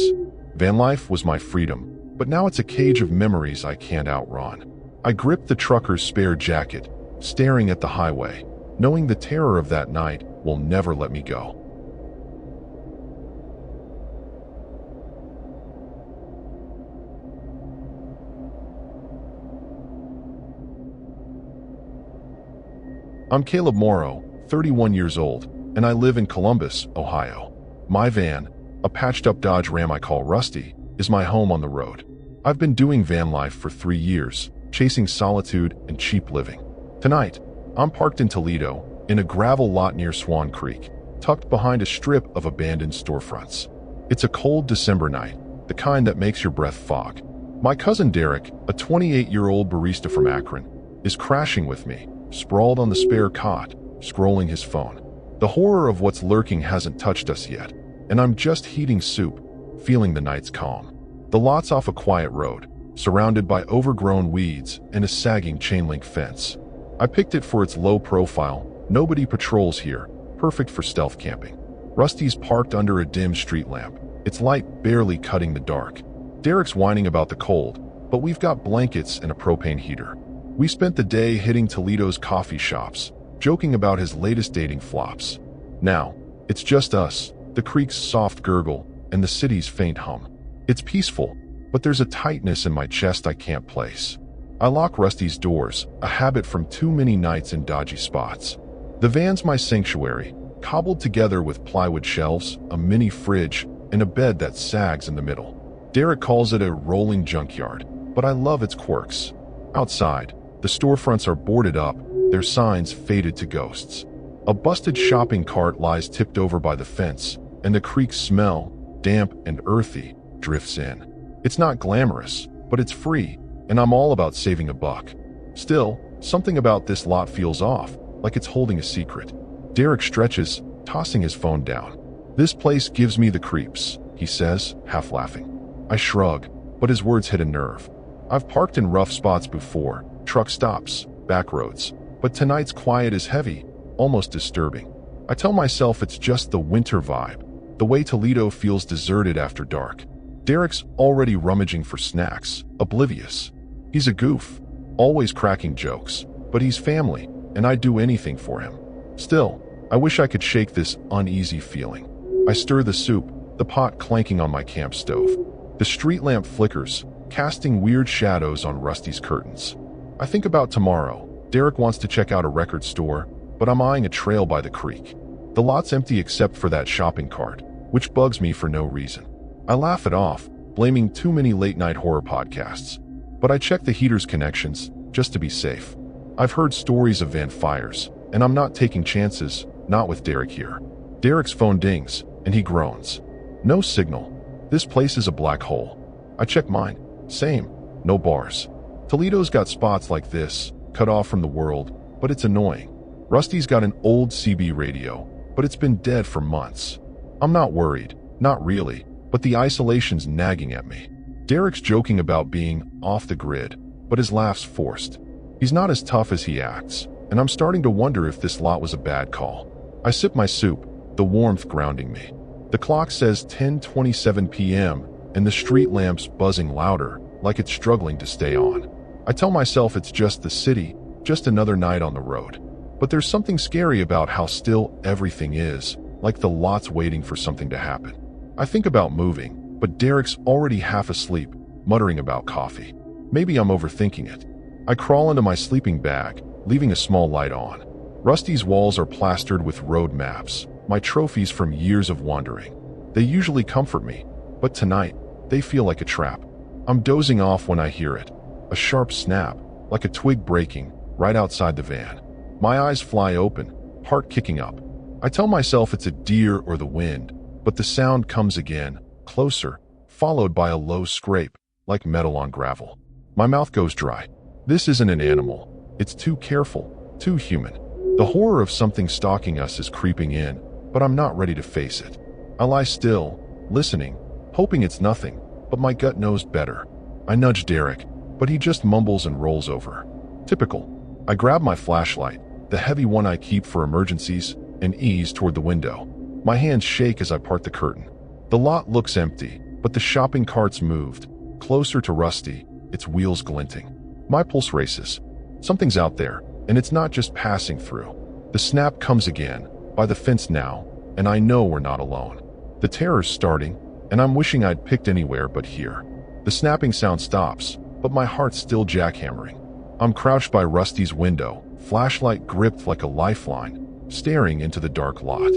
Vanlife was my freedom, but now it's a cage of memories I can't outrun. I grip the trucker's spare jacket, staring at the highway, knowing the terror of that night will never let me go. I'm Caleb Morrow, 31 years old, and I live in Columbus, Ohio. My van, a patched-up Dodge Ram I call Rusty, is my home on the road. I've been doing van life for 3 years, chasing solitude and cheap living. Tonight, I'm parked in Toledo, in a gravel lot near Swan Creek, tucked behind a strip of abandoned storefronts. It's a cold December night, the kind that makes your breath fog. My cousin Derek, a 28-year-old barista from Akron, is crashing with me, sprawled on the spare cot, scrolling his phone. The horror of what's lurking hasn't touched us yet, and I'm just heating soup, feeling the night's calm. The lot's off a quiet road, surrounded by overgrown weeds and a sagging chain-link fence. I picked it for its low profile, nobody patrols here, perfect for stealth camping. Rusty's parked under a dim street lamp, its light barely cutting the dark. Derek's whining about the cold, but we've got blankets and a propane heater. We spent the day hitting Toledo's coffee shops, joking about his latest dating flops. Now, it's just us, the creek's soft gurgle, and the city's faint hum. It's peaceful, but there's a tightness in my chest I can't place. I lock Rusty's doors, a habit from too many nights in dodgy spots. The van's my sanctuary, cobbled together with plywood shelves, a mini fridge, and a bed that sags in the middle. Derek calls it a rolling junkyard, but I love its quirks. Outside, the storefronts are boarded up, their signs faded to ghosts. A busted shopping cart lies tipped over by the fence, and the creek's smell, damp and earthy, drifts in. It's not glamorous, but it's free, and I'm all about saving a buck. Still, something about this lot feels off, like it's holding a secret. Derek stretches, tossing his phone down. "This place gives me the creeps," he says, half laughing. I shrug, but his words hit a nerve. I've parked in rough spots before, truck stops, back roads, but tonight's quiet is heavy, almost disturbing. I tell myself it's just the winter vibe, the way Toledo feels deserted after dark. Derek's already rummaging for snacks, oblivious. He's a goof, always cracking jokes, but he's family, and I'd do anything for him. Still, I wish I could shake this uneasy feeling. I stir the soup, the pot clanking on my camp stove. The street lamp flickers, casting weird shadows on Rusty's curtains. I think about tomorrow. Derek wants to check out a record store, but I'm eyeing a trail by the creek. The lot's empty except for that shopping cart, which bugs me for no reason. I laugh it off, blaming too many late-night horror podcasts. But I check the heater's connections, just to be safe. I've heard stories of van fires, and I'm not taking chances, not with Derek here. Derek's phone dings, and he groans. No signal. This place is a black hole. I check mine. Same. No bars. Toledo's got spots like this, cut off from the world, but it's annoying. Rusty's got an old CB radio, but it's been dead for months. I'm not worried, not really, but the isolation's nagging at me. Derek's joking about being off the grid, but his laugh's forced. He's not as tough as he acts, and I'm starting to wonder if this lot was a bad call. I sip my soup, the warmth grounding me. The clock says 10:27 p.m., and the street lamp's buzzing louder, like it's struggling to stay on. I tell myself it's just the city, just another night on the road. But there's something scary about how still everything is, like the lot's waiting for something to happen. I think about moving, but Derek's already half asleep, muttering about coffee. Maybe I'm overthinking it. I crawl into my sleeping bag, leaving a small light on. Rusty's walls are plastered with road maps, my trophies from years of wandering. They usually comfort me, but tonight, they feel like a trap. I'm dozing off when I hear it. A sharp snap, like a twig breaking, right outside the van. My eyes fly open, heart kicking up. I tell myself it's a deer or the wind, but the sound comes again, closer, followed by a low scrape, like metal on gravel. My mouth goes dry. This isn't an animal. It's too careful, too human. The horror of something stalking us is creeping in, but I'm not ready to face it. I lie still, listening, hoping it's nothing, but my gut knows better. I nudge Derek, but he just mumbles and rolls over. Typical. I grab my flashlight, the heavy one I keep for emergencies, and ease toward the window. My hands shake as I part the curtain. The lot looks empty, but the shopping cart's moved, closer to Rusty, its wheels glinting. My pulse races. Something's out there, and it's not just passing through. The snap comes again, by the fence now, and I know we're not alone. The terror's starting, and I'm wishing I'd picked anywhere but here. The snapping sound stops, but my heart's still jackhammering. I'm crouched by Rusty's window, flashlight gripped like a lifeline, staring into the dark lot.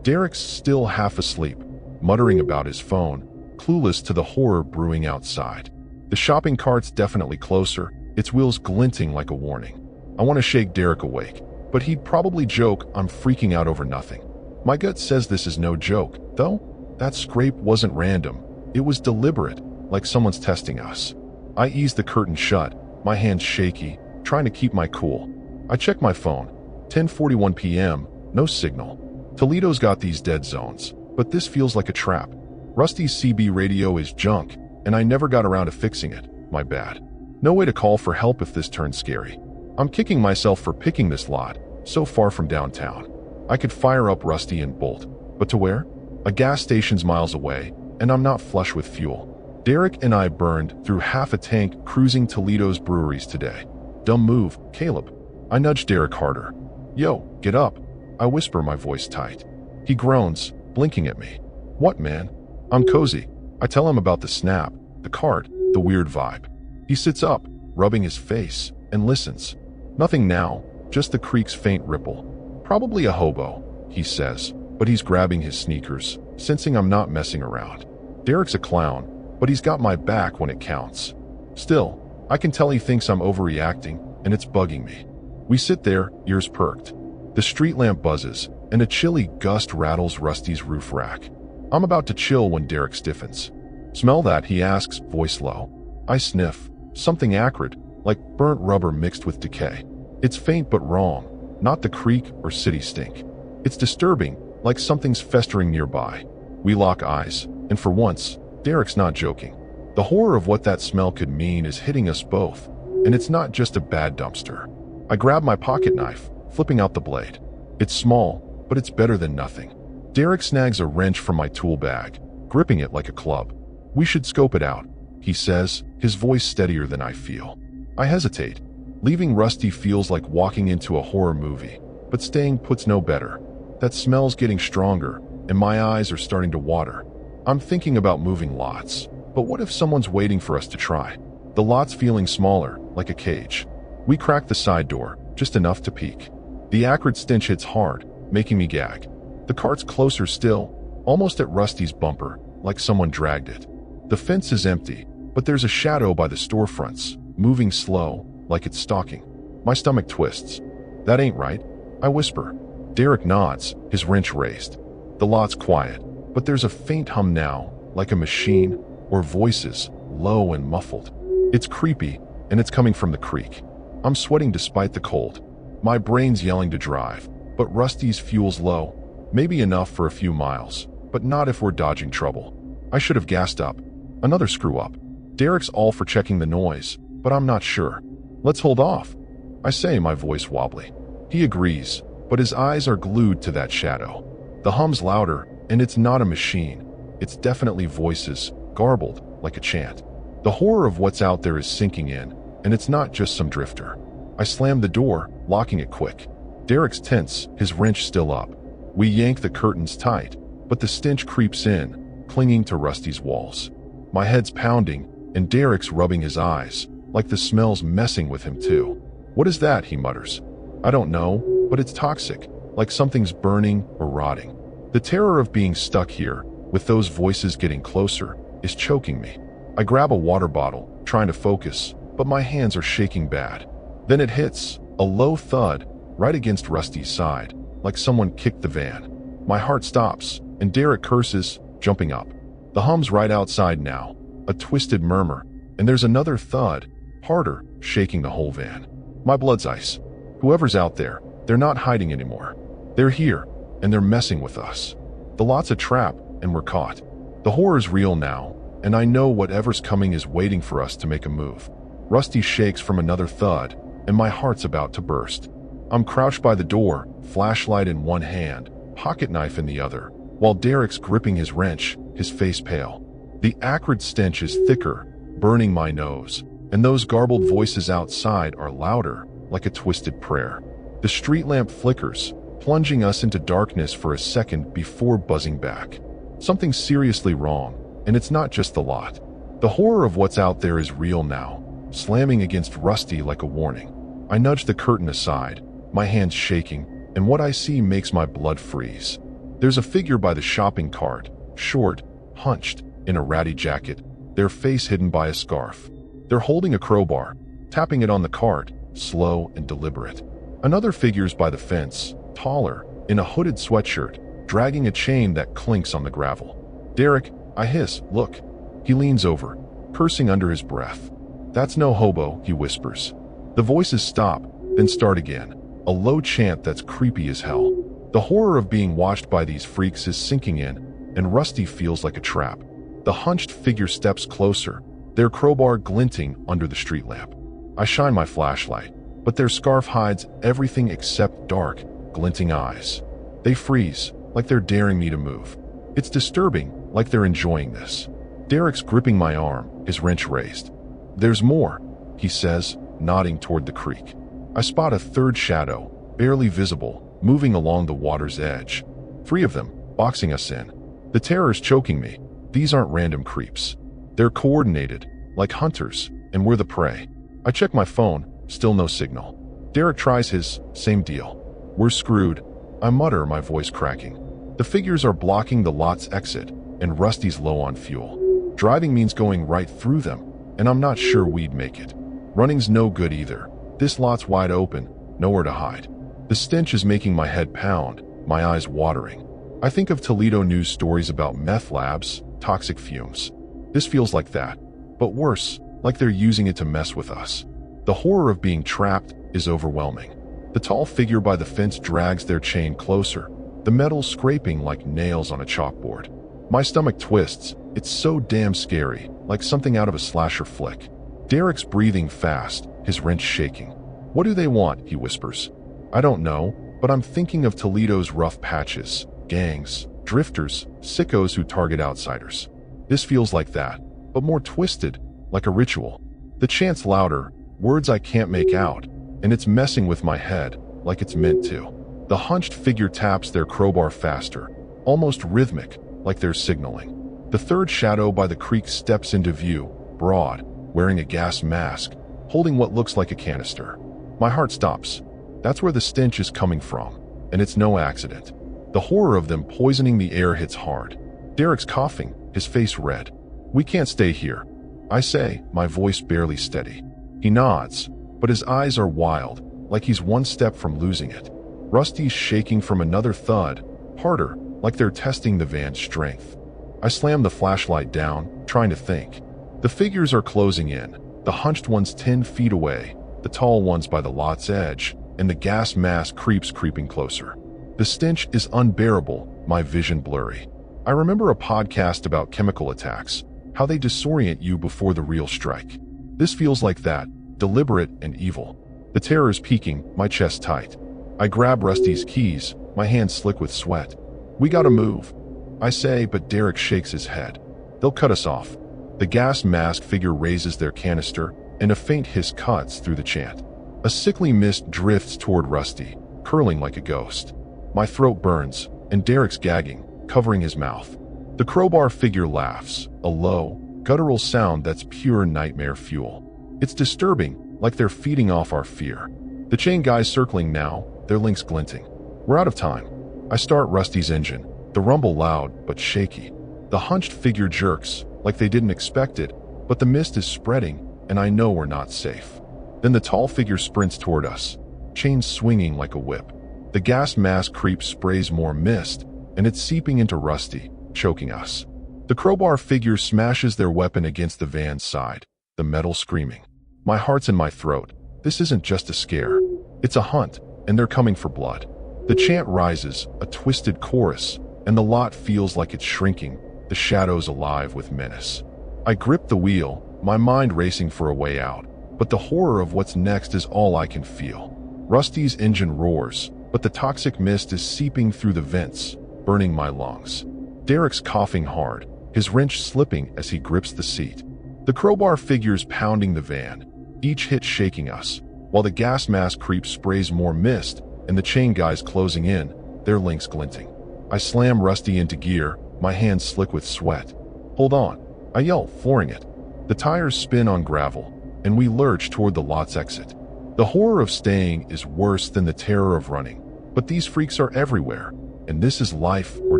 Derek's still half asleep, muttering about his phone, clueless to the horror brewing outside. The shopping cart's definitely closer, its wheels glinting like a warning. I want to shake Derek awake, but he'd probably joke I'm freaking out over nothing. My gut says this is no joke, though. That scrape wasn't random. It was deliberate, like someone's testing us. I ease the curtain shut, my hands shaky, trying to keep my cool. I check my phone. 10:41 p.m., no signal. Toledo's got these dead zones, but this feels like a trap. Rusty's CB radio is junk, and I never got around to fixing it. My bad. No way to call for help if this turns scary. I'm kicking myself for picking this lot, so far from downtown. I could fire up Rusty and bolt, but to where? A gas station's miles away, and I'm not flush with fuel. Derek and I burned through half a tank cruising Toledo's breweries today. Dumb move, Caleb. I nudge Derek harder. Yo, get up. I whisper, my voice tight. He groans, blinking at me. What, man? I'm cozy. I tell him about the snap, the cart, the weird vibe. He sits up, rubbing his face, and listens. Nothing now, just the creek's faint ripple. Probably a hobo, he says, but he's grabbing his sneakers, sensing I'm not messing around. Derek's a clown, but he's got my back when it counts. Still, I can tell he thinks I'm overreacting, and it's bugging me. We sit there, ears perked. The street lamp buzzes, and a chilly gust rattles Rusty's roof rack. I'm about to chill when Derek stiffens. Smell that, he asks, voice low. I sniff. Something acrid, like burnt rubber mixed with decay. It's faint but wrong, not the creek or city stink. It's disturbing, like something's festering nearby. We lock eyes, and for once, Derek's not joking. The horror of what that smell could mean is hitting us both, and it's not just a bad dumpster. I grab my pocket knife, flipping out the blade. It's small, but it's better than nothing. Derek snags a wrench from my tool bag, gripping it like a club. We should scope it out, he says, his voice steadier than I feel. I hesitate. Leaving Rusty feels like walking into a horror movie, but staying put's no better. That smell's getting stronger, and my eyes are starting to water. I'm thinking about moving lots, but what if someone's waiting for us to try? The lot's feeling smaller, like a cage. We crack the side door, just enough to peek. The acrid stench hits hard, making me gag. The cart's closer still, almost at Rusty's bumper, like someone dragged it. The fence is empty, but there's a shadow by the storefronts, moving slow, like it's stalking. My stomach twists. That ain't right, I whisper. Derek nods, his wrench raised. The lot's quiet, but there's a faint hum now, like a machine, or voices, low and muffled. It's creepy, and it's coming from the creek. I'm sweating despite the cold. My brain's yelling to drive, but Rusty's fuel's low. Maybe enough for a few miles, but not if we're dodging trouble. I should have gassed up. Another screw up. Derek's all for checking the noise, but I'm not sure. Let's hold off, I say, my voice wobbly. He agrees, but his eyes are glued to that shadow. The hum's louder, and it's not a machine. It's definitely voices, garbled, like a chant. The horror of what's out there is sinking in, and it's not just some drifter. I slam the door, locking it quick. Derek's tense, his wrench still up. We yank the curtains tight, but the stench creeps in, clinging to Rusty's walls. My head's pounding, and Derek's rubbing his eyes, like the smell's messing with him too. "What is that?" he mutters. "I don't know, but it's toxic, like something's burning or rotting." The terror of being stuck here, with those voices getting closer, is choking me. I grab a water bottle, trying to focus, but my hands are shaking bad. Then it hits, a low thud, right against Rusty's side, like someone kicked the van. My heart stops, and Derek curses, jumping up. The hum's right outside now, a twisted murmur, and there's another thud, harder, shaking the whole van. My blood's ice. Whoever's out there, they're not hiding anymore. They're here, and they're messing with us. The lot's a trap, and we're caught. The horror's real now, and I know whatever's coming is waiting for us to make a move. Rusty shakes from another thud, and my heart's about to burst. I'm crouched by the door, flashlight in one hand, pocket knife in the other, while Derek's gripping his wrench, his face pale. The acrid stench is thicker, burning my nose, and those garbled voices outside are louder, like a twisted prayer. The street lamp flickers, plunging us into darkness for a second before buzzing back. Something's seriously wrong, and it's not just the lot. The horror of what's out there is real now, slamming against Rusty like a warning. I nudge the curtain aside, my hands shaking, and what I see makes my blood freeze. There's a figure by the shopping cart, short, hunched, in a ratty jacket, their face hidden by a scarf. They're holding a crowbar, tapping it on the cart, slow and deliberate. Another figure's by the fence, taller, in a hooded sweatshirt, dragging a chain that clinks on the gravel. "Derek," I hiss, "look." He leans over, cursing under his breath. "That's no hobo," he whispers. The voices stop, then start again, a low chant that's creepy as hell. The horror of being watched by these freaks is sinking in, and Rusty feels like a trap. The hunched figure steps closer, their crowbar glinting under the street lamp. I shine my flashlight, but their scarf hides everything except dark, glinting eyes. They freeze, like they're daring me to move. It's disturbing, like they're enjoying this. Derek's gripping my arm, his wrench raised. "There's more," he says, nodding toward the creek. I spot a third shadow, barely visible, moving along the water's edge. 3 of them, boxing us in. The terror's choking me. These aren't random creeps. They're coordinated, like hunters, and we're the prey. I check my phone, still no signal. Derek tries his, same deal. We're screwed, I mutter, my voice cracking. The figures are blocking the lot's exit, and Rusty's low on fuel. Driving means going right through them, and I'm not sure we'd make it. Running's no good either. This lot's wide open, nowhere to hide. The stench is making my head pound, my eyes watering. I think of Toledo news stories about meth labs, toxic fumes. This feels like that, but worse, like they're using it to mess with us. The horror of being trapped is overwhelming. The tall figure by the fence drags their chain closer, the metal scraping like nails on a chalkboard. My stomach twists. It's so damn scary, like something out of a slasher flick. Derek's breathing fast, his wrench shaking. "What do they want?" he whispers. I don't know, but I'm thinking of Toledo's rough patches, gangs, drifters, sickos who target outsiders. This feels like that, but more twisted, like a ritual. The chant's louder, words I can't make out, and it's messing with my head, like it's meant to. The hunched figure taps their crowbar faster, almost rhythmic, like they're signaling. The third shadow by the creek steps into view, broad, wearing a gas mask, holding what looks like a canister. My heart stops. That's where the stench is coming from, and it's no accident. The horror of them poisoning the air hits hard. Derek's coughing, his face red. "We can't stay here," I say, my voice barely steady. He nods, but his eyes are wild, like he's one step from losing it. Rusty's shaking from another thud, harder, like they're testing the van's strength. I slam the flashlight down, trying to think. The figures are closing in, the hunched ones 10 feet away, the tall ones by the lot's edge, and the gas mask creeping closer. The stench is unbearable, my vision blurry. I remember a podcast about chemical attacks, how they disorient you before the real strike. This feels like that, deliberate and evil. The terror's peaking, my chest tight. I grab Rusty's keys, my hands slick with sweat. "We gotta move," I say, but Derek shakes his head. "They'll cut us off." The gas mask figure raises their canister, and a faint hiss cuts through the chant. A sickly mist drifts toward Rusty, curling like a ghost. My throat burns, and Derek's gagging, covering his mouth. The crowbar figure laughs, a low, guttural sound that's pure nightmare fuel. It's disturbing, like they're feeding off our fear. The chain guy's circling now, their links glinting. We're out of time. I start Rusty's engine, the rumble loud but shaky. The hunched figure jerks, like they didn't expect it, but the mist is spreading, and I know we're not safe. Then the tall figure sprints toward us, chain swinging like a whip. The gas mask creep sprays more mist, and it's seeping into Rusty, choking us. The crowbar figure smashes their weapon against the van's side, the metal screaming. My heart's in my throat. This isn't just a scare. It's a hunt, and they're coming for blood. The chant rises, a twisted chorus, and the lot feels like it's shrinking, the shadows alive with menace. I grip the wheel, my mind racing for a way out, but the horror of what's next is all I can feel. Rusty's engine roars, but the toxic mist is seeping through the vents, burning my lungs. Derek's coughing hard, his wrench slipping as he grips the seat. The crowbar figures pounding the van, each hit shaking us, while the gas mask creep sprays more mist, and the chain guys closing in, their links glinting. I slam Rusty into gear, my hands slick with sweat. Hold on, I yell, flooring it. The tires spin on gravel, and we lurch toward the lot's exit. The horror of staying is worse than the terror of running, but these freaks are everywhere, and this is life or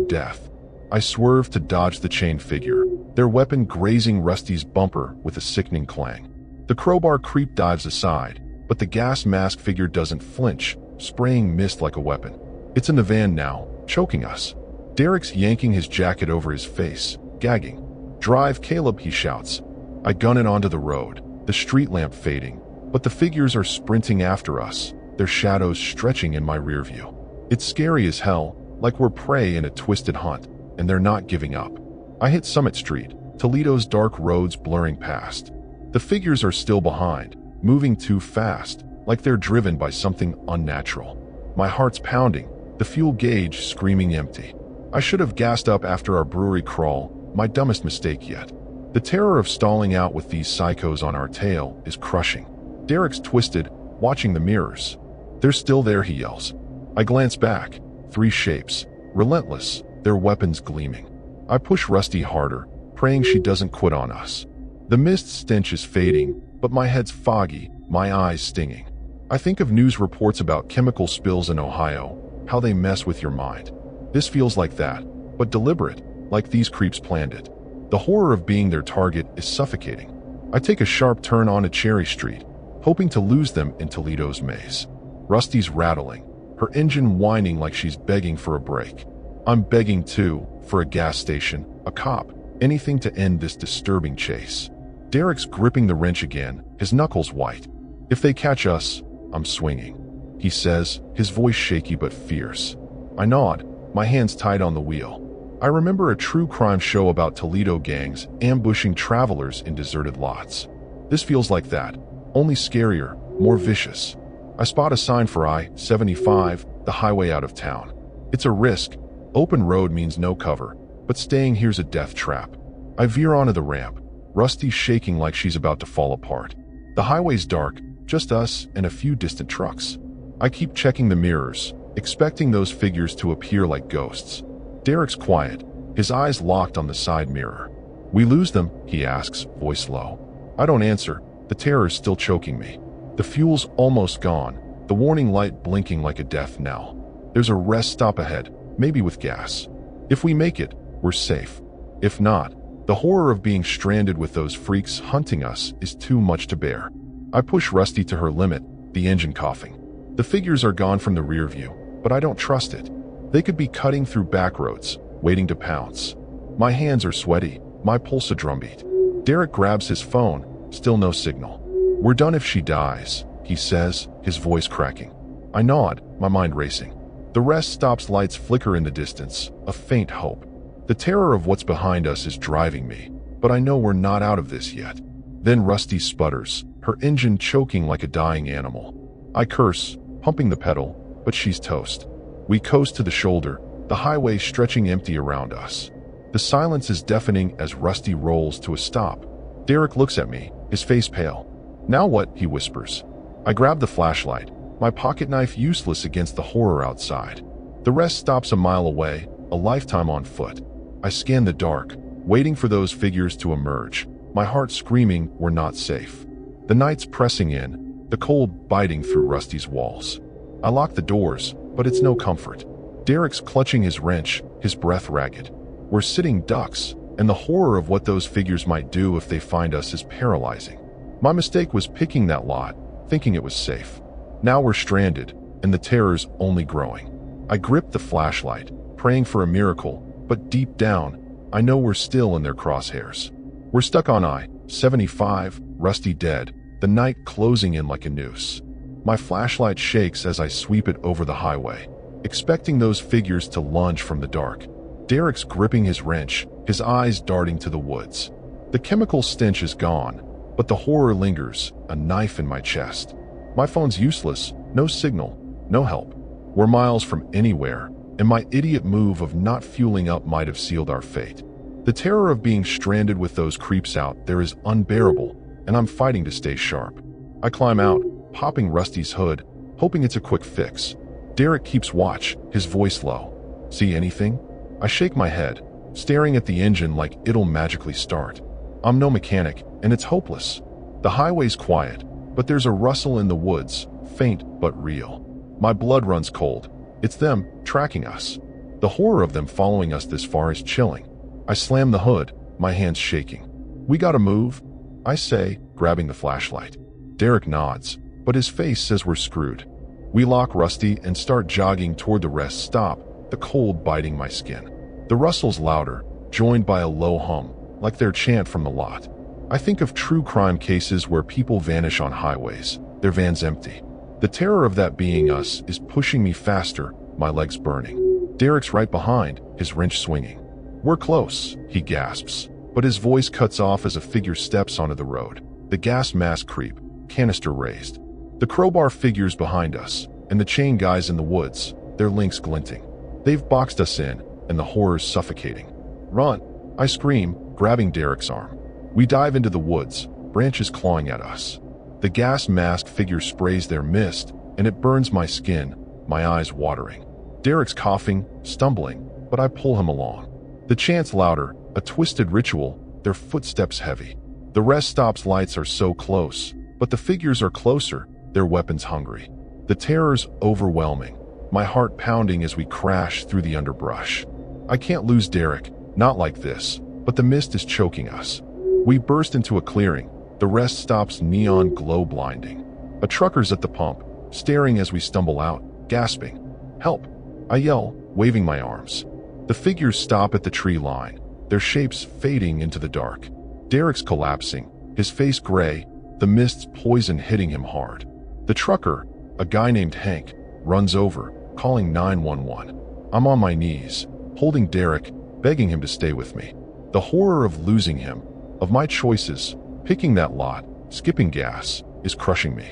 death. I swerve to dodge the chain figure, their weapon grazing Rusty's bumper with a sickening clang. The crowbar creep dives aside, but the gas mask figure doesn't flinch, spraying mist like a weapon. It's in the van now, choking us. Derek's yanking his jacket over his face, gagging. "Drive, Caleb," he shouts. I gun it onto the road, the street lamp fading, but the figures are sprinting after us, their shadows stretching in my rear view. It's scary as hell, like we're prey in a twisted hunt, and they're not giving up. I hit Summit Street, Toledo's dark roads blurring past. The figures are still behind, moving too fast, like they're driven by something unnatural. My heart's pounding, the fuel gauge screaming empty. I should have gassed up after our brewery crawl, my dumbest mistake yet. The terror of stalling out with these psychos on our tail is crushing. Derek's twisted, watching the mirrors. "They're still there," he yells. I glance back, 3 shapes, relentless, their weapons gleaming. I push Rusty harder, praying she doesn't quit on us. The mist stench is fading, but my head's foggy, my eyes stinging. I think of news reports about chemical spills in Ohio, how they mess with your mind. This feels like that, but deliberate, like these creeps planned it. The horror of being their target is suffocating. I take a sharp turn onto Cherry Street, hoping to lose them in Toledo's maze. Rusty's rattling, her engine whining like she's begging for a break. I'm begging too, for a gas station, a cop, anything to end this disturbing chase. Derek's gripping the wrench again, his knuckles white. "If they catch us, I'm swinging," he says, his voice shaky but fierce. I nod, my hands tight on the wheel. I remember a true crime show about Toledo gangs ambushing travelers in deserted lots. This feels like that, only scarier, more vicious. I spot a sign for I-75, the highway out of town. It's a risk. Open road means no cover, but staying here's a death trap. I veer onto the ramp, Rusty shaking like she's about to fall apart. The highway's dark, just us and a few distant trucks. I keep checking the mirrors, expecting those figures to appear like ghosts. Derek's quiet, his eyes locked on the side mirror. "We lose them?" he asks, voice low. I don't answer, the terror's still choking me. The fuel's almost gone, the warning light blinking like a death knell. There's a rest stop ahead, maybe with gas. If we make it, we're safe. If not, the horror of being stranded with those freaks hunting us is too much to bear. I push Rusty to her limit, the engine coughing. The figures are gone from the rear view, but I don't trust it. They could be cutting through back roads, waiting to pounce. My hands are sweaty, my pulse a drumbeat. Derek grabs his phone, still no signal. "We're done if she dies," he says, his voice cracking. I nod, my mind racing. The rest stop's lights flicker in the distance, a faint hope. The terror of what's behind us is driving me, but I know we're not out of this yet. Then Rusty sputters, her engine choking like a dying animal. I curse, pumping the pedal, but she's toast. We coast to the shoulder, the highway stretching empty around us. The silence is deafening as Rusty rolls to a stop. Derek looks at me, his face pale. "Now what?" he whispers. I grab the flashlight, my pocket knife useless against the horror outside. The rest stops a mile away, a lifetime on foot. I scan the dark, waiting for those figures to emerge, my heart screaming we're not safe. The night's pressing in, the cold biting through Rusty's walls. I lock the doors, but it's no comfort. Derek's clutching his wrench, his breath ragged. We're sitting ducks, and the horror of what those figures might do if they find us is paralyzing. My mistake was picking that lot, thinking it was safe. Now we're stranded, and the terror's only growing. I grip the flashlight, praying for a miracle, but deep down, I know we're still in their crosshairs. We're stuck on I-75, Rusty dead, the night closing in like a noose. My flashlight shakes as I sweep it over the highway, expecting those figures to lunge from the dark. Derek's gripping his wrench, his eyes darting to the woods. The chemical stench is gone, but the horror lingers, a knife in my chest. My phone's useless, no signal, no help. We're miles from anywhere, and my idiot move of not fueling up might have sealed our fate. The terror of being stranded with those creeps out there is unbearable, and I'm fighting to stay sharp. I climb out, popping Rusty's hood, hoping it's a quick fix. Derek keeps watch, his voice low. "See anything?" I shake my head, staring at the engine like it'll magically start. I'm no mechanic, and it's hopeless. The highway's quiet, but there's a rustle in the woods, faint but real. My blood runs cold. It's them, tracking us. The horror of them following us this far is chilling. I slam the hood, my hands shaking. "We gotta move," I say, grabbing the flashlight. Derek nods, but his face says we're screwed. We lock Rusty and start jogging toward the rest stop, the cold biting my skin. The rustle's louder, joined by a low hum, like their chant from the lot. I think of true crime cases where people vanish on highways, their vans empty. The terror of that being us is pushing me faster, my legs burning. Derek's right behind, his wrench swinging. "We're close," he gasps, but his voice cuts off as a figure steps onto the road. The gas mask creep, canister raised. The crowbar figures behind us, and the chain guys in the woods, their links glinting. They've boxed us in, and the horror's suffocating. "Run!" I scream, grabbing Derek's arm. We dive into the woods, branches clawing at us. The gas mask figure sprays their mist, and it burns my skin, my eyes watering. Derek's coughing, stumbling, but I pull him along. The chant's louder, a twisted ritual, their footsteps heavy. The rest stop's lights are so close, but the figures are closer, their weapons hungry. The terror's overwhelming, my heart pounding as we crash through the underbrush. I can't lose Derek, not like this, but the mist is choking us. We burst into a clearing, the rest stop's neon glow blinding. A trucker's at the pump, staring as we stumble out, gasping. "Help!" I yell, waving my arms. The figures stop at the tree line, their shapes fading into the dark. Derek's collapsing, his face gray, the mist's poison hitting him hard. The trucker, a guy named Hank, runs over, calling 911. I'm on my knees, holding Derek, begging him to stay with me. The horror of losing him, of my choices, picking that lot, skipping gas, is crushing me.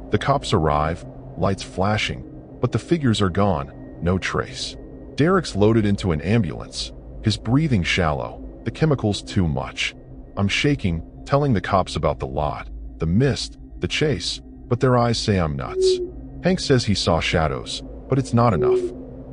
The cops arrive, lights flashing, but the figures are gone, no trace. Derek's loaded into an ambulance, his breathing shallow, the chemicals too much. I'm shaking, telling the cops about the lot, the mist, the chase, but their eyes say I'm nuts. Hank says he saw shadows, but it's not enough.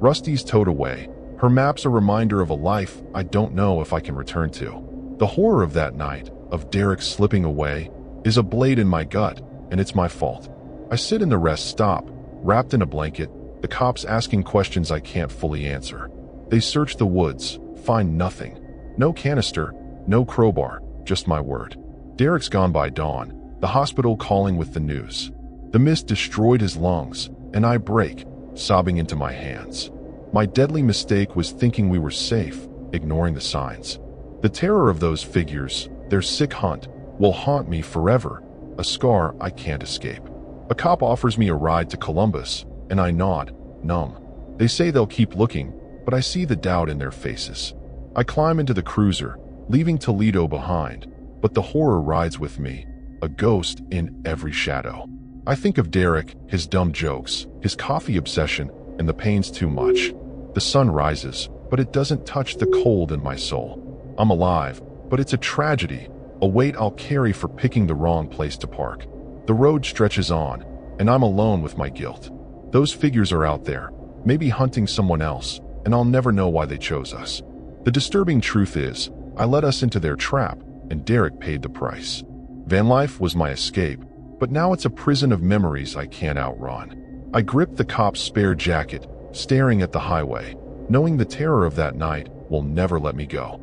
Rusty's towed away. Her map's a reminder of a life I don't know if I can return to. The horror of that night, of Derek slipping away, is a blade in my gut, and it's my fault. I sit in the rest stop, wrapped in a blanket, the cops asking questions I can't fully answer. They search the woods, find nothing. No canister, no crowbar, just my word. Derek's gone by dawn, the hospital calling with the news. The mist destroyed his lungs, and I break, sobbing into my hands. My deadly mistake was thinking we were safe, ignoring the signs. The terror of those figures, their sick hunt, will haunt me forever, a scar I can't escape. A cop offers me a ride to Columbus, and I nod, numb. They say they'll keep looking, but I see the doubt in their faces. I climb into the cruiser, leaving Toledo behind, but the horror rides with me, a ghost in every shadow. I think of Derek, his dumb jokes, his coffee obsession, and the pain's too much. The sun rises, but it doesn't touch the cold in my soul. I'm alive, but it's a tragedy, a weight I'll carry for picking the wrong place to park. The road stretches on, and I'm alone with my guilt. Those figures are out there, maybe hunting someone else, and I'll never know why they chose us. The disturbing truth is, I let us into their trap, and Derek paid the price. Vanlife was my escape, but now it's a prison of memories I can't outrun. I grip the cop's spare jacket, staring at the highway, knowing the terror of that night will never let me go.